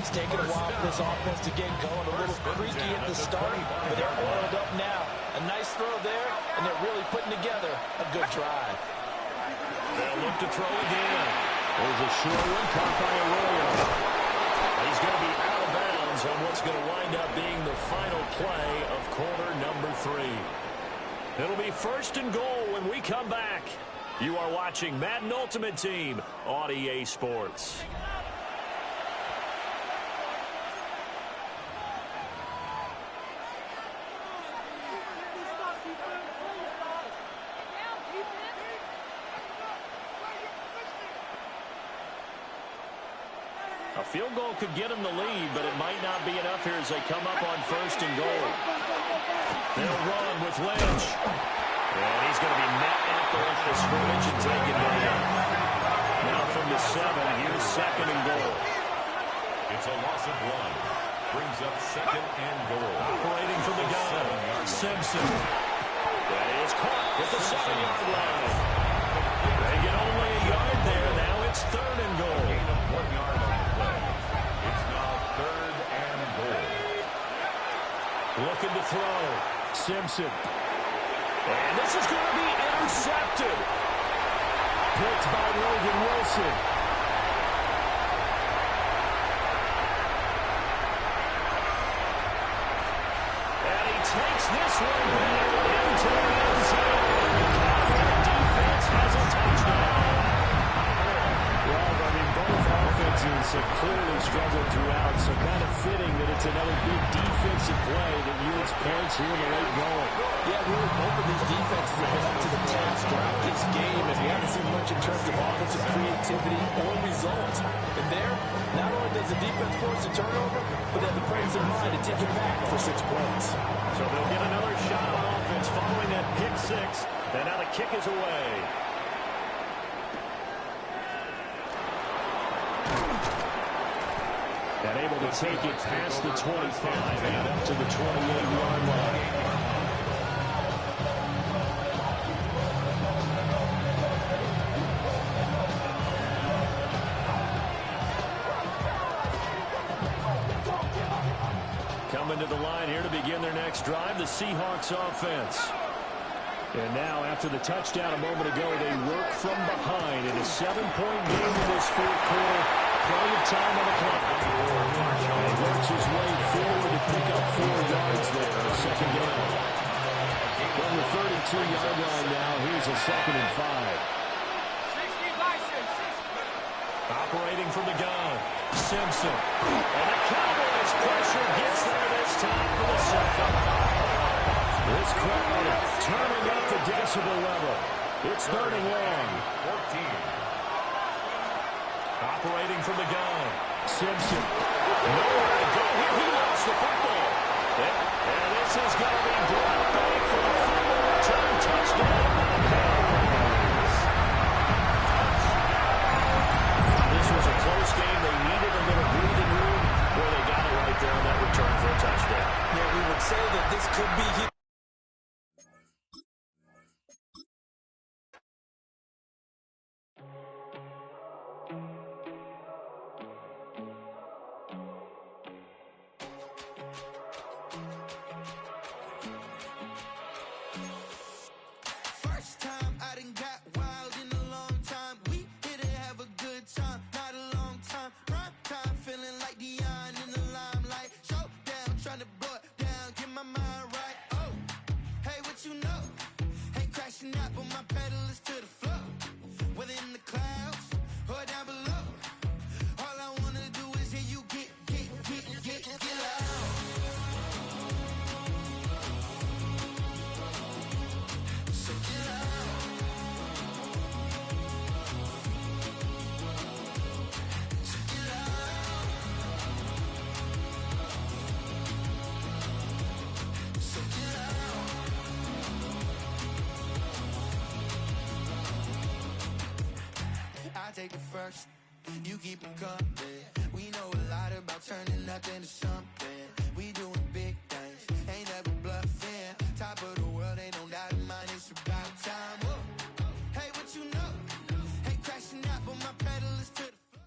It's taken a while for this offense to get going. A little creaky at the start, but they're oiled up now. A nice throw there, and they're really putting together a good drive. They'll look to throw again. There's a short one caught by Arroyo. He's going to be out of bounds on what's going to wind up being the final play of quarter number 3. It'll be 1st and goal when we come back. You are watching Madden Ultimate Team on EA Sports. A field goal could get them the lead, but it might not be enough here as they come up on 1st and goal. They'll run with Lynch. And he's going to be met at the line of scrimmage and taken down. Now from the 7, here's 2nd and goal. It's a loss of 1. Brings up 2nd and goal. Operating from the gun, Simpson. That is caught at the 7-yard line. They get only a yard there. Now it's 3rd and goal. 1 yard on the play. It's now 3rd and goal. Looking to throw. Simpson. And this is going to be intercepted. Picked by Logan Wilson. And he takes this one back into the end zone. The defense has a touchdown. Well, I mean, both offenses have clearly struggled throughout, so kind of fitting that it's another big defensive play that yields points here in the late going. Yeah, really, both of these defenses have been up to the task throughout this game, and we haven't seen much in terms of offensive creativity or results. And there, not only does the defense force a turnover, but they have the presence of mind to take it back for 6 points. So they'll get another shot on offense following that pick 6, and now the kick is away. And able to take it past the 25 and up to the 28-yard line. Coming to the line here to begin their next drive, the Seahawks offense. And now, after the touchdown a moment ago, they work from behind in a 7-point game in this 4th quarter. Plenty of time on the clock. And works his way forward to pick up 4 yards there on 2nd down. From the 32-yard line now, here's a 2nd and 5. Operating from the gun, Simpson. And the Cowboys pressure gets there this time for the 2nd. This crowd turning up the decibel level. It's 3rd and long. 14. Operating from the gun, Simpson. Nowhere to go here. He lost the football. And this is going to be brought back for a final return touchdown. This was a close game. They needed a little breathing room. Well, they got it right there on that return for a touchdown. Yeah, we would say first. You keep it coming. We know a lot about turning nothing to something. We doing big things, ain't never bluffing. Top of the world, ain't no doubt in mine. It's about time. Whoa. Hey, what you know? Hey, crashing out, but my pedal is to the floor.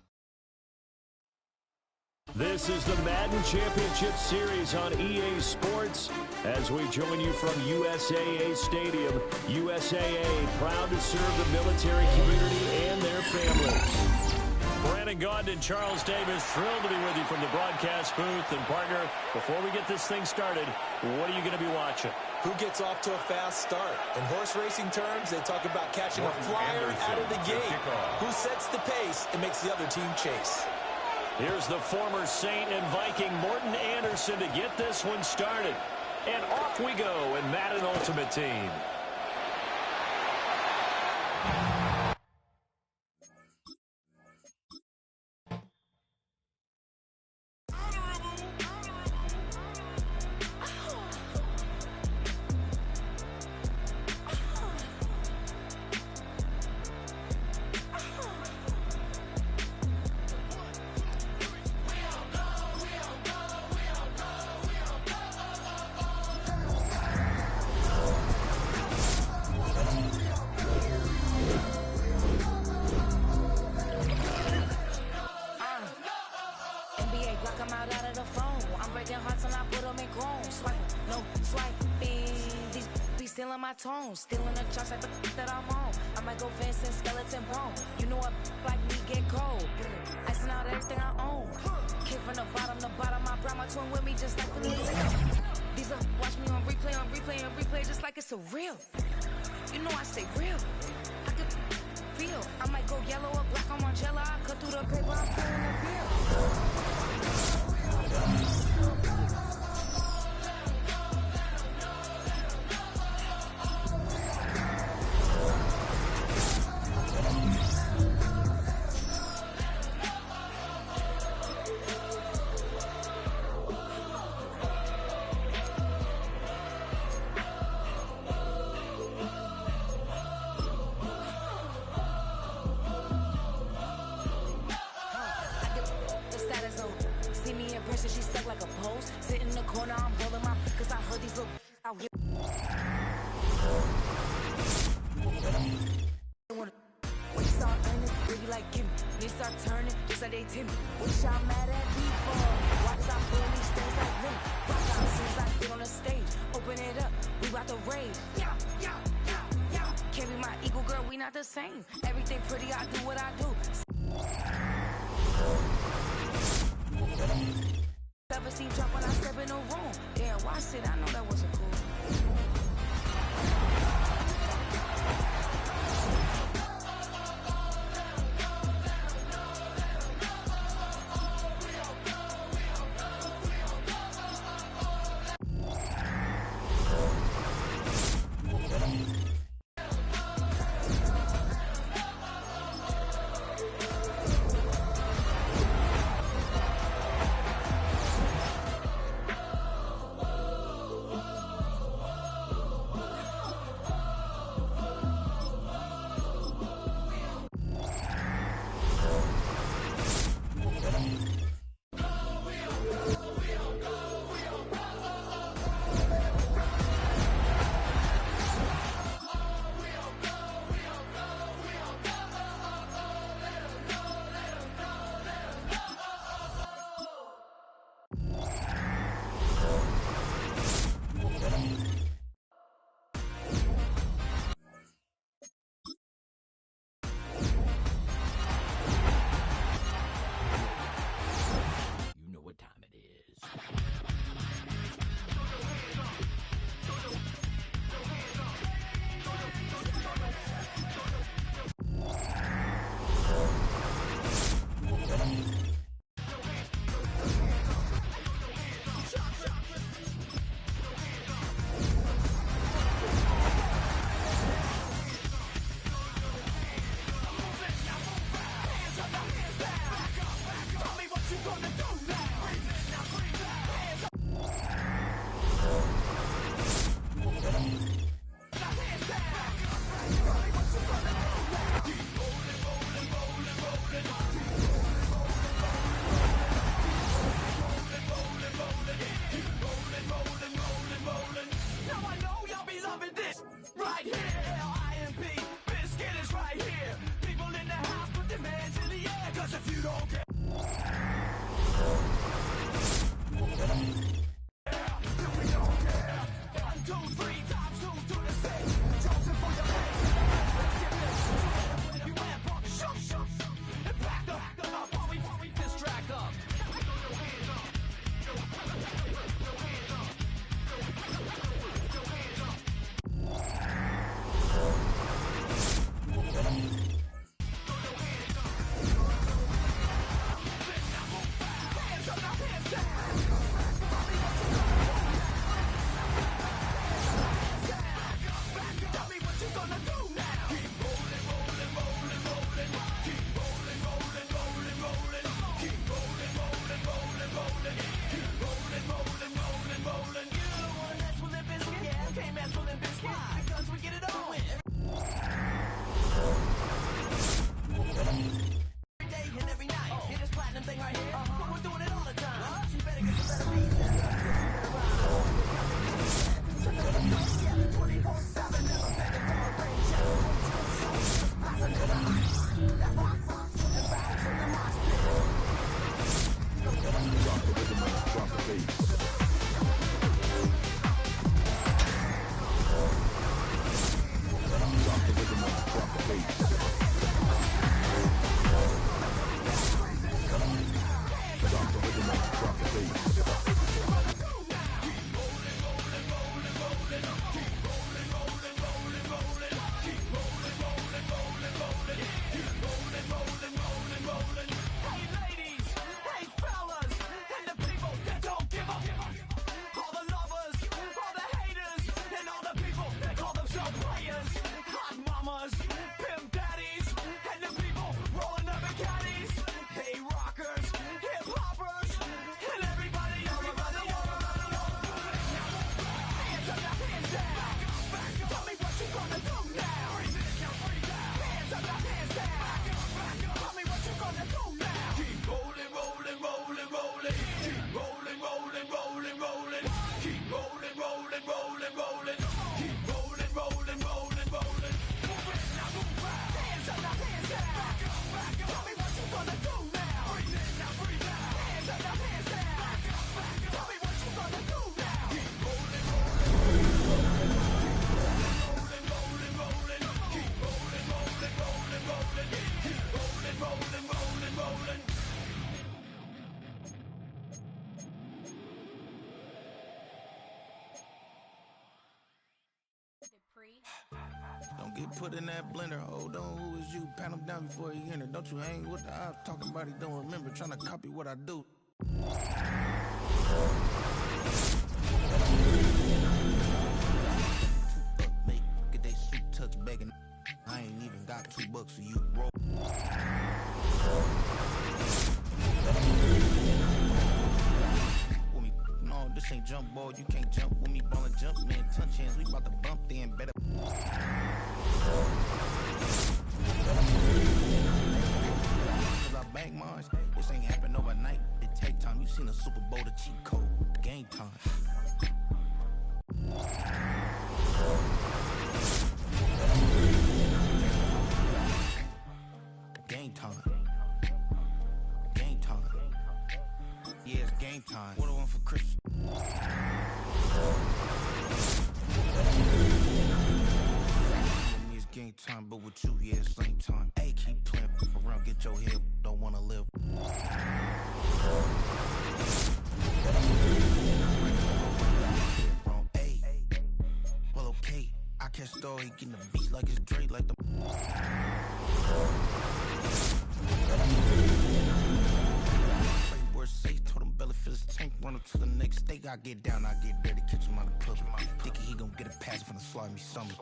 This is the Madden Championship Series on EA Sports as we join you from USAA Stadium. USAA, proud to serve the military community and their families. Brandon Gaudin and Charles Davis, thrilled to be with you from the broadcast booth. And, partner, before we get this thing started, what are you going to be watching? Who gets off to a fast start? In horse racing terms, they talk about catching a flyer out of the gate. Who sets the pace and makes the other team chase? Here's the former Saint and Viking Morton Anderson to get this one started. And off we go in Madden Ultimate Team. Tone, stealing the chops like the that I'm on. I might go fence and skeleton bone. You know a like me get cold. Icing out everything I own. Came from the bottom, I brought my twin with me just like the These are watch me on replay, just like it's a real. You know I stay real. I could feel. I might go yellow or black on Margiela. I cut through the paper, I'm pulling the bill. She stuck like a post. Sit in the corner, I'm holding my cause I heard these little out here. When you start earning, they be like, give me. When you start turning, just like they tell me. What y'all mad at me for? Why cause I put in these things like limit? Rock out as soon as I get on the stage. Open it up, we about to rage. Yeah. Can't be my equal, girl, we not the same. Everything pretty, I do what I do. Never seen drop when I step in the room. Damn, watch it, I know that wasn't cool. Don't get put in that blender. Hold on, who is you? Pat him down before he enter. Don't you hang with the ops talking about he don't remember, trying to copy what I do. Make get they suit tucks begging. I ain't even got $2 for you, bro. With me, no, this ain't jump ball. You can't jump with me, ball and jump, man. Touch hands, we about to bump then better. Cause I bang mines, this ain't happen overnight. It take time. You seen a Super Bowl, the cheat code, game time. Game time. Game time. Yeah, it's game time. What I want for Christmas? It's game time, but with you, yeah, it's same time. Hey, keep playing around, get your head, don't wanna live. Hey, well, okay, I catch the he getting the beat like it's Drake, like the. Safe, told him belly fill his tank, run up to the next state. I get down, I get dirty, catch him on the public. Thinking he gon' get a pass from the slimy summer.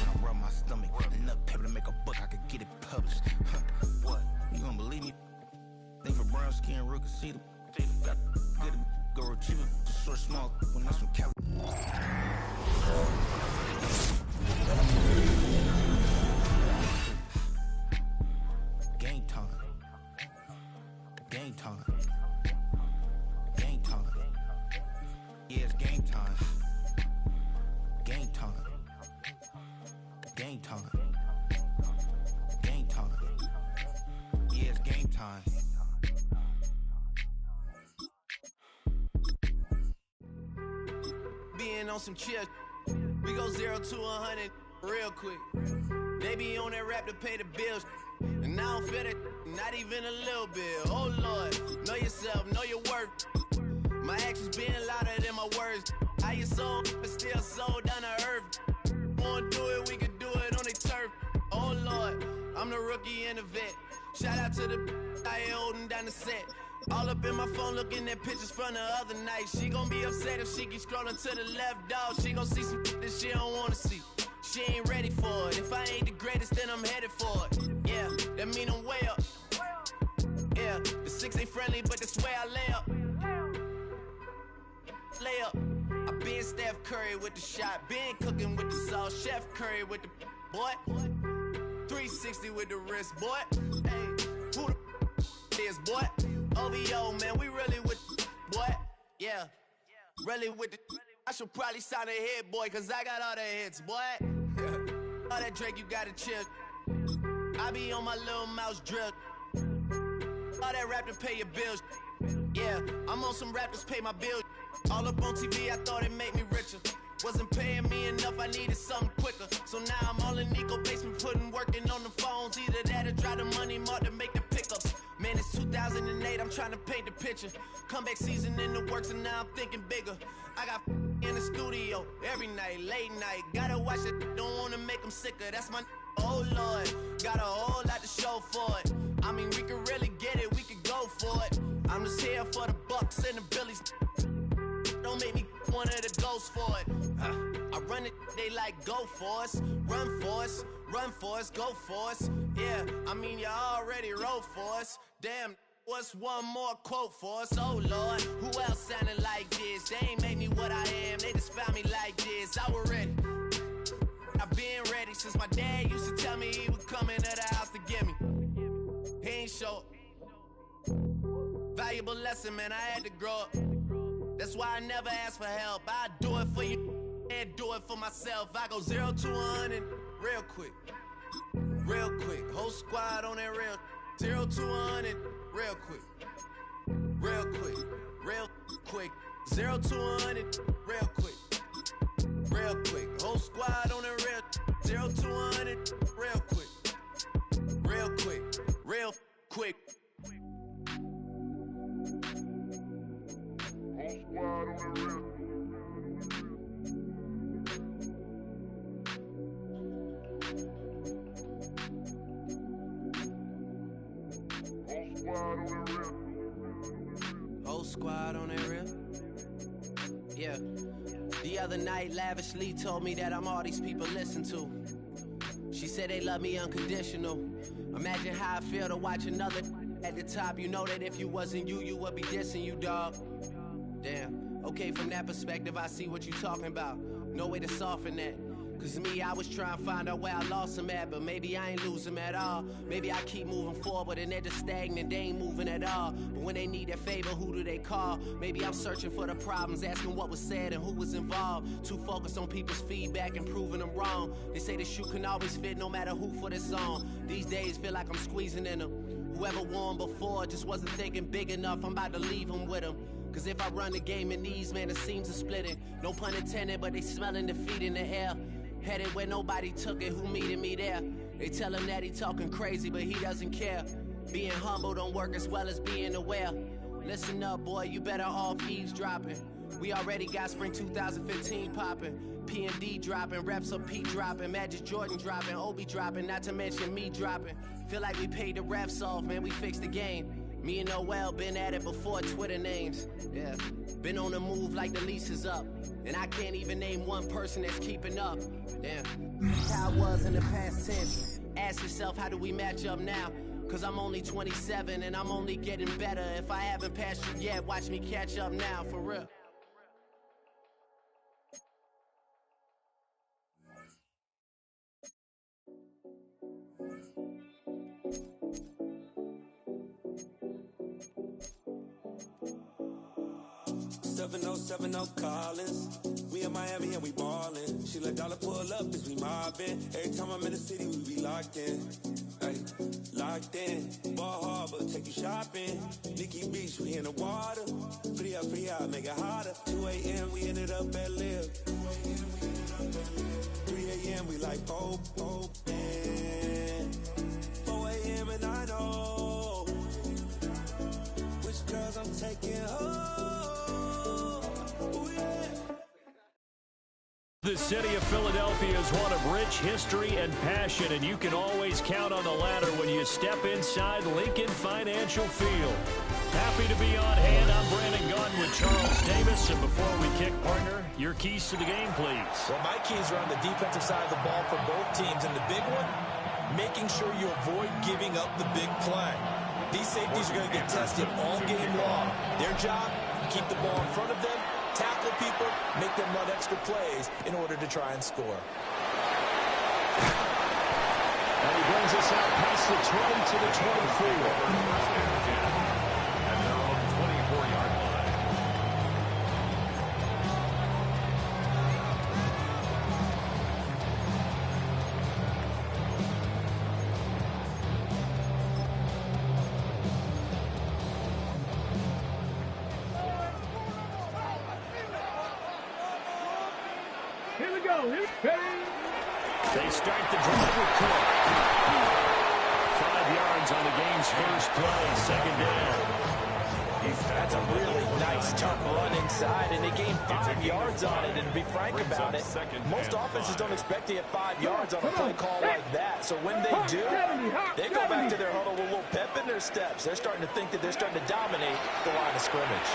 I rub my stomach, enough paper to make a book, I could get it published. What? You gonna believe me? Think for brown skin, real can see them. Got get it, go retrieve it, just short, small, when that's from Cali. Game time. Game time. Game time. Yeah, it's game time. Game time. Game time. Game time. Yeah, it's game time. Being on some chill, we go 0 to 100 real quick. They be on that rap to pay the bills, and I don't feel it, not even a little bit. Oh Lord, know yourself, know your worth. My actions being louder than my words. How you sold, but still sold down to earth. Wanna do it, we can do it on the turf. Oh Lord, I'm the rookie and the vet. Shout out to the I holding down the set. All up in my phone looking at pictures from the other night. She gon' be upset if she keep scrolling to the left, dog. She gon' see some that she don't wanna see. She ain't ready for it. If I ain't the greatest, then I'm headed for it. Yeah, that mean I'm way up. Yeah, the 6 ain't friendly, but that's where I lay up. Lay up. I been Steph Curry with the shot. Been cooking with the sauce. Chef Curry with the boy. 360 with the wrist, boy. Hey, who the is, boy? OVO, man, we really with the boy. Yeah, really with the. I should probably sign a hit, boy, cause I got all the hits, boy. All that Drake, you gotta chill. I be on my little mouse drip. All that rap to pay your bills. Yeah, I'm on some rappers pay my bills. All up on TV, I thought it made me richer. Wasn't paying me enough, I needed something quicker. So now I'm all in Nico basement, putting working on the phones. Either that had to drive the money mark to make the pickups. Man, it's 2008, I'm trying to paint the picture. Comeback season in the works and now I'm thinking bigger. I got in the studio every night, late night. Gotta watch it, don't wanna make them sicker. That's my oh Lord, got a whole lot to show for it. I mean, we could really get it, we could go for it. I'm just here for the Bucks and the Billies. Don't make me one of the ghosts for it. I run it, they like go for us, run for us, run for us, go for us. Yeah, I mean you already wrote for us. Damn, what's one more quote for us? Oh Lord, who else sounded like this? They ain't made me what I am, they just found me like this. I was ready, I've been ready since my dad used to tell me he would come into the house to get me. He ain't show up. Valuable lesson, man, I had to grow up. That's why I never ask for help. I do it for you and do it for myself. I go 0 to 100 real quick. Real quick. Whole squad on that real. 0 to 100 real quick. Real quick. Real quick. 0 to 100 real quick. Real quick. Whole squad on that real. 0 to 100 real quick. Real quick. Real quick. Whole squad on that real. Yeah. The other night, lavishly told me that I'm all these people listen to. She said they love me unconditional. Imagine how I feel to watch another at the top. You know that if you wasn't you, you would be dissing you, dog. Damn. Okay, from that perspective, I see what you talking about. No way to soften that. Cause me, I was trying to find out where I lost them at, but maybe I ain't lose them at all. Maybe I keep moving forward and they're just stagnant, they ain't moving at all. But when they need their favor, who do they call? Maybe I'm searching for the problems, asking what was said and who was involved. Too focused on people's feedback and proving them wrong. They say the shoe can always fit no matter who for the song. These days feel like I'm squeezing in them. Whoever won before just wasn't thinking big enough, I'm about to leave them with them. Cause if I run the game in these, man, the seams are splitting. No pun intended, but they smelling defeat in the air. Headed where nobody took it, who meeted me there? They tell him that he talking crazy, but he doesn't care. Being humble don't work as well as being aware. Listen up, boy, you better off eavesdropping. We already got spring 2015 popping. P&D dropping, reps of P dropping, Magic Jordan dropping, Obi dropping, not to mention me dropping. Feel like we paid the refs off, man, we fixed the game. Me and Noel been at it before Twitter names. Yeah, been on the move like the lease is up. And I can't even name one person that's keeping up. Damn, how I was in the past tense. Ask yourself, how do we match up now? Cause I'm only 27 and I'm only getting better. If I haven't passed you yet, watch me catch up now, for real. Collins. We in Miami and we ballin'. She let dollar pull up as we mobbin'. Every time I'm in the city, we be locked in. Ay, locked in. Ball Harbor, take you shopping. Nikki Beach, we in the water. Free up, make it hotter. 2 a.m. we ended up at Live. 3 a.m. we like Pope. 4 a.m. and I know which girls I'm taking home. The city of Philadelphia is one of rich history and passion, and you can always count on the latter when you step inside Lincoln Financial Field. Happy to be on hand. I'm Brandon Gunn with Charles Davis. And before we kick, partner, your keys to the game, please. Well, my keys are on the defensive side of the ball for both teams. And the big one, making sure you avoid giving up the big play. These safeties are going to get tested all game long. Their job, keep the ball in front of them, tackle people, make them run extra plays in order to try and score. And he brings us out past the 20 to the 24. And now on the 24-yard line. Here we go. They start the drive with Cook. 5 first play, second down. That's a really nice, tough run inside, and they gained 5 yards on it. And to be frank about it, most offenses don't expect to get 5 yards on a play call like that. So when they do, they go back to their huddle with a little pep in their steps. They're starting to think that they're starting to dominate the line of scrimmage.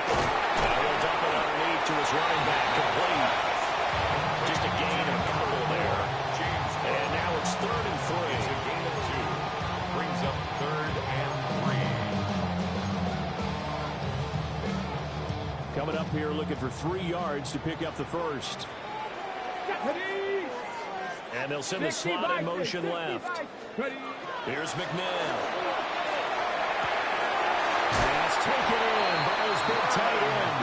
He'll dump it underneath to his running back, complete. Just a gain of a couple there. And now it's 3rd and 3. It's a gain of 2. Brings up 3rd and 3. Coming up here looking for 3 yards to pick up the first. And they'll send the slot in motion left. Here's McNair. Pass taken in by his big tight end.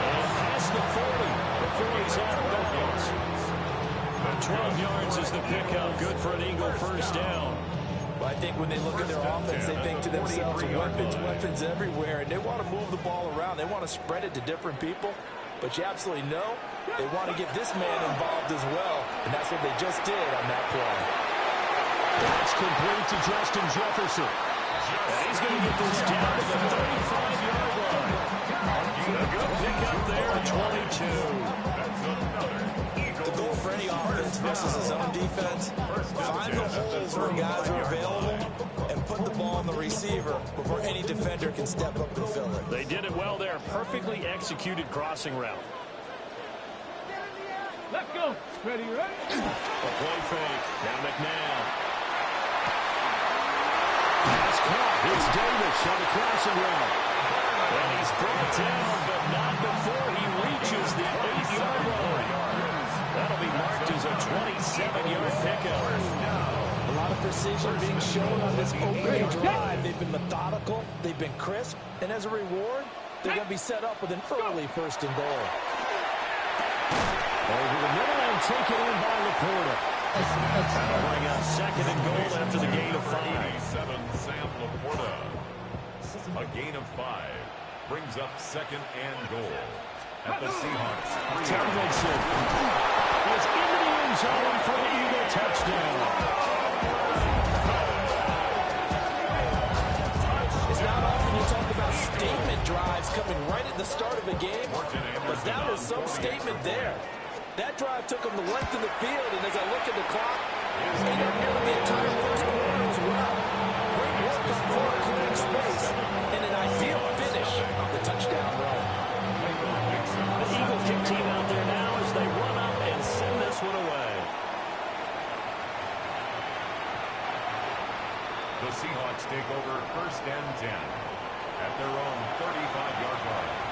And past the 40 before he's out of bounds. 12 yards is the pickup. Good for an Eagle first down. Well, I think when they look at their offense, they think to themselves, weapons everywhere, and they want to move the ball around. They want to spread it to different people, but you absolutely know they want to get this man involved as well, and that's what they just did on that play. That's complete to Justin Jefferson. And he's going to get this down to the 35-yard line. A good pickup there at 22. The goal for any offense versus his own defense, find the holes where guys are available and put the ball on the receiver before any defender can step up and fill it. They did it well there. Perfectly executed crossing route. Let's go. Ready, ready. A play fake. Now McNair. Pass caught. It's Davis on the crossing route. And he's brought down, but not before he reaches the 8-yard line. That'll be marked as a 27-yard pickup. A lot of precision being shown on this opening drive. They've been methodical, they've been crisp, and as a reward, they're going to be set up with an early 1st and goal. Over the middle and taken in by Laporta. That'll bring up 2nd and goal after the gain of 5. 7, Sam Laporta. A gain of 5 brings up 2nd and goal at the Seahawks. Tomlinson is into the end zone for the Eagle touchdown. It's not often you talk about statement drives coming right at the start of a game, but that was some statement there. That drive took them the length of the field, and as I look at the clock, and they're nearly the entire first quarter as well. Great work on forward clearing space, and an ideal finish of the touchdown run. The Eagle kick team out there now as they run up and send this one away. The Seahawks take over 1st and 10 at their own 35-yard line.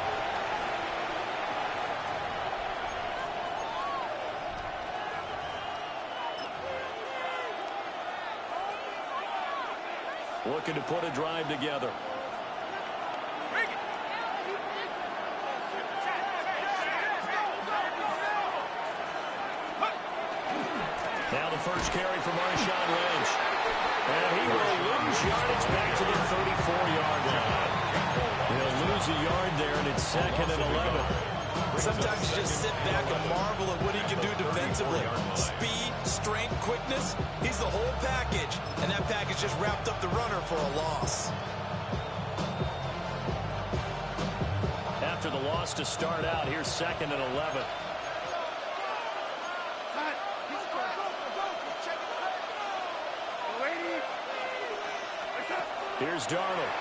Looking to put a drive together. Now the first carry for Marshawn Lynch. And he will lose yardage back to the 34-yard line. He'll lose a yard there, and it's 2nd and 11. Sometimes you just sit back and marvel at what he can do defensively. Speed, strength, quickness, he's the whole package. And that package just wrapped up the runner for a loss. After the loss to start out, here's 2nd and 11. Here's Darnold.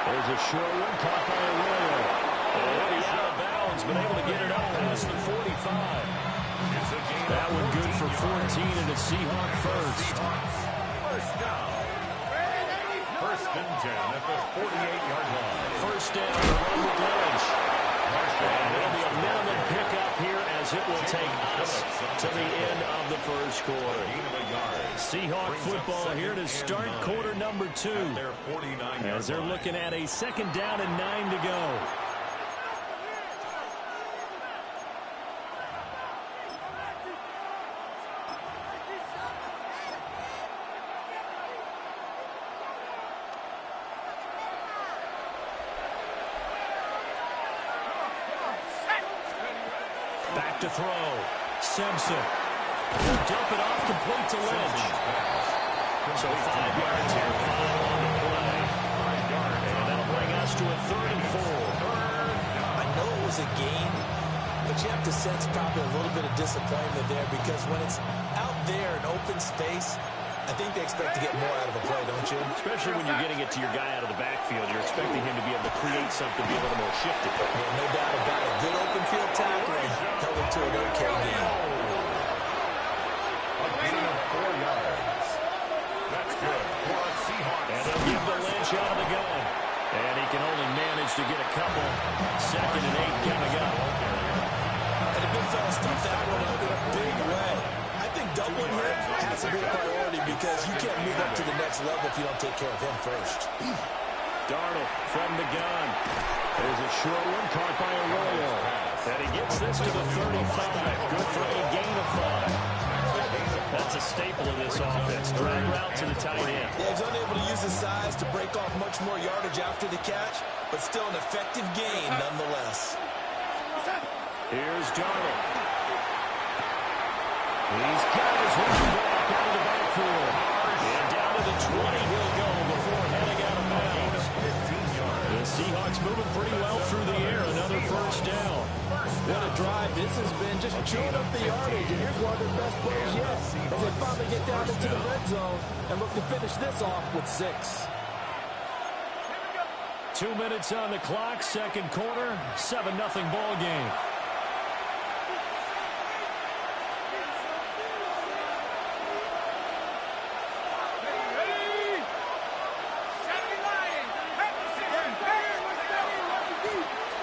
There's a short one caught by Arroyo. And he's out of bounds, but able to get it up past the 45. That one good for 14 and a Seahawk first. First down. 1st and 10 at the 48-yard line. First down, the run with Lynch. And it'll be a minimum pickup here as it will take us to the end of the first quarter. Seahawk football here to start quarter number 2. As they're looking at a 2nd down and 9 to go. Back to throw. Simpson. Dump it off complete to Lynch. So 5 yards here, 5 on the play. And that'll bring us to a 3rd and 4. I know it was a gain, but you have to sense probably a little bit of disappointment there because when it's out there in open space, I think they expect to get more out of a play, don't you? Especially when you're getting it to your guy out of the backfield. You're expecting him to be able to create something, be a little more shifted. Yeah, no doubt about it. Good open field tackling held it to an okay game. A gain of 4 yards. That's good for a Seahawks. And they'll give the Lynch out of the gun. And he can only manage to get a couple. 2nd and 8 coming up. And the big fella stuffed that one out in a big way. I think doubling him has to be a priority because you can't move up to the next level if you don't take care of him first. Darnold from the gun. There's a short one caught by Arroyo. And he gets this to the 35. Good for a gain of 5. That's a staple of this offense. Drag route to the tight end. Yeah, he's unable to use his size to break off much more yardage after the catch, but still an effective gain nonetheless. Here's Darnold. He's got his running back out of the backfield. And down to the 20 he'll go before heading out of bounds. The Seahawks moving pretty well through the air. Another 1st down. What a drive. This has been just chewing up the yardage. And here's one of their best plays yet as they finally get down into the red zone and look to finish this off with 6. 2 minutes on the clock. 2nd quarter. 7-0 ball game.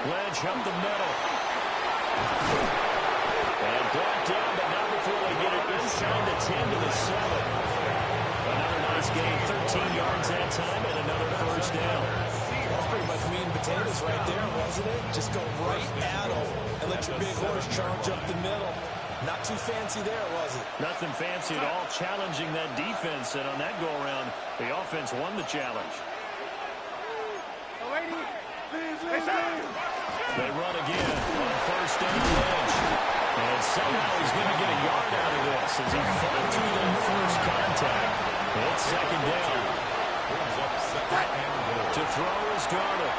Lynch up the middle. And brought down, but not before they get it inside the 10 to the 7. Another nice gain, 13 yards that time, and another 1st down. That's pretty much meat and potatoes right there, wasn't it? Just go right at them and let your big horse charge up the middle. Not too fancy there, was it? Nothing fancy at all, challenging that defense, and on that go-around, the offense won the challenge. They run again on 1st down Lynch. And somehow he's going to get a yard out of this as he fought through that first contact. It's 2nd down. To throw is Darnold.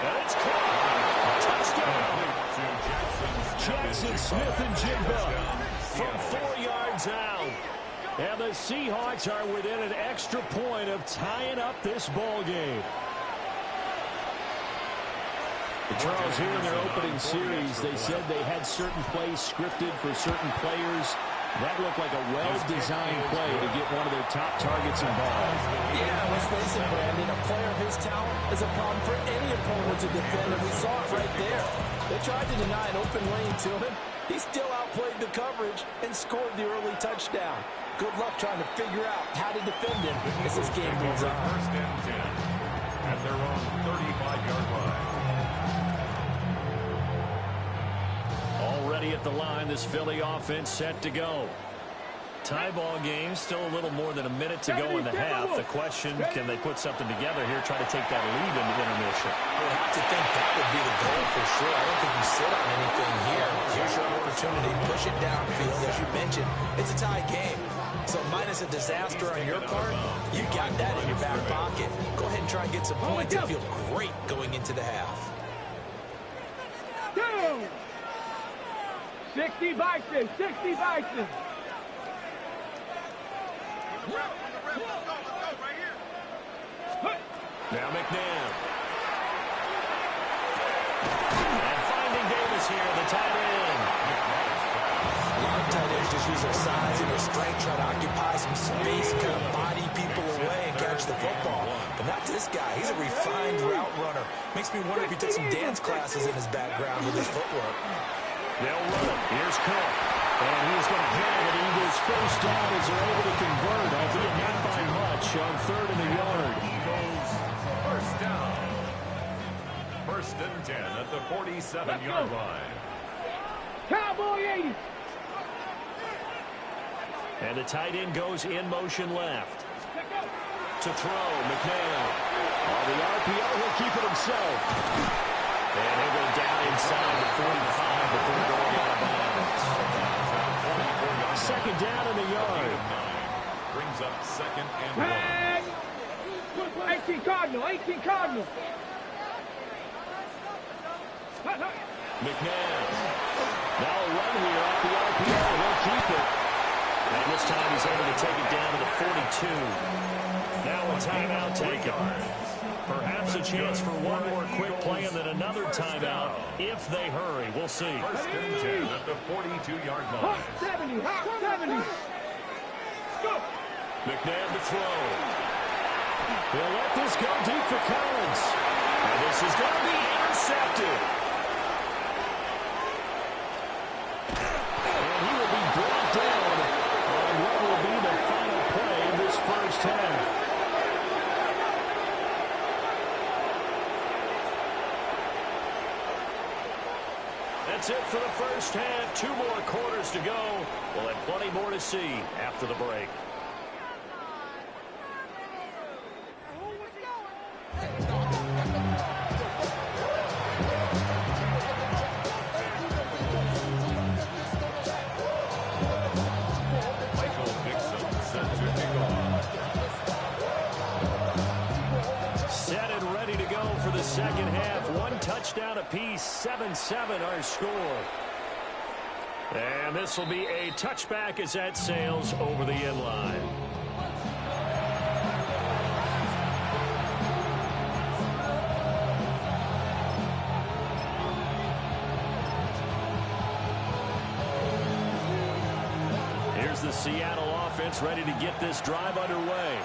And it's caught. Touchdown. Jackson Smith and Jigba from 4 yards out. And the Seahawks are within an extra point of tying up this ball game. Charles, here in their opening series, they said they had certain plays scripted for certain players. That looked like a well-designed play to get one of their top targets involved. Yeah, let's face it, Brandon. A player of his talent is a problem for any opponent to defend, and we saw it right there. They tried to deny an open lane to him. He still outplayed the coverage and scored the early touchdown. Good luck trying to figure out how to defend him as this game moves on. 1st and 10 at their own 35-yard line. Already at the line, this Philly offense set to go. Tie ball game, still a little more than a minute to go in the half. The question, can they put something together here, try to take that lead into intermission? I would have to think that would be the goal for sure. I don't think you sit on anything here. Here's your opportunity. Push it downfield. As you mentioned, it's a tie game. So minus a disaster on your part, you got that in your back pocket. Go ahead and try and get some points and feel great going into the half. 60 Bison, 60 Bison. Now McNabb. And finding Davis here, the tight end. A lot of tight ends just use their size and their strength, try to occupy some space, kind of body people away and catch the football. But not this guy. He's a refined route runner. Makes me wonder if he took some dance classes in his background with his footwork. They'll run it. Here's Cook. And he's going to have it. Eagles 1st down as they're able to convert, albeit not by much, on 3rd and a yard. Eagles 1st down. 1st and 10 at the 47-yard line. Cowboy 80. And the tight end goes in motion left. To throw, McNabb. On the RPO, he'll keep it himself. And he'll go down inside the 45 before going out of bounds. 2nd down in the yard. brings up 2nd and 1. 18 Cardinal, 18 Cardinal. McNabb. Now a run here off the RPO. He'll keep it. And this time he's able to take it down to the 42. Now a timeout taken. Perhaps a chance for one more quick play and then another timeout if they hurry. We'll see. 1st and 10 at the 42-yard line. 70, 70. Go. McNabb to throw. He'll let this go deep for Collins. And this is going to be intercepted. And he will be brought down on what will be the final play of this first half. That's it for the first half. 2 more quarters to go. We'll have plenty more to see after the break. Set and ready to go for the second half. 1 touchdown apiece, 7-7 our score. And this will be a touchback as that sails over the end line. Here's the Seattle offense ready to get this drive underway.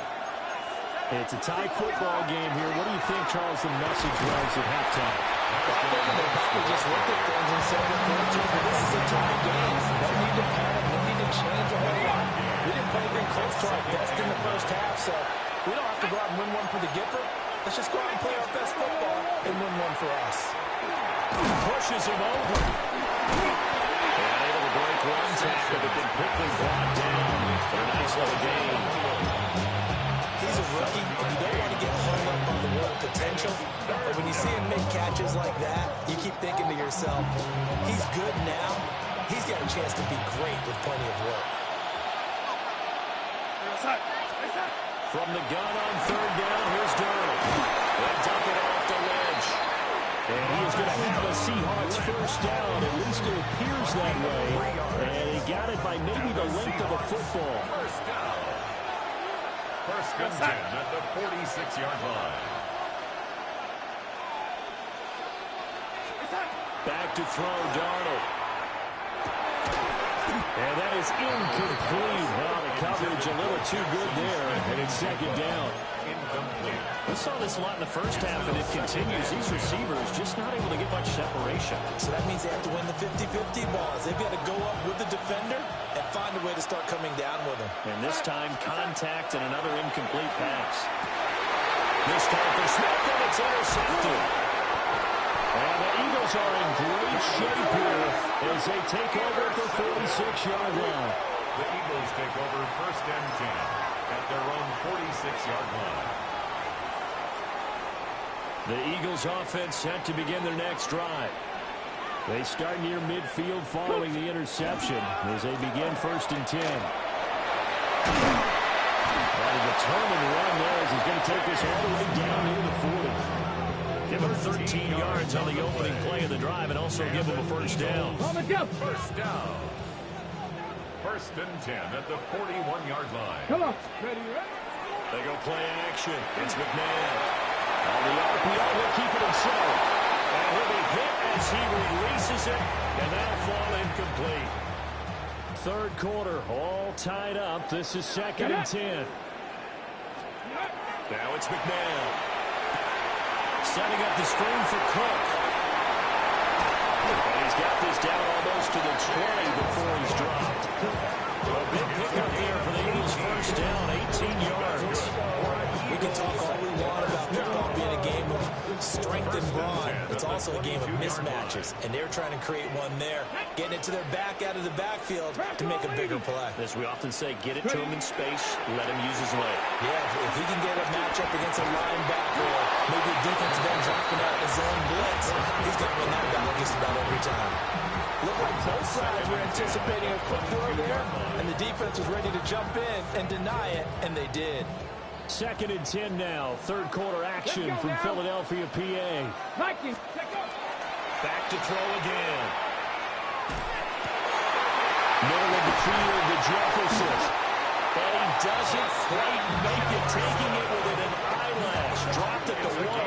It's a tie football game here. What do you think, Charles, the message was at halftime? They probably just looked at things and said, this is a tie game. No need to panic. No need to change a whole lot. We didn't play anything close to our best in the first half, so we don't have to go out and win one for the Gipper. Let's just go out and play our best football and win one for us. Pushes him over. And able to break one tackle, but then quickly brought down for a nice little gain. He's a rookie, and you don't want to get hung up on the world potential. But when you see him make catches like that, you keep thinking to yourself, he's good now. He's got a chance to be great with plenty of work. From the gun on 3rd down, here's Durham. They'll dump it off the ledge. And he is going to have a Seahawks first down. At least it appears that way. And he got it by maybe the length of a football. First down. 1st and 10 at the 46-yard line. Back to throw, Darnold. And that is incomplete. Well, the coverage a little too good there, and it's 2nd down. Incomplete. We saw this a lot in the first half, and it continues. These receivers just not able to get much separation. So that means they have to win the 50-50 balls. They've got to go up with the defender and find a way to start coming down with him. And this time, contact and another incomplete pass. This time for Smith, and it's intercepted. And the Eagles are in great shape here as they take over at the 46-yard line. The Eagles take over 1st and 10 at their own 46-yard line. The Eagles offense set to begin their next drive. They start near midfield following the interception as they begin 1st and 10. A determined run there as he's going to take this all the way down near the 40. Give him 13 yards on the opening play of the drive and also give him a first down. First down. 1st and 10 at the 41-yard line. Come on. Ready, They go play action. It's McNabb. On the RPO, he'll keep it himself. And he'll be hit as he releases it, and that'll fall incomplete. 3rd quarter, all tied up. This is 2nd and 10. Now it's McNabb. Setting up the screen for Cook. And he's got this down almost to the 20 before he's dropped. A big pickup there for the Eagles' first down, 18 yards. We can talk all we want about football being a game of strength and brawn. It's also a game of mismatches, and they're trying to create one there, getting it to their back out of the backfield to make a bigger play. As we often say, get it to him in space, let him use his leg. Yeah, if he can get a matchup against a linebacker or maybe a defensive end dropping out in his own blitz, he's going to win that battle just about every time. Looked like both sides were anticipating a quick throw there, and the defense was ready to jump in and deny it, and they did. 2nd and 10 now. Third quarter action from Philadelphia, PA. Back to throw again. Middle of the field to Jefferson. And he doesn't quite make it, taking it within an eyelash. Dropped at the 1.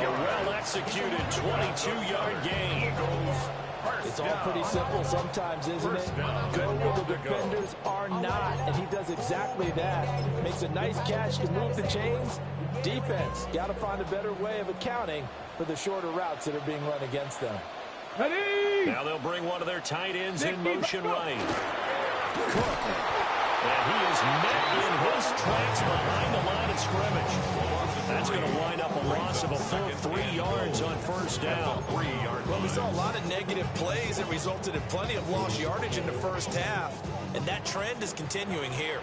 A well-executed 22-yard gain. It's all pretty simple sometimes, isn't it? Go where the defenders are not, and he does exactly that. Makes a nice catch to move the chains. Defense, got to find a better way of accounting for the shorter routes that are being run against them. Ready? Now they'll bring one of their tight ends in motion right. Cook. And he is met in his tracks behind the line of scrimmage. That's going to wind up a loss of a full 3 yards on first down. Well, we saw a lot of negative plays that resulted in plenty of lost yardage in the first half, and that trend is continuing here.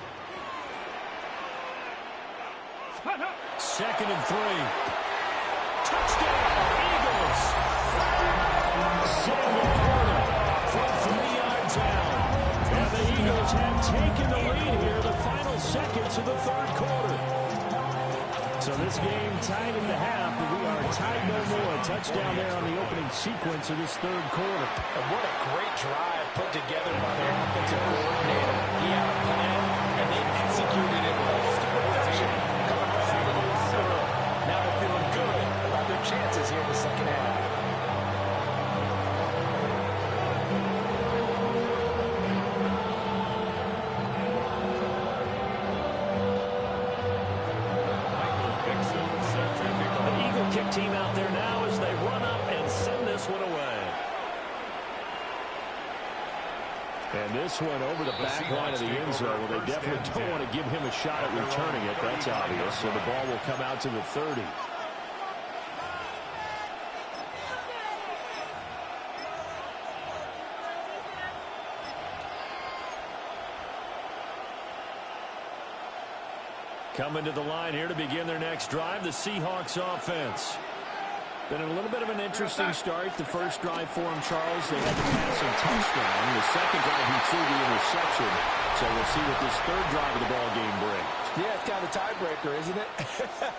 2nd and 3. Touchdown, Eagles. Single corner from 3 yards out. And the Eagles have taken the lead here the final seconds of the third quarter. So this game tied in the half, but we are tied no more. A touchdown there on the opening sequence of this third quarter. And what a great drive put together by their offensive coordinator. He had a plan, and they executed it almost to perfection. Coming right out of the locker room. Now they're feeling good about their chances here in the second half. Team out there now as they run up and send this one away. And this one over the back line of the end zone. Well, they definitely don't want to give him a shot at returning it. That's obvious. So the ball will come out to the 30. Coming to the line here to begin their next drive, the Seahawks offense. Been a little bit of an interesting start. The first drive for him, Charles, they had the passing touchdown. The second drive, he threw the interception. So we'll see what this third drive of the ball game brings. Yeah, it's kind of a tiebreaker, isn't it?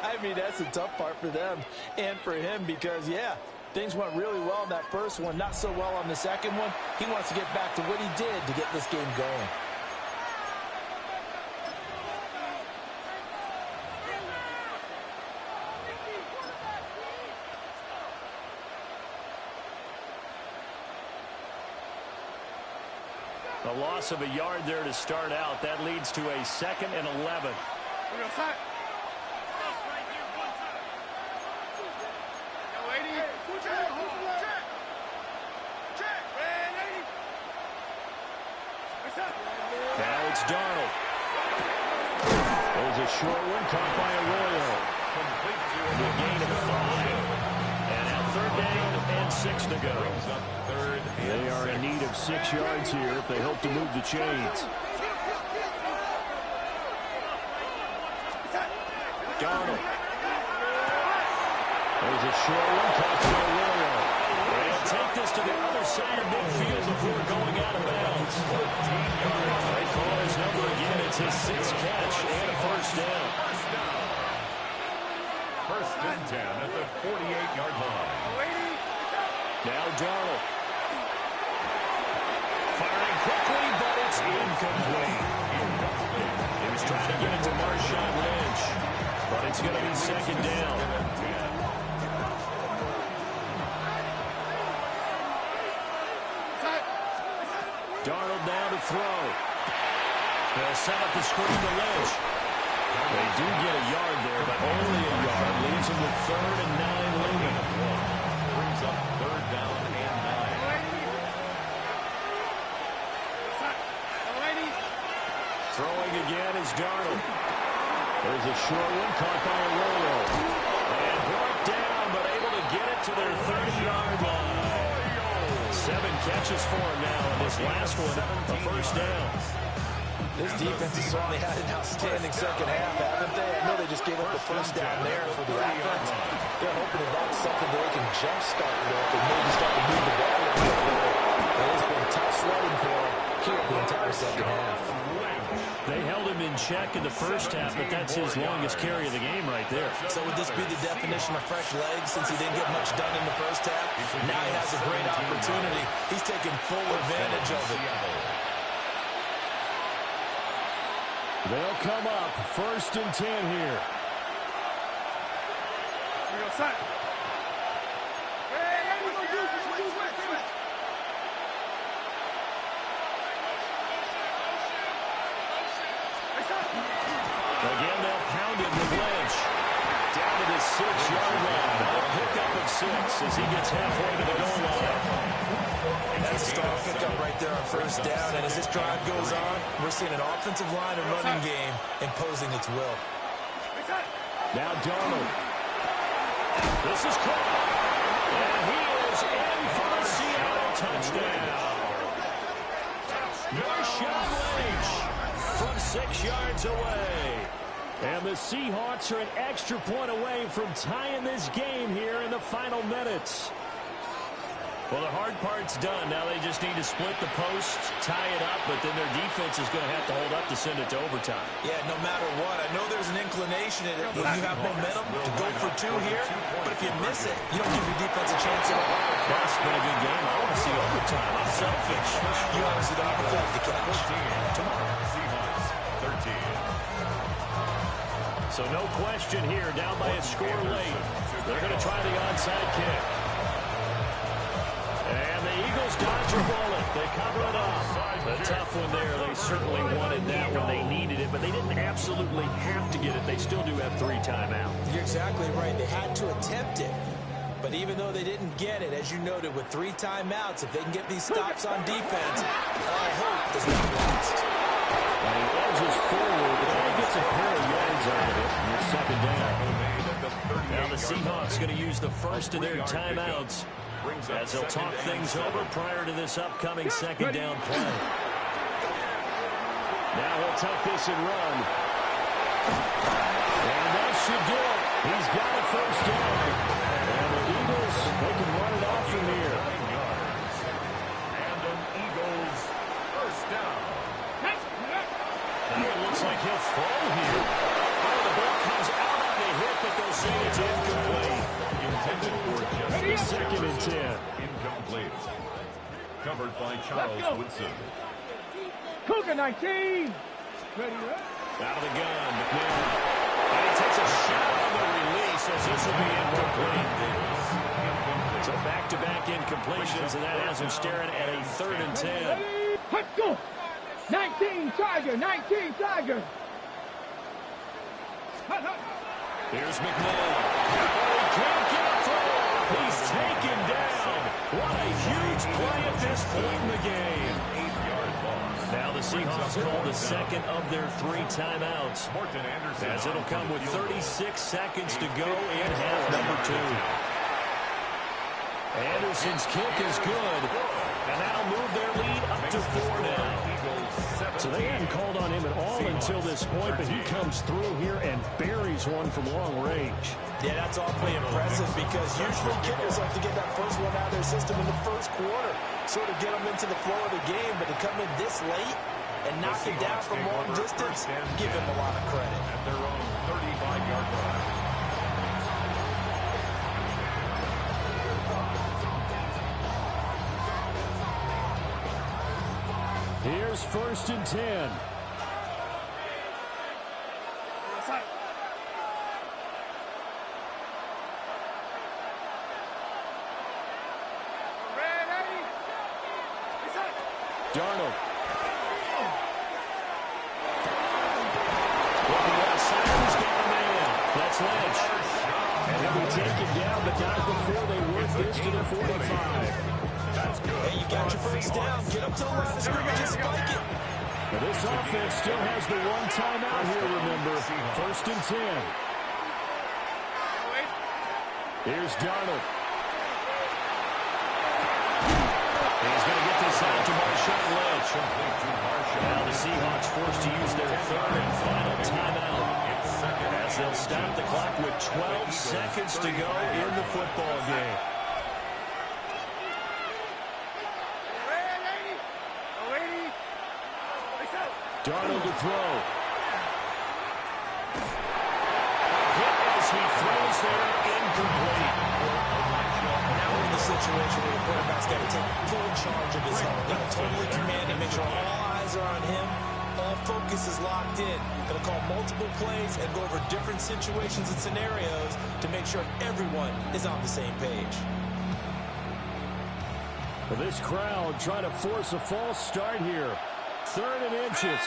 I mean, that's the tough part for them and for him because, yeah, things went really well in that first one, not so well on the second one. He wants to get back to what he did to get this game going. A loss of a yard there to start out. That leads to a 2nd and 11. Now it's Darnold. There's a short one caught by Arroyo. The gain of 5. And now 3rd down and 6 to go. They are in need of 6 yards here if they hope to move the chains. Darnold. There's a short one caught by Arroyo. They'll take this to the other side of midfield before going out of bounds. They call his number again. It's his 6th catch and a first down. 1st and 10 at the 48-yard line. Now Darnold. Firing quickly, but it's incomplete. He was trying to get it to Marshawn Lynch, but it's going to be 2nd down. Darnold now to throw. They'll set up the screen to Lynch. They do get a yard there, but only a yard. Leaves them with 3rd and 9 looming. Brings up 3rd down and 9. Throwing again is Darnold. There's a short one caught by Arroyo. And brought down, but able to get it to their 30-yard line. 7 catches for him now, and this last one, a first down. This defense has certainly had an outstanding second half, haven't they? I know they just gave up the first down there for the offense. They're hoping that that's something that they can jumpstart with and maybe start to move the ball a little bit. tough sledding for him here the entire second half. They held him in check in the first half, but that's his longest carry of the game right there. So would this be the definition of fresh legs since he didn't get much done in the first half? Now he has a great opportunity. He's taking full advantage of it. They'll come up 1st and 10 here. Again, they'll pound it with Lynch. Down to the 6-yard line. A pickup of 6 as he gets halfway to the goal line. That's a strong pickup right there on 1st down. And as this drive goes on, we're seeing an offensive line and running game imposing its will. Now Darnold. This is caught. And he is in for a Seattle touchdown. Marshawn Lynch from 6 yards away. And the Seahawks are an extra point away from tying this game here in the final minutes. Well, the hard part's done. Now they just need to split the post, tie it up, but then their defense is going to have to hold up to send it to overtime. Yeah, no matter what. I know there's an inclination in it when you have momentum to go for 2 here, but if you miss it, you don't give your defense a chance at all. That's been a good game. I want to see overtime. I'm selfish. You obviously don't have a flag to catch. Tomorrow, Seahawks 13. So no question here, down by a score late. They're going to try the onside kick. And the Eagles dodge a bullet. They cover it up. A tough one there. They certainly wanted that when they needed it, but they didn't absolutely have to get it. They still do have 3 timeouts. You're exactly right. They had to attempt it. But even though they didn't get it, as you noted, with 3 timeouts, if they can get these stops on defense, all hope is not lost. And he edges forward, but only gets a pair of yards out of it. And it's 2nd down. Now the Seahawks going to use the first of their timeouts as they'll talk things over prior to this upcoming 2nd down play. Now he'll tuck this and run. And that should do it. He's got a 1st down. And the Eagles, they can run it off from here. And an Eagles 1st down. And it looks like he'll throw here. Oh, the ball comes out on the hit, but they'll say it's incomplete. Intended for just 2nd and 10. Incomplete. Covered by Charles Woodson. Cougar 19. Ready, Out of the gun, McNair. And he takes a shot on the release as this will be incomplete. So back-to-back incompletions, and that has him staring at a 3rd and 10. Let's go. 19 Tiger, 19 Tiger. Here's McNair. Oh, he can't get a throw. He's taken down. What a huge play at this point in the game. 8-yard loss. Now the Seahawks call the 2nd of their 3 timeouts, as it'll come with 36 seconds to go in half number 2. Anderson's kick is good, and that'll move their lead up to 4 now. So they hadn't called on him at all until this point, but he comes through here and buries one from long range. Yeah, that's awfully impressive because usually kickers like to get that first one out of their system in the 1st quarter, sort of get them into the flow of the game, but to come in this late and knock it down from long distance, give him a lot of credit. At their own 35-yard line. Here's 1st and 10. Darnold. Looking outside, he's got a man. That's Lynch. And he'll be taken down, but not before they work this to the 45. That's good. Hey, you got your 1st down. Get up to the line of scrimmage and spike it. Now this offense still has the 1 timeout here, remember. 1st and 10. Here's Darnold. He's going to get this out to Marshawn Lynch. Now the Seahawks forced to use their 3rd and final timeout, as they'll stop the clock with 12 seconds to go in the football game. Darnold to throw. Hit as he throws there, incomplete. Now we're in the situation where the quarterback's got to take full charge of his own. Got to totally command it, make sure all eyes are on him. All focus is locked in. Going to call multiple plays and go over different situations and scenarios to make sure everyone is on the same page. Well, this crowd trying to force a false start here. 3rd and inches.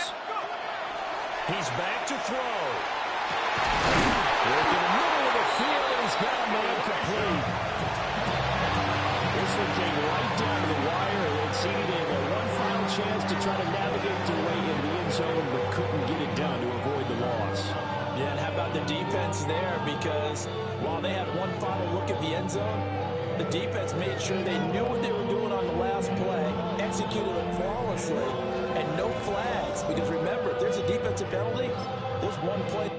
He's back to throw. Look in the middle of the field, and he's got a man complete. This one came right down to the wire. It seemed they had one final chance to try to navigate their way into the end zone, but couldn't get it done to avoid the loss. Yeah, and how about the defense there? Because while they had one final look at the end zone, the defense made sure they knew what they were doing on the last play, executed it flawlessly, and no flags. Because remember, if there's a defensive penalty, there's one play.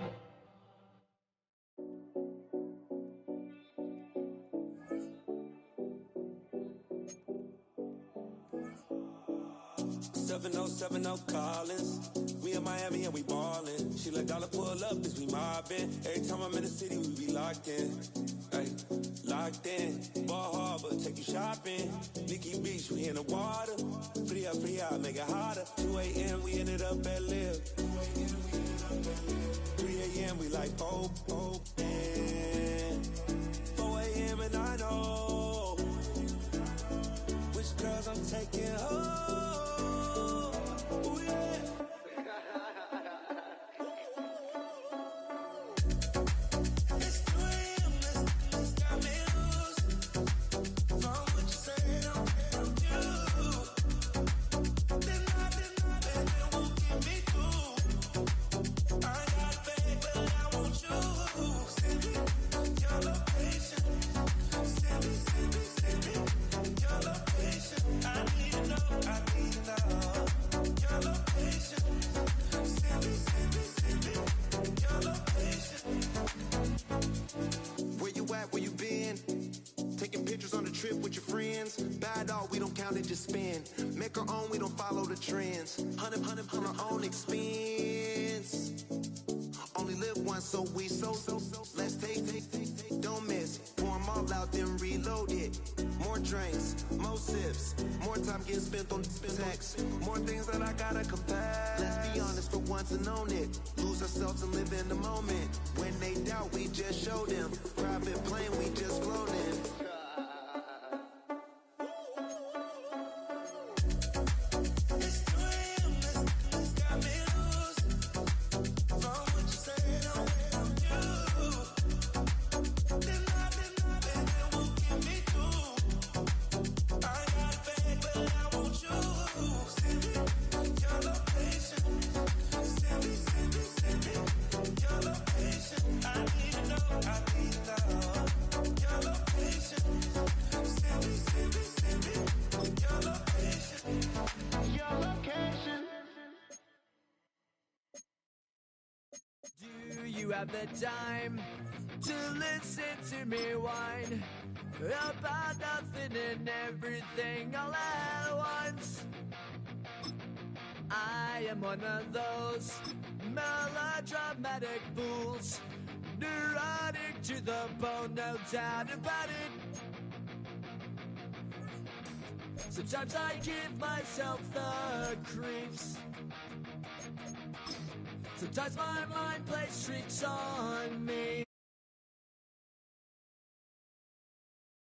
Collins. We in Miami and we ballin'. She let dollar pull up as we mobbin'. Every time I'm in the city, we be locked in. Ay, locked in. Ball Harbor, take you shopping. Nikki Beach, we in the water. Free up, make it hotter. 2 a.m. we ended up at Live. 3 a.m. we like and 4 a.m. and I know which girls I'm taking home. Ooh, yeah. Just spin. Make our own, we don't follow the trends. 100 on our own expense. Only live once, so we so. Let's take. Don't miss. Pour them all out, then reload it. More drinks, more sips. More time getting spent on text. More things that I gotta confess. Let's be honest for once and own it. Lose ourselves and live in the moment. When they doubt, we just show them. Private plane, we just flown in. The time to listen to me whine about nothing and everything all at once. I am one of those melodramatic fools, neurotic to the bone, no doubt about it. Sometimes I give myself the creeps. Sometimes my mind plays tricks on me.